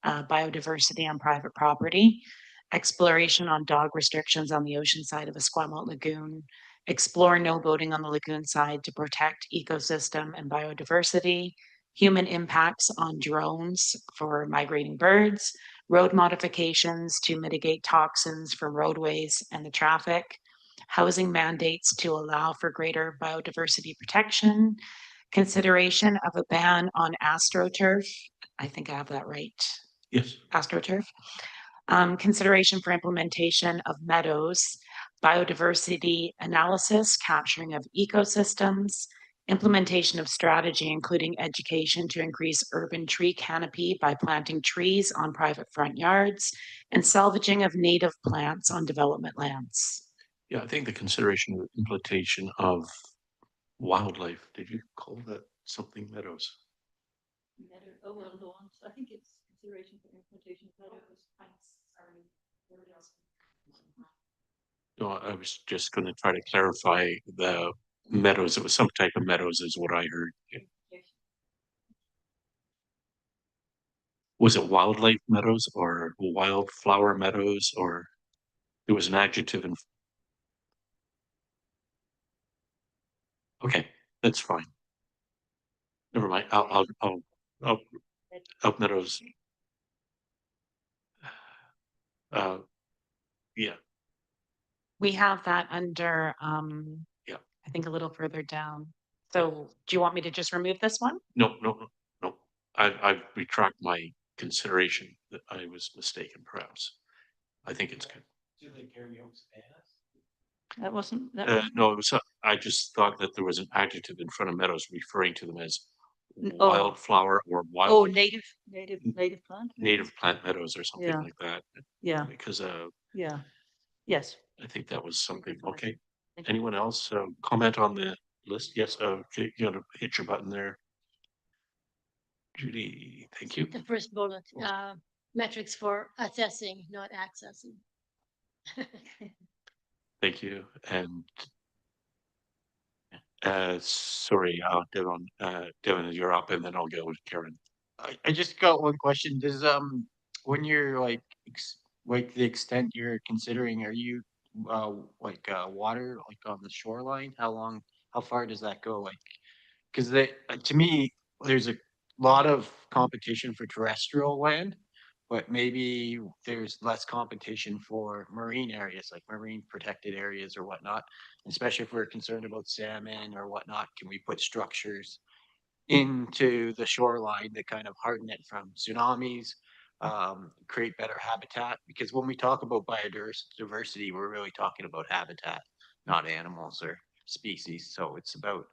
biodiversity on private property, exploration on dog restrictions on the ocean side of Esquimalt Lagoon, explore no boating on the lagoon side to protect ecosystem and biodiversity, human impacts on drones for migrating birds, road modifications to mitigate toxins from roadways and the traffic, housing mandates to allow for greater biodiversity protection, consideration of a ban on astroturf. I think I have that right. Yes. AstroTurf. Consideration for implementation of meadows, biodiversity analysis, capturing of ecosystems, implementation of strategy, including education to increase urban tree canopy by planting trees on private front yards, and salvaging of native plants on development lands. Yeah, I think the consideration of implementation of wildlife, did you call that something meadows? Oh, well, lawns. I think it's consideration for implementation of meadows. No, I was just going to try to clarify the meadows. It was some type of meadows is what I heard. Yeah. Was it wildlife meadows or wildflower meadows, or it was an adjective? And okay, that's fine. Never mind. I'll meadows. Yeah. We have that under, yeah, I think a little further down. So do you want me to just remove this one? No. I retract my consideration that I was mistaken, perhaps. I think it's good. That wasn't that. No, it was. I just thought that there was an adjective in front of meadows referring to them as Oh. wildflower or wild. Oh, native plant. Native plant meadows or something Yeah. like that. Yeah. Because yeah. Yes. I think that was something. Okay. Anyone else comment on the list? Yes. Okay, you gotta hit your button there. Judy, thank you. The first bullet, metrics for assessing, not accessing. Thank you. And sorry, Devin, you're up, and then I'll go with Karen. I just got one question. Does when you're like the extent you're considering, are you water like on the shoreline? How far does that go? Like, because to me, there's a lot of competition for terrestrial land, but maybe there's less competition for marine areas, like marine protected areas or whatnot. Especially if we're concerned about salmon or whatnot, can we put structures into the shoreline that kind of harden it from tsunamis create better habitat, because when we talk about biodiversity, we're really talking about habitat, not animals or species. So it's about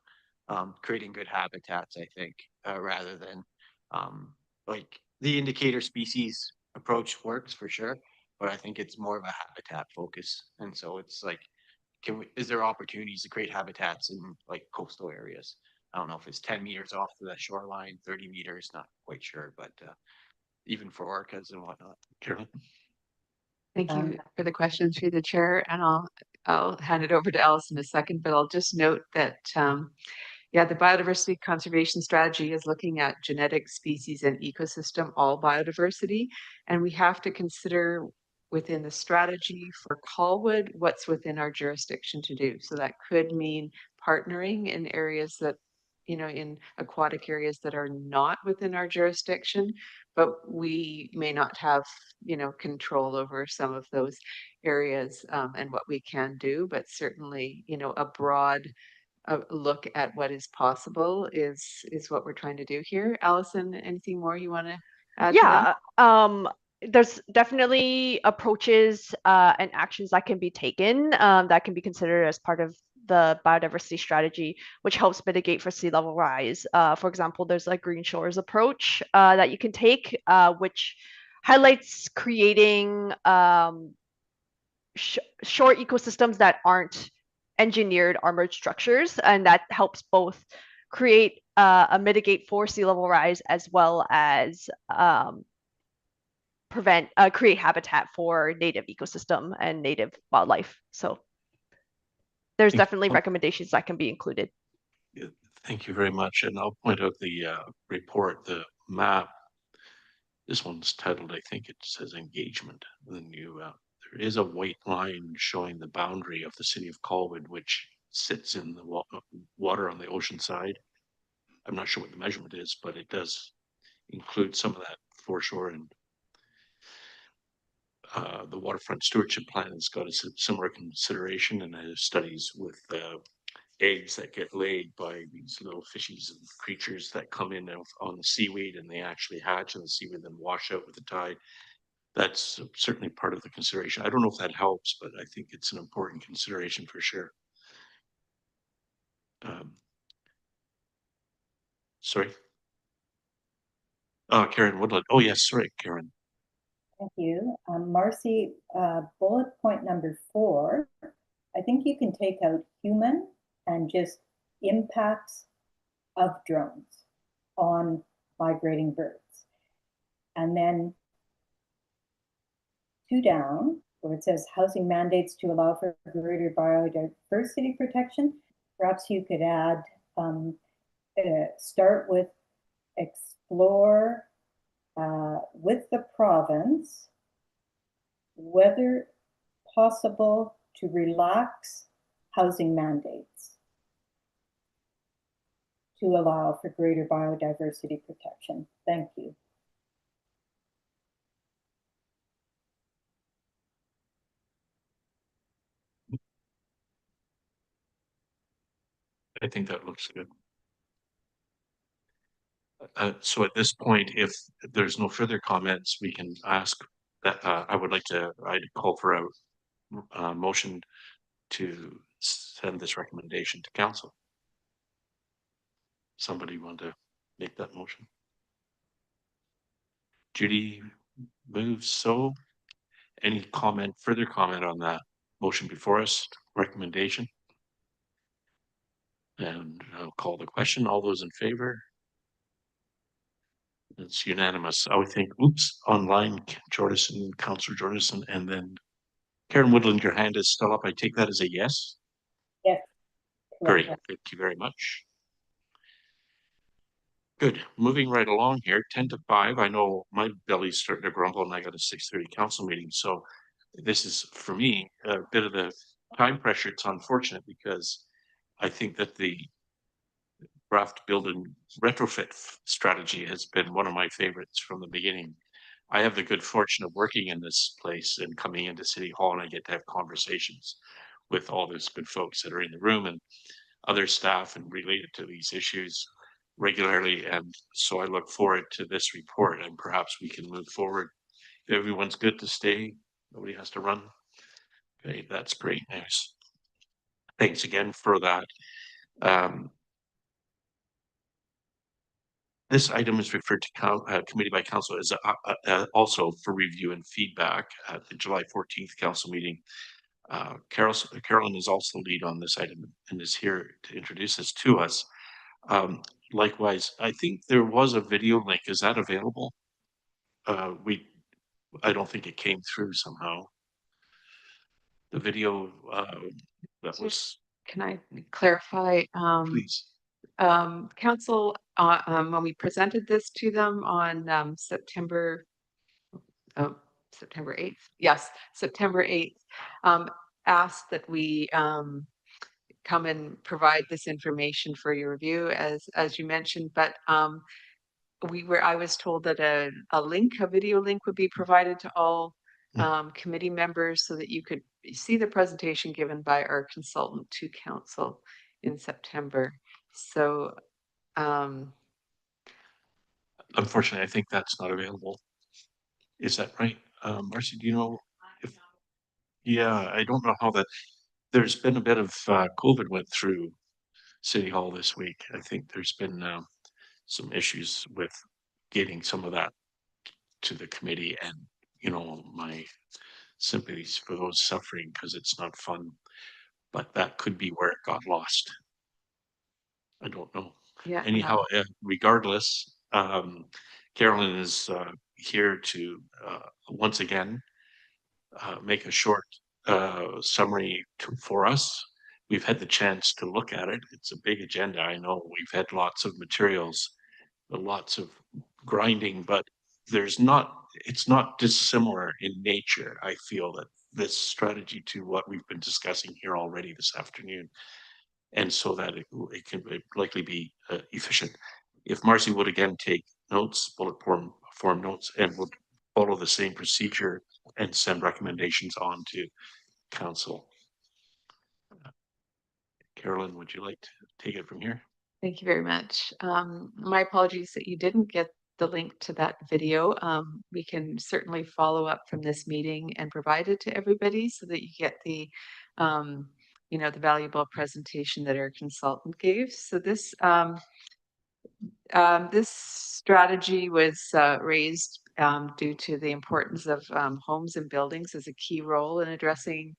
creating good habitats, I think, rather than like the indicator species approach works for sure, but I think it's more of a habitat focus. And so it's like, is there opportunities to create habitats in like coastal areas? I don't know if it's 10 meters off the shoreline, 30 meters, not quite sure, but even for orcas and whatnot. Carolyn? Thank you for the question through the chair, and I'll hand it over to Alison in a second, but I'll just note that yeah, the biodiversity conservation strategy is looking at genetic, species, and ecosystem, all biodiversity, and we have to consider within the strategy for Colwood what's within our jurisdiction to do. So that could mean partnering in areas that, you know, in aquatic areas that are not within our jurisdiction, but we may not have, you know, control over some of those areas and what we can do, but certainly, you know, a broad look at what is possible is what we're trying to do here. Alison, anything more you want to add to that? Yeah, there's definitely approaches and actions that can be taken that can be considered as part of the biodiversity strategy, which helps mitigate for sea level rise. For example, there's a green shores approach that you can take, which highlights creating shore ecosystems that aren't engineered armored structures, and that helps both create a mitigate for sea level rise as well as create habitat for native ecosystem and native wildlife. So there's definitely recommendations that can be included. Thank you very much. And I'll point out the report, the map. This one's titled, I think it says engagement. Then there is a white line showing the boundary of the city of Colwood, which sits in the water on the ocean side. I'm not sure what the measurement is, but it does include some of that foreshore, and the waterfront stewardship plan has got a similar consideration, and has studies with eggs that get laid by these little fishies and creatures that come in on the seaweed, and they actually hatch, and the seaweed then wash out with the tide. That's certainly part of the consideration. I don't know if that helps, but I think it's an important consideration for sure. Sorry. Karen Woodland. Oh, yes, sorry, Karen. Thank you. Marcy, bullet point number 4, I think you can take out human and just impacts of drones on migrating birds. And then 2 down, where it says housing mandates to allow for greater biodiversity protection, perhaps you could add, start with explore with the province whether possible to relax housing mandates to allow for greater biodiversity protection. Thank you. I think that looks good. So at this point, if there's no further comments, we can ask that I'd call for a motion to send this recommendation to council. Somebody want to make that motion? Judy moves. So any further comment on that motion before us, recommendation? And I'll call the question. All those in favor? It's unanimous. I would think, oops, online, Jordison, Councillor Jordison, and then Karen Woodland, your hand is still up. I take that as a yes? Yes. Great, thank you very much. Good, moving right along here, 10 to 5. I know my belly's starting to grumble and I got a 6:30 council meeting. So this is, for me, a bit of the time pressure. It's unfortunate because I think that the draft build and retrofit strategy has been one of my favorites from the beginning. I have the good fortune of working in this place and coming into City Hall, and I get to have conversations with all those good folks that are in the room and other staff and related to these issues. regularly, and so I look forward to this report, and perhaps we can move forward. If everyone's good to stay, nobody has to run. Okay, that's great news. Thanks again for that. This item is referred to committee by council as also for review and feedback at the July 14th council meeting. Carolyn is also lead on this item and is here to introduce this to us. Likewise, I think there was a video link. Is that available? I don't think it came through somehow. The video that was. Can I clarify? Please. Council, when we presented this to them on September 8th, yes, September 8th, asked that we come and provide this information for your review, as you mentioned, but I was told that a video link would be provided to all committee members so that you could see the presentation given by our consultant to council in September. So unfortunately, I think that's not available. Is that right? Marcy, do you know if, yeah, I don't know how that, there's been a bit of COVID went through City Hall this week. I think there's been some issues with getting some of that to the committee, and, you know, my sympathies for those suffering because it's not fun, but that could be where it got lost. I don't know. yeah. Anyhow, regardless, Carolyn is here to once again make a short summary for us. We've had the chance to look at it. It's a big agenda. I know we've had lots of materials, lots of grinding, but it's not dissimilar in nature. I feel that this strategy to what we've been discussing here already this afternoon, and so that it can likely be efficient. If Marcy would again take notes, bullet form notes, and would follow the same procedure and send recommendations on to council. Carolyn, would you like to take it from here? Thank you very much. My apologies that you didn't get the link to that video. We can certainly follow up from this meeting and provide it to everybody so that you get the the valuable presentation that our consultant gave. So this this strategy was raised due to the importance of homes and buildings as a key role in addressing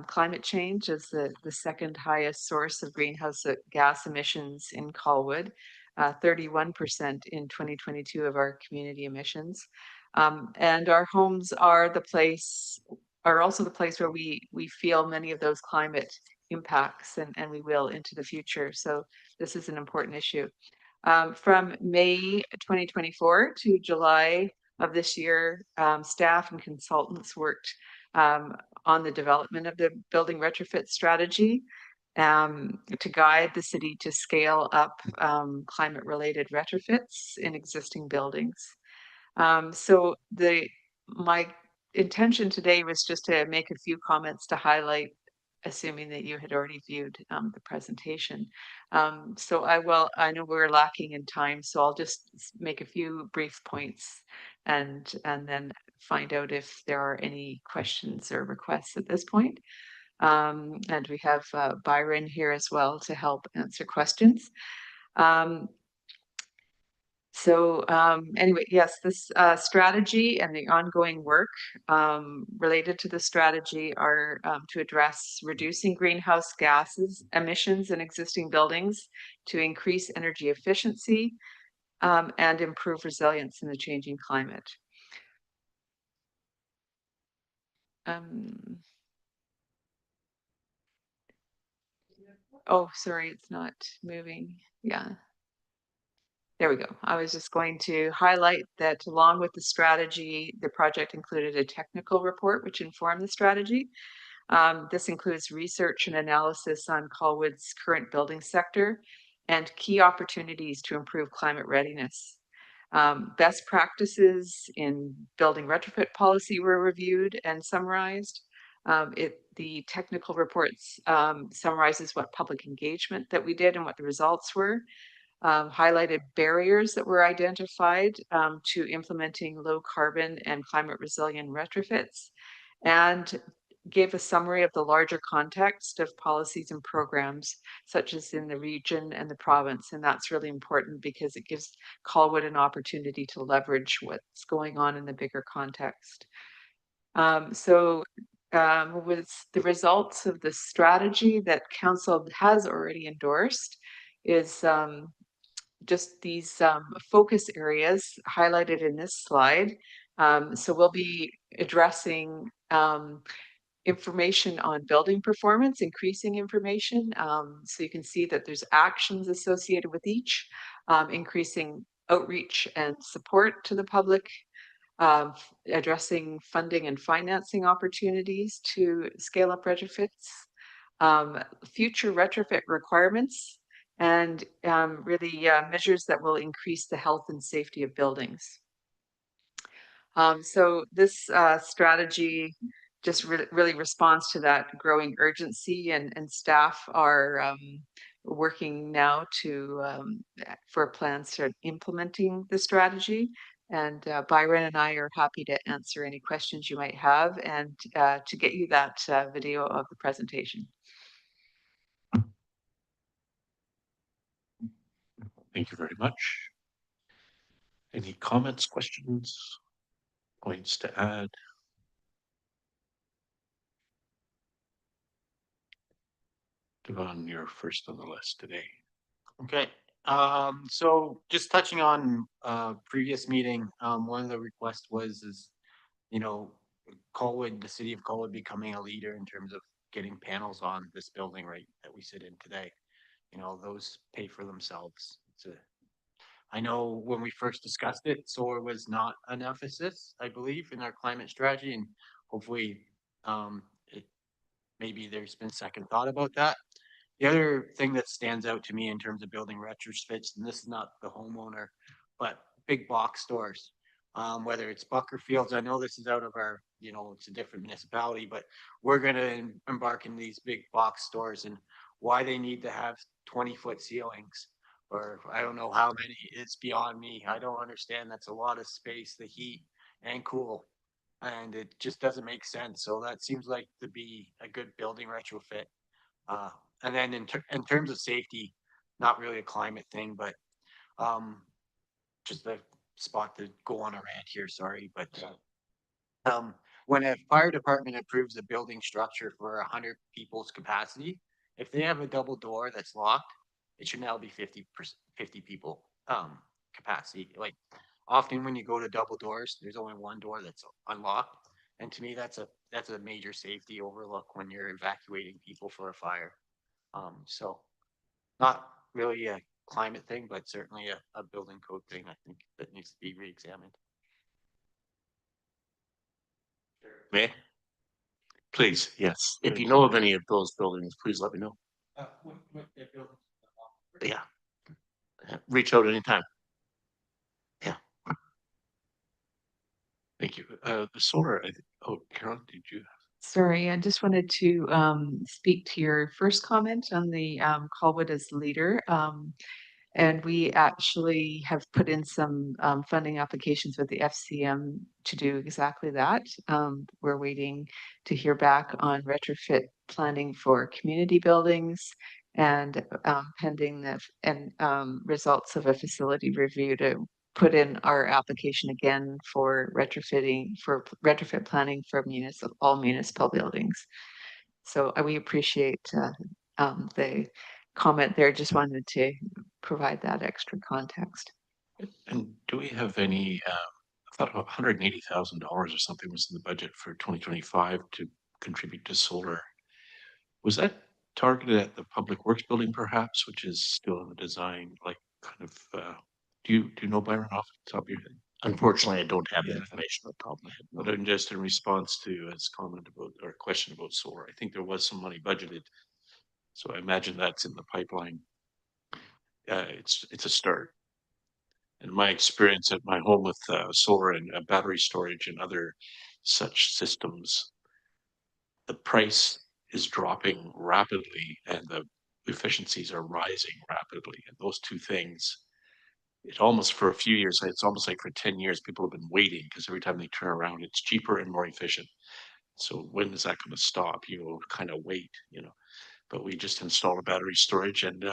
climate change as the second highest source of greenhouse gas emissions in Colwood, 31% in 2022 of our community emissions. And our homes are also the place where we feel many of those climate impacts, and we will into the future. So this is an important issue. From May 2024 to July of this year, staff and consultants worked on the development of the building retrofit strategy to guide the city to scale up climate-related retrofits in existing buildings. So my intention today was just to make a few comments to highlight, assuming that you had already viewed the presentation. So I know we're lacking in time, so I'll just make a few brief points and then find out if there are any questions or requests at this point. And we have Byron here as well to help answer questions. Anyway, yes, this strategy and the ongoing work related to the strategy are to address reducing greenhouse gases emissions in existing buildings, to increase energy efficiency, and improve resilience in the changing climate. Oh, sorry, it's not moving. Yeah. There we go. I was just going to highlight that along with the strategy, the project included a technical report which informed the strategy. This includes research and analysis on Colwood's current building sector and key opportunities to improve climate readiness. Best practices in building retrofit policy were reviewed and summarized. The technical reports summarizes what public engagement that we did and what the results were. highlighted barriers that were identified to implementing low carbon and climate resilient retrofits, and gave a summary of the larger context of policies and programs, such as in the region and the province. And that's really important because it gives Colwood an opportunity to leverage what's going on in the bigger context. With the results of the strategy that Council has already endorsed is just these focus areas highlighted in this slide. So we'll be addressing information on building performance, increasing information. So you can see that there's actions associated with each, increasing outreach and support to the public, addressing funding and financing opportunities to scale up retrofits, future retrofit requirements, and really measures that will increase the health and safety of buildings. So this strategy just really responds to that growing urgency, and staff are working now for plans to implementing the strategy. And Byron and I are happy to answer any questions you might have and to get you that video of the presentation. Thank you very much. Any comments, questions, points to add? Devon, you're first on the list today. Okay. So just touching on previous meeting, one of the requests was Colwood, the city of Colwood becoming a leader in terms of getting panels on this building right that we sit in today. Those pay for themselves. I know when we first discussed it, solar was not an emphasis, I believe, in our climate strategy, and hopefully maybe there's been second thought about that. The other thing that stands out to me in terms of building retrofits, and this is not the homeowner, but big box stores, whether it's Buckerfields, I know this is out of our, it's a different municipality, but we're going to embark in these big box stores, and why they need to have 20-foot ceilings, or I don't know how many, it's beyond me. I don't understand. That's a lot of space, the heat and cool, and it just doesn't make sense. So that seems like to be a good building retrofit. And then in terms of safety, not really a climate thing, but just a spot to go on a rant here, sorry. But when a fire department approves a building structure for 100 people's capacity, if they have a double door that's locked, it should now be 50 people capacity. Like often when you go to double doors, there's only one door that's unlocked. And to me, that's a major safety overlook when you're evacuating people for a fire. So not really a climate thing, but certainly a building code thing, I think, that needs to be re-examined. May? Please, yes. If you know of any of those buildings, please let me know. Yeah. Reach out anytime. Yeah. Thank you. The solar, Carolyn, did you? Sorry, I just wanted to speak to your first comment on the Colwood as leader. And we actually have put in some funding applications with the FCM to do exactly that. We're waiting to hear back on retrofit planning for community buildings, and pending the results of a facility review to put in our application again for retrofit planning for all municipal buildings. So we appreciate the comment there. Just wanted to provide that extra context. And do we have any, I thought about $180,000 or something was in the budget for 2025 to contribute to solar. Was that targeted at the Public Works building perhaps, which is still in the design, like kind of, do you know, Byron, off the top of your head? Unfortunately, I don't have that information on the top of my head. But just in response to his comment about, or question about solar, I think there was some money budgeted. So I imagine that's in the pipeline. It's a start. In my experience at my home with solar and battery storage and other such systems, the price is dropping rapidly, and efficiencies are rising rapidly. And those two things, it almost for a few years, it's almost like for 10 years, people have been waiting because every time they turn around, it's cheaper and more efficient. So when is that going to stop? You know, kind of wait, you know, but we just installed a battery storage and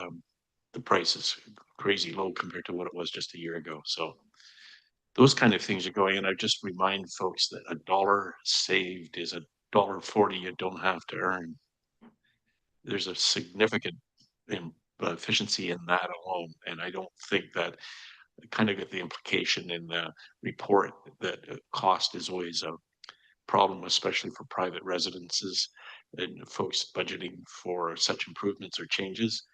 the price is crazy low compared to what it was just a year ago. So those kind of things are going, and I just remind folks that a dollar saved is $1.40 you don't have to earn. There's a significant efficiency in that alone, and I don't think that kind of get the implication in the report that cost is always a problem, especially for private residences and folks budgeting for such improvements or changes.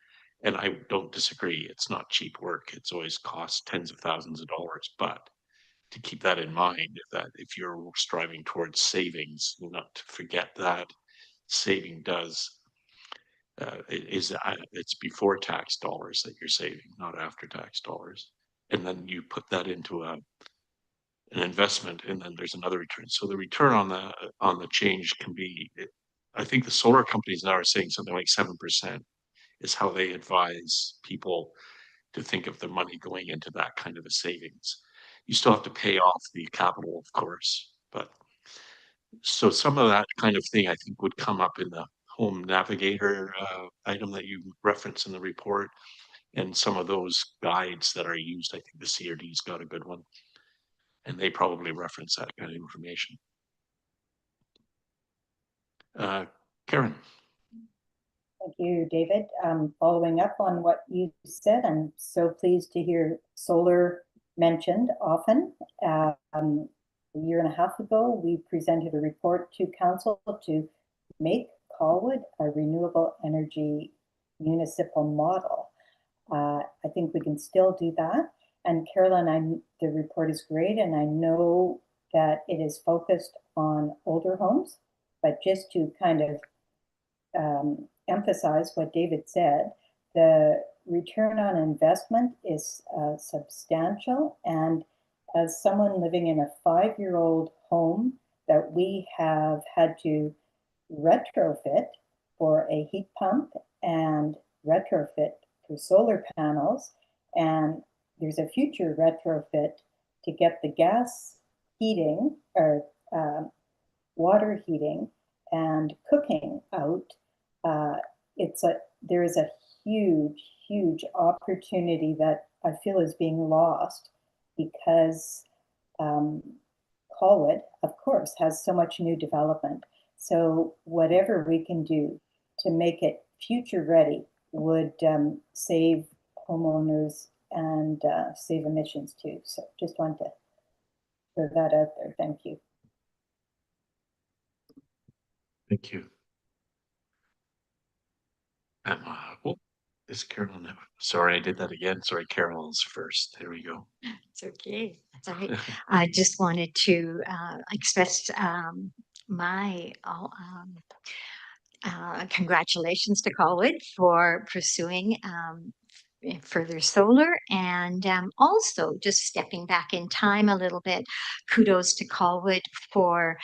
And I don't disagree. It's not cheap work. It's always cost tens of thousands of dollars. But to keep that in mind, that if you're striving towards savings, not to forget that saving does it's before tax dollars that you're saving, not after tax dollars. And then you put that into an investment, and then there's another return. So the return on the change can be, I think the solar companies now are saying something like 7% is how they advise people to think of the money going into that kind of a savings. You still have to pay off the capital, of course, but so some of that kind of thing I think would come up in the home navigator item that you reference in the report, and some of those guides that are used. I think the CRD's got a good one, and they probably reference that kind of information. Karen. Thank you, David. Following up on what you said, I'm so pleased to hear solar mentioned often. A year and a half ago, we presented a report to council to make Colwood a renewable energy municipal model. I think we can still do that. And Carolyn, the report is great, and I know that it is focused on older homes, but just to kind of emphasize what David said, the return on investment is substantial. And as someone living in a 5-year-old home that we have had to retrofit for a heat pump and retrofit for solar panels, and there's a future retrofit to get the gas heating or water heating and cooking out. There is a huge opportunity that I feel is being lost because Colwood, of course, has so much new development. So whatever we can do to make it future ready would save homeowners and save emissions too. So just want to throw that out there. Thank you. Thank you. Is Carolyn? Sorry, I did that again. Sorry, Carolyn's first. There we go. It's okay. That's all right. I just wanted to express my congratulations to Colwood for pursuing further solar, and also just stepping back in time a little bit. Kudos to Colwood for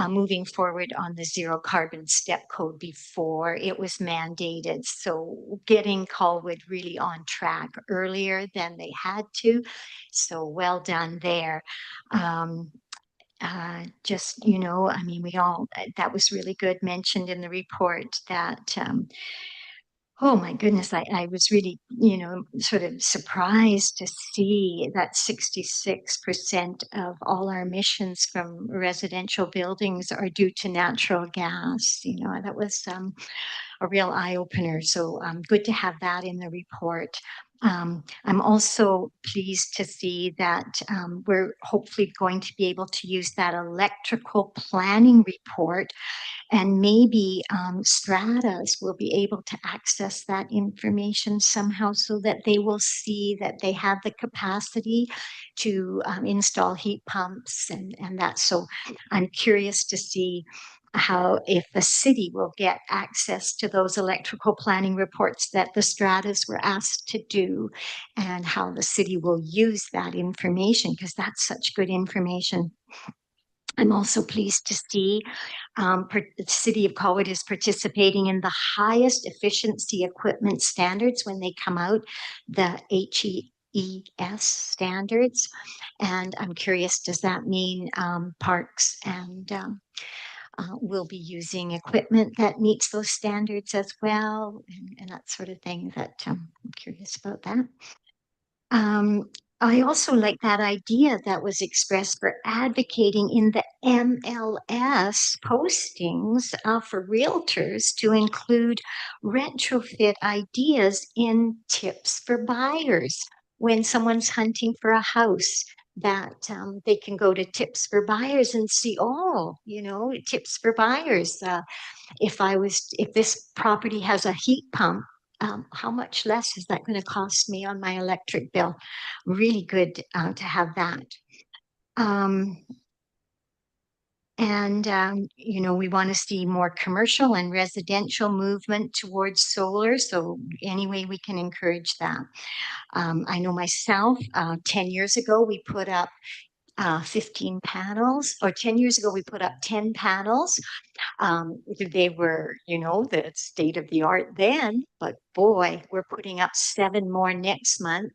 moving forward on the zero carbon step code before it was mandated. So getting Colwood really on track earlier than they had to. So well done there. Just, you know, I mean, that was really good, mentioned in the report that oh my goodness, I was really, you know, sort of surprised to see that 66% of all our emissions from residential buildings are due to natural gas. You know, that was a real eye opener. So good to have that in the report. I'm also pleased to see that we're hopefully going to be able to use that electrical planning report, and maybe stratas will be able to access that information somehow so that they will see that they have the capacity to install heat pumps and that. So I'm curious to see how, if the city will get access to those electrical planning reports that the stratas were asked to do, and how the city will use that information, because that's such good information. I'm also pleased to see the City of Colwood is participating in the highest efficiency equipment standards when they come out, the HEES standards. And I'm curious, does that mean parks and will be using equipment that meets those standards as well, and that sort of thing? That I'm curious about that. I also like that idea that was expressed for advocating in the MLS postings for realtors to include retrofit ideas in tips for buyers. When someone's hunting for a house, that they can go to tips for buyers and see, oh, you know, tips for buyers. If this property has a heat pump, how much less is that going to cost me on my electric bill? Really good to have that. You know, we want to see more commercial and residential movement towards solar. So any way we can encourage that. I know myself, 10 years ago, we put up 15 panels, or 10 years ago, we put up 10 panels. They were, you know, the state of the art then, but boy, we're putting up 7 more next month.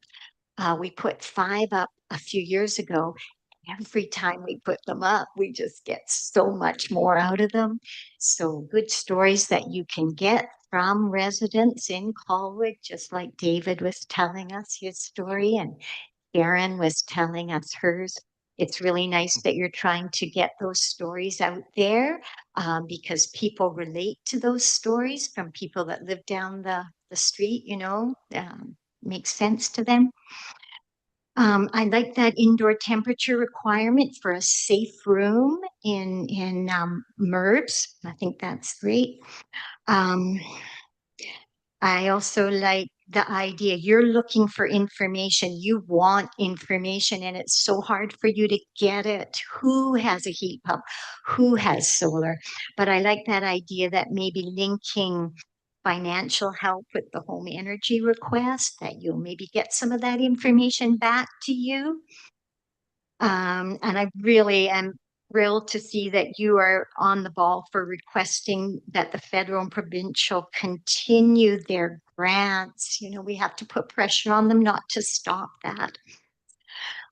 We put 5 up a few years ago. Every time we put them up, we just get so much more out of them. So good stories that you can get from residents in Colwood, just like David was telling us his story and Erin was telling us hers. It's really nice that you're trying to get those stories out there because people relate to those stories from people that live down the street, you know, makes sense to them. I like that indoor temperature requirement for a safe room in MERBs. I think that's great. I also like the idea you're looking for information, you want information, and it's so hard for you to get it. Who has a heat pump? Who has solar? But I like that idea that maybe linking financial help with the home energy request, that you'll maybe get some of that information back to you. And I really am thrilled to see that you are on the ball for requesting that the federal and provincial continue their grants. You know, we have to put pressure on them not to stop that.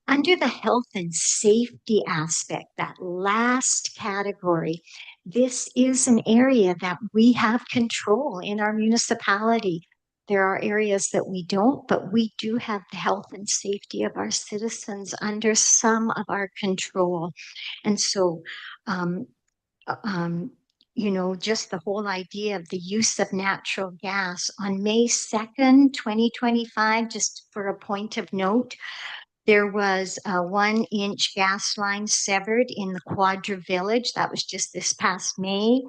Under the health and safety aspect, that last category, this is an area that we have control in our municipality. There are areas that we don't, but we do have the health and safety of our citizens under some of our control. And so, you know, just the whole idea of the use of natural gas on May 2nd, 2025, just for a point of note, there was a 1-inch gas line severed in the Quadra Village. That was just this past May,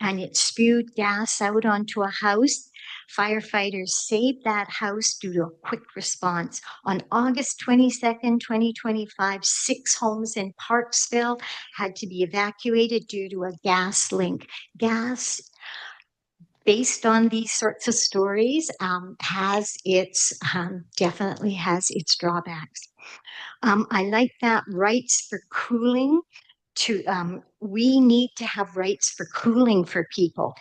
and it spewed gas out onto a house. Firefighters saved that house due to a quick response. On August 22nd, 2025, 6 homes in Parksville had to be evacuated due to a gas leak. Gas, based on these sorts of stories, definitely has its drawbacks. I like that rights for cooling we need to have rights for cooling for people.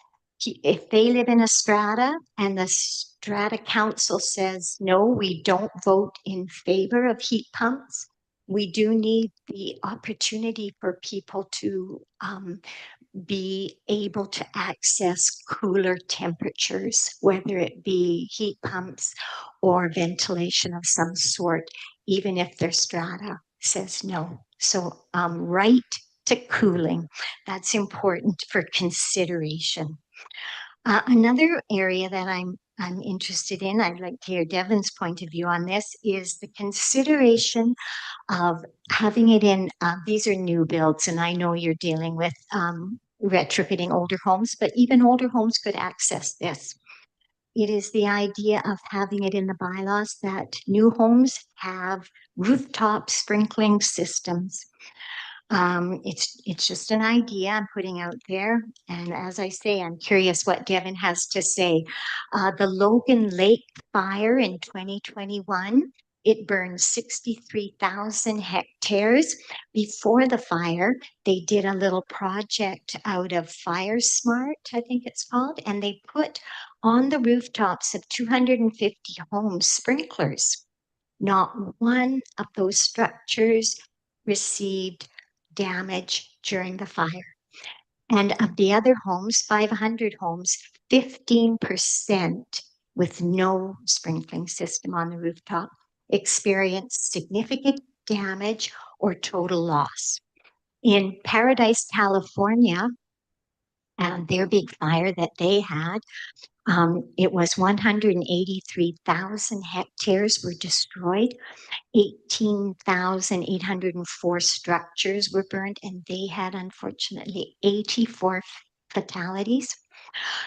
If they live in a strata and the strata council says, no, we don't vote in favor of heat pumps, we do need the opportunity for people to be able to access cooler temperatures, whether it be heat pumps or ventilation of some sort, even if their strata says no. So right to cooling, that's important for consideration. Another area that I'm interested in, I'd like to hear Devin's point of view on this, is the consideration of having it in, these are new builds, and I know you're dealing with retrofitting older homes, but even older homes could access this. It is the idea of having it in the bylaws that new homes have rooftop sprinkling systems. It's just an idea I'm putting out there. And as I say, I'm curious what Devin has to say. The Logan Lake fire in 2021 It burned 63,000 hectares. Before the fire, they did a little project out of Fire Smart, I think it's called, and they put on the rooftops of 250 homes sprinklers. Not one of those structures received damage during the fire. And of the other homes, 500 homes, 15% with no sprinkling system on the rooftop experienced significant damage or total loss. In Paradise, California, their big fire that they had, it was 183,000 hectares were destroyed. 18,804 structures were burned, and they had, unfortunately, 84 fatalities.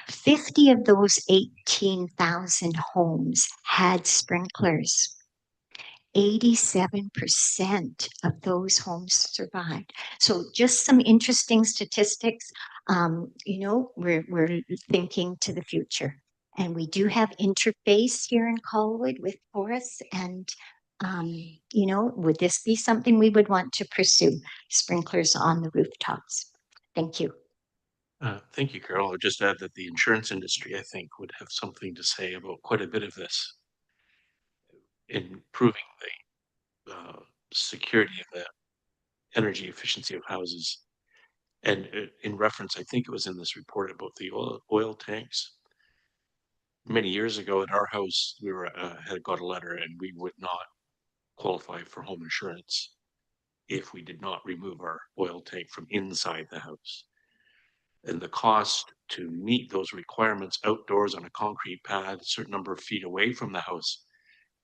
50 of those 18,000 homes had sprinklers. 87% of those homes survived. So just some interesting statistics. We're thinking to the future. And we do have interface here in Colwood with Forest. And, would this be something we would want to pursue? Sprinklers on the rooftops. Thank you. Thank you, Carol. I'll just add that the insurance industry, I think, would have something to say about quite a bit of this, improving the security of the energy efficiency of houses. And in reference, I think it was in this report about the oil tanks. Many years ago at our house, we had got a letter and we would not qualify for home insurance if we did not remove our oil tank from inside the house. And the cost to meet those requirements outdoors on a concrete pad, a certain number of feet away from the house,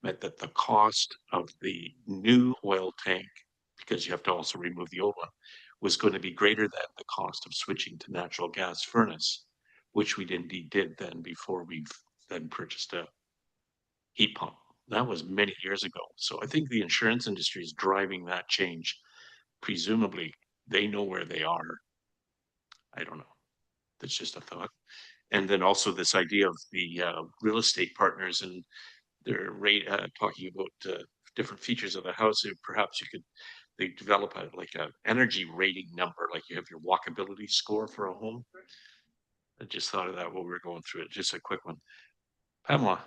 meant that the cost of the new oil tank, because you have to also remove the old one, was going to be greater than the cost of switching to natural gas furnace, which we indeed did then before we've then purchased a heat pump. That was many years ago. So I think the insurance industry is driving that change. Presumably, they know where they are. I don't know. That's just a thought. And then also this idea of the real estate partners and their rate, talking about different features of the house. Perhaps they develop a energy rating number, like you have your walkability score for a home. I just thought of that while we were going through it. Just a quick one. Pamela.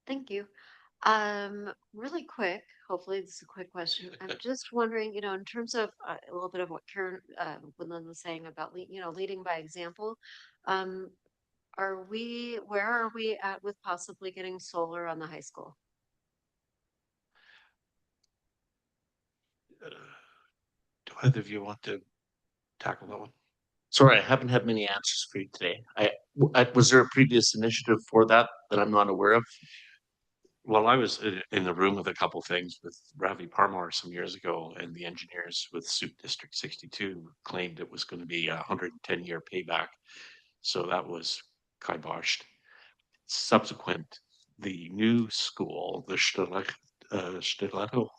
Thank you. Really quick, hopefully this is a quick question. I'm just wondering, in terms of a little bit of what Karen Woodland was saying about, leading by example. Where are we at with possibly getting solar on the high school? Do either of you want to tackle that one? Sorry, I haven't had many answers for you today. Was there a previous initiative for that I'm not aware of? Well, I was in the room with a couple things with Ravi Parmar some years ago, and the engineers with SUP District 62 claimed it was going to be a 110-year payback. So that was kiboshed. Subsequent, the new school, the Stiletto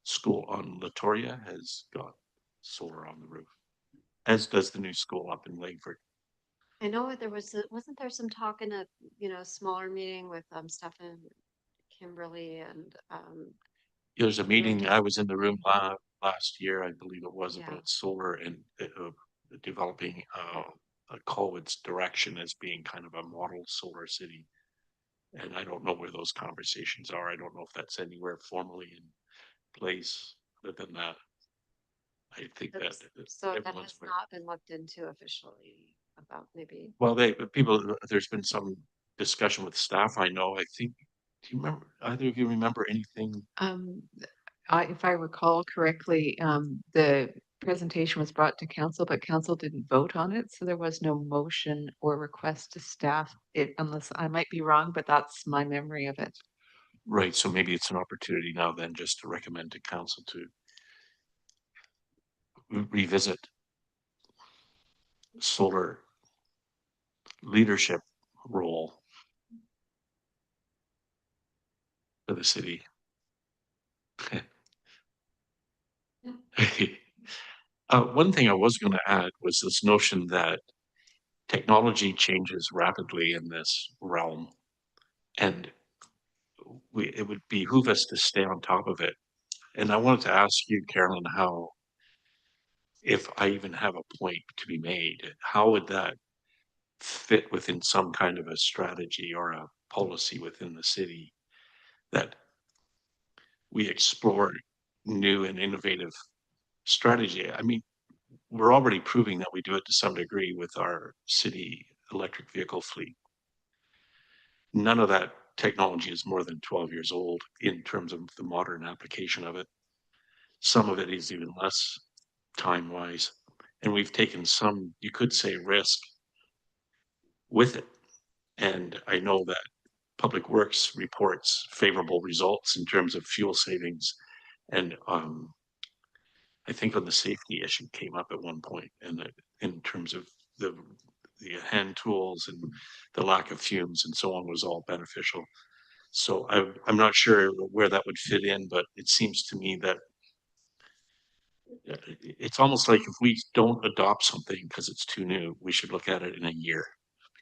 School on Latoria, has got solar on the roof, as does the new school up in Langford. I know wasn't there some talk in a smaller meeting with Stefan, Kimberly, and There's a meeting, I was in the room last year, I believe it was, about solar and developing Colwood's direction as being kind of a model solar city. And I don't know where those conversations are. I don't know if that's anywhere formally in place. Other than that, I think that so that has not been looked into officially about maybe. Well, there's been some discussion with staff. I know. I think. Do you remember? Either of you remember anything? If I recall correctly, the presentation was brought to council, but council didn't vote on it, so there was no motion or request to staff. Unless I might be wrong, but that's my memory of it. Right. So maybe it's an opportunity now then just to recommend to council to revisit solar leadership role for the city. One thing I was going to add was this notion that technology changes rapidly in this realm. And it would behoove us to stay on top of it. And I wanted to ask you, Carolyn, how, if I even have a point to be made, how would that fit within some kind of a strategy or a policy within the city that we explore new and innovative strategy? I mean, we're already proving that we do it to some degree with our city electric vehicle fleet. None of that technology is more than 12 years old in terms of the modern application of it. Some of it is even less time-wise. And we've taken some, you could say, risk with it. And I know that Public Works reports favorable results in terms of fuel savings. And I think on the safety issue came up at one point, and in terms of the hand tools and the lack of fumes and so on was all beneficial. So I'm not sure where that would fit in, but it seems to me that it's almost like if we don't adopt something because it's too new, we should look at it in a year,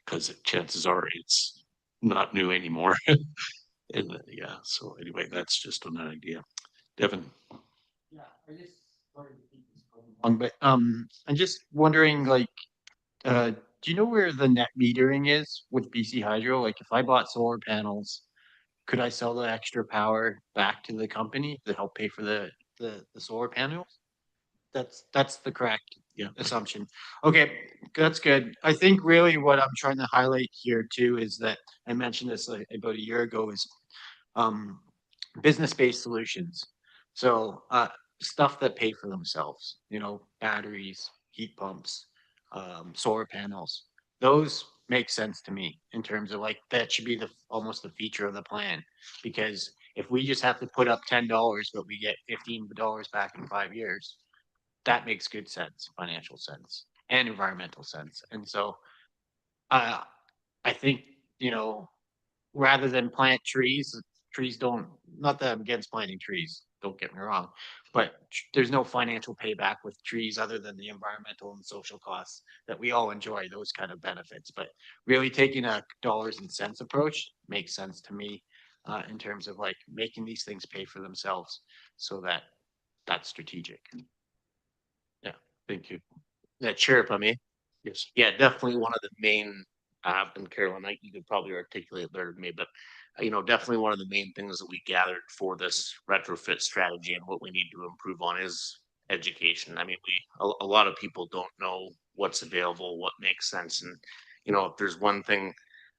because chances are it's not new anymore. And yeah, so anyway, that's just an idea. Devin. Yeah, I just wanted to keep this going on, but I'm just wondering, like, do you know where the net metering is with BC Hydro? Like, if I bought solar panels, could I sell the extra power back to the company to help pay for the solar panels? That's the correct assumption. Okay, that's good. I think really what I'm trying to highlight here too is that I mentioned this about a year ago is business-based solutions. So stuff that pay for themselves, you know, batteries, heat pumps, solar panels. Those make sense to me in terms of like that should be almost the feature of the plan, because if we just have to put up $10 but we get $15 back in 5 years, that makes good sense, financial sense and environmental sense. And so I think, you know, rather than plant trees don't, not that I'm against planting trees, don't get me wrong, but there's no financial payback with trees other than the environmental and social costs that we all enjoy, those kind of benefits. But really taking a dollars and cents approach makes sense to me in terms of like making these things pay for themselves, so that's strategic. Yeah, thank you. That chair, if I may. Yes. Yeah, definitely one of the main, and Carolyn, you could probably articulate better than me, but you know, definitely one of the main things that we gathered for this retrofit strategy and what we need to improve on is education. I mean, a lot of people don't know what's available, what makes sense. And, you know, if there's one thing,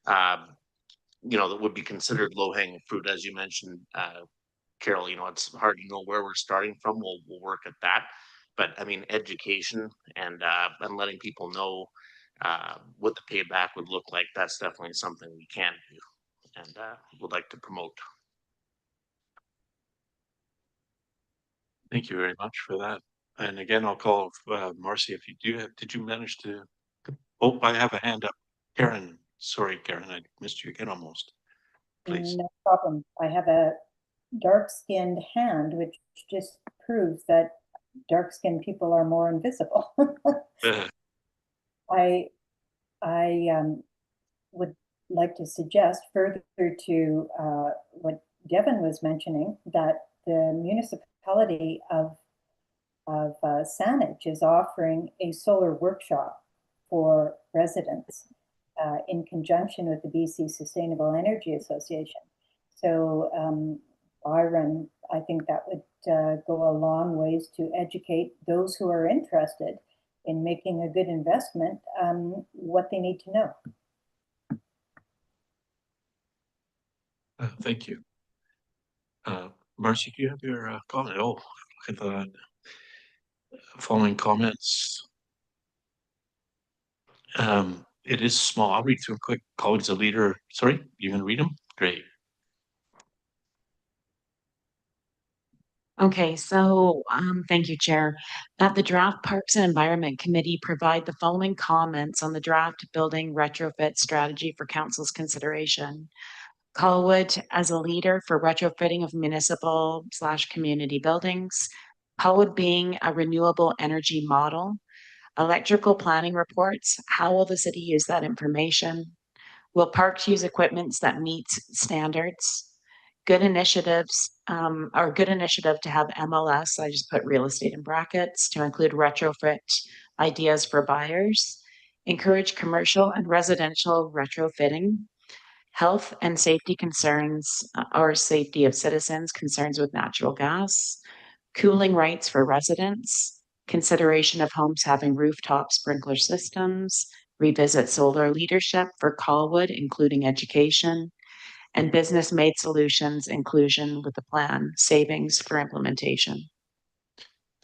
you know, that would be considered low hanging fruit, as you mentioned, Carol, you know, it's hard to know where we're starting from. We'll work at that. But I mean, education and letting people know what the payback would look like, that's definitely something we can do and would like to promote. Thank you very much for that. And again, I'll call Marcy if you do have, did you manage to, oh, I have a hand up. Karen, sorry, Karen, I missed you again almost. Please. No problem. I have a dark-skinned hand, which just proves that dark-skinned people are more invisible. I would like to suggest further to what Devin was mentioning, that the municipality of Saanich is offering a solar workshop for residents in conjunction with the BC Sustainable Energy Association. So Byron, I think that would go a long ways to educate those who are interested in making a good investment what they need to know. Thank you. Marcy, do you have your comment? Oh, I thought following comments. It is small. I'll read through quick. Colleagues, a leader. Sorry, you're going to read them? Great. Okay, so thank you, Chair. That the draft Parks and Environment Committee provide the following comments on the draft building retrofit strategy for Council's consideration. Colwood as a leader for retrofitting of municipal/community buildings. Colwood being a renewable energy model. Electrical planning reports. How will the city use that information? Will parks use equipment that meets standards? Good initiatives, or good initiative to have MLS, I just put real estate in brackets, to include retrofit ideas for buyers, encourage commercial and residential retrofitting, health and safety concerns, or safety of citizens, concerns with natural gas, cooling rights for residents, consideration of homes having rooftop sprinkler systems, revisit solar leadership for Colwood, including education, and business-made solutions inclusion with the plan, savings for implementation.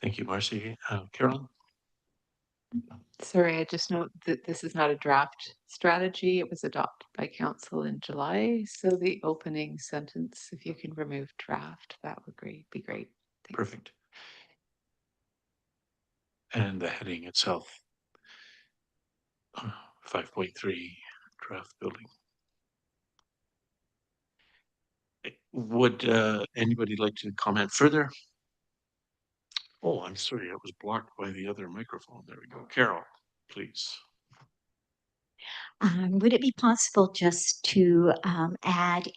Thank you, Marcy. Carolyn? Sorry, I just note that this is not a draft strategy. It was adopted by council in July. So the opening sentence, if you can remove draft, that would be great. Thanks. Perfect. And the heading itself, 5.3 draft building. Would anybody like to comment further? Oh, I'm sorry, I was blocked by the other microphone. There we go. Carol, please. Would it be possible just to add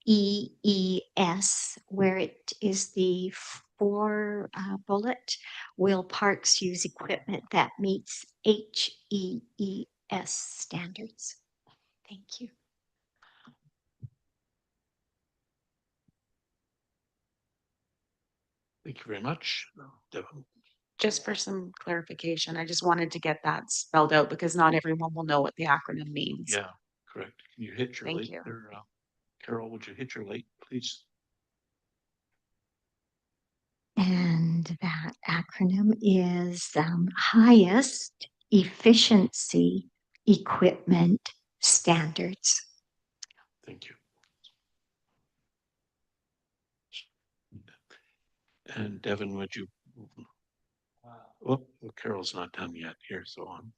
HEES where it is the 4 bullet? Will parks use equipment that meets HEES standards? Thank you. Thank you very much. Devin. Just for some clarification, I just wanted to get that spelled out because not everyone will know what the acronym means. Yeah, correct. Can you hit your Thank late you. there, Carol, would you hit your late, please? And that acronym is highest efficiency equipment standards. Thank you. And Devin, would you? Oh, Carol's not done yet here, so on.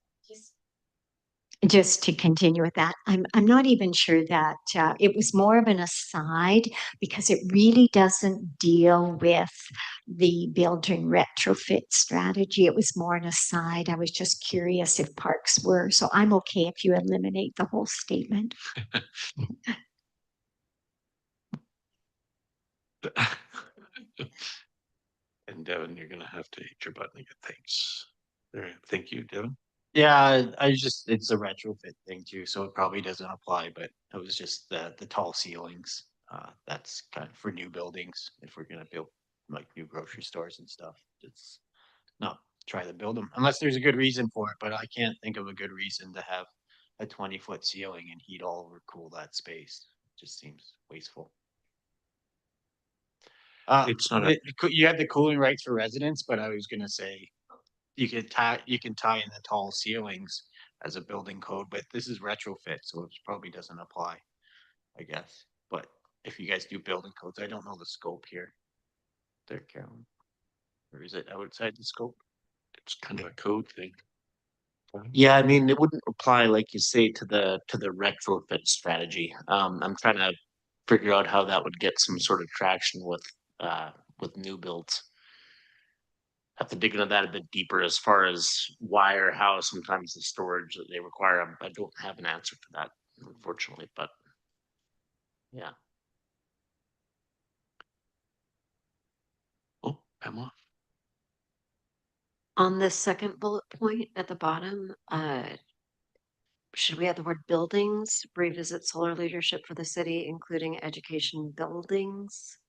Just to continue with that, I'm not even sure that it was more of an aside because it really doesn't deal with the building retrofit strategy. It was more an aside. I was just curious if parks were, so I'm okay if you eliminate the whole statement. And Devin, you're gonna have to hit your button again. Thanks. There, thank you, Devin. Yeah, it's a retrofit thing too, so it probably doesn't apply, but it was just the tall ceilings. That's kind of for new buildings, if we're gonna build like new grocery stores and stuff. It's not try to build them unless there's a good reason for it, but I can't think of a good reason to have a 20-foot ceiling and heat all over cool that space. It just seems wasteful. It's not You had the cooling rights for residents, but I was gonna say you can tie in the tall ceilings as a building code, but this is retrofit, so it probably doesn't apply, I guess. But if you guys do building codes, I don't know the scope here. There, Carolyn. Or is it outside the scope? It's kind of a code thing. Yeah, I mean, it wouldn't apply, like you say, to the retrofit strategy. I'm trying to figure out how that would get some sort of traction with new builds. Have to dig into that a bit deeper as far as why or how sometimes the storage that they require. I don't have an answer for that, unfortunately, but yeah. Oh, Pamela. On the second bullet point at the bottom, should we have the word buildings, revisit solar leadership for the city, including education buildings?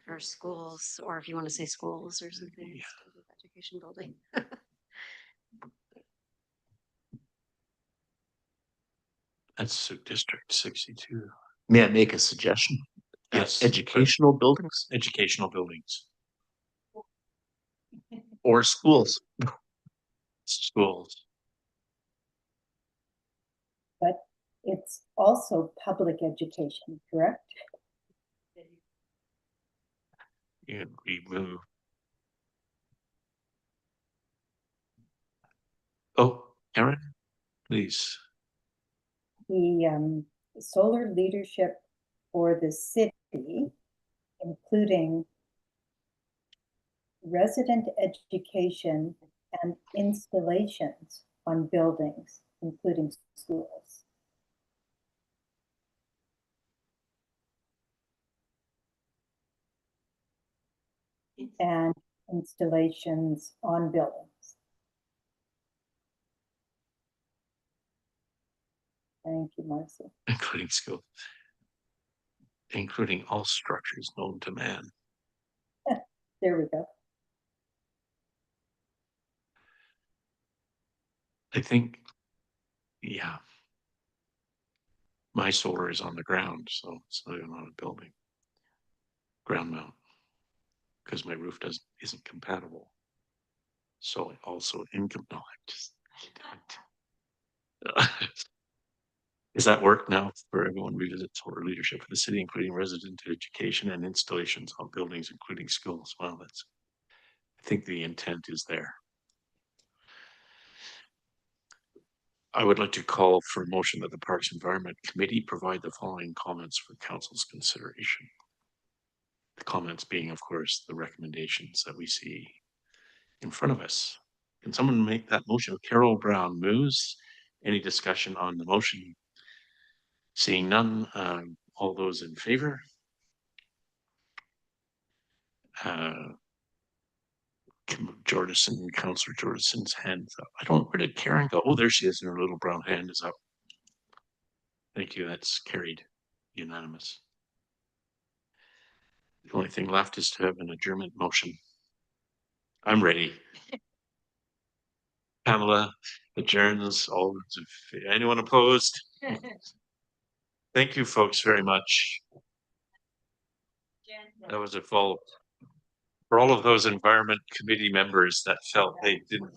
Or schools, or if you want to say schools or something, Yeah. education building. That's District 62. May I make a suggestion? Yes. Educational buildings Educational buildings. or schools. Schools. But it's also public education, correct? You remove. Oh, Aaron, please. The solar leadership for the city, including resident education and installations on buildings. including schools. And installations on buildings. Thank you, Marcy. Including schools. Including all structures known to man. There we go. I think, yeah. My solar is on the ground, so it's not even on a building. Ground mount. Because my roof isn't compatible. So also income, no, I just. Does that work now for everyone? Revisit solar leadership for the city, including resident education and installations on buildings, including schools. Well, I think the intent is there. I would like to call for a motion that the Parks Environment Committee provide the following comments for council's consideration. The comments being, of course, the recommendations that we see in front of us. Can someone make that motion? Carol Brown moves. Any discussion on the motion? Seeing none, all those in favor? Councillor Jordison's hand up. Where did Karen go? Oh, there she is, and her little brown hand is up. Thank you, that's carried, unanimous. The only thing left is to have an adjournment motion. I'm ready. Pamela adjourns. Anyone opposed? Thank you, folks, very much. That was a full. For all of those environment committee members that felt they didn't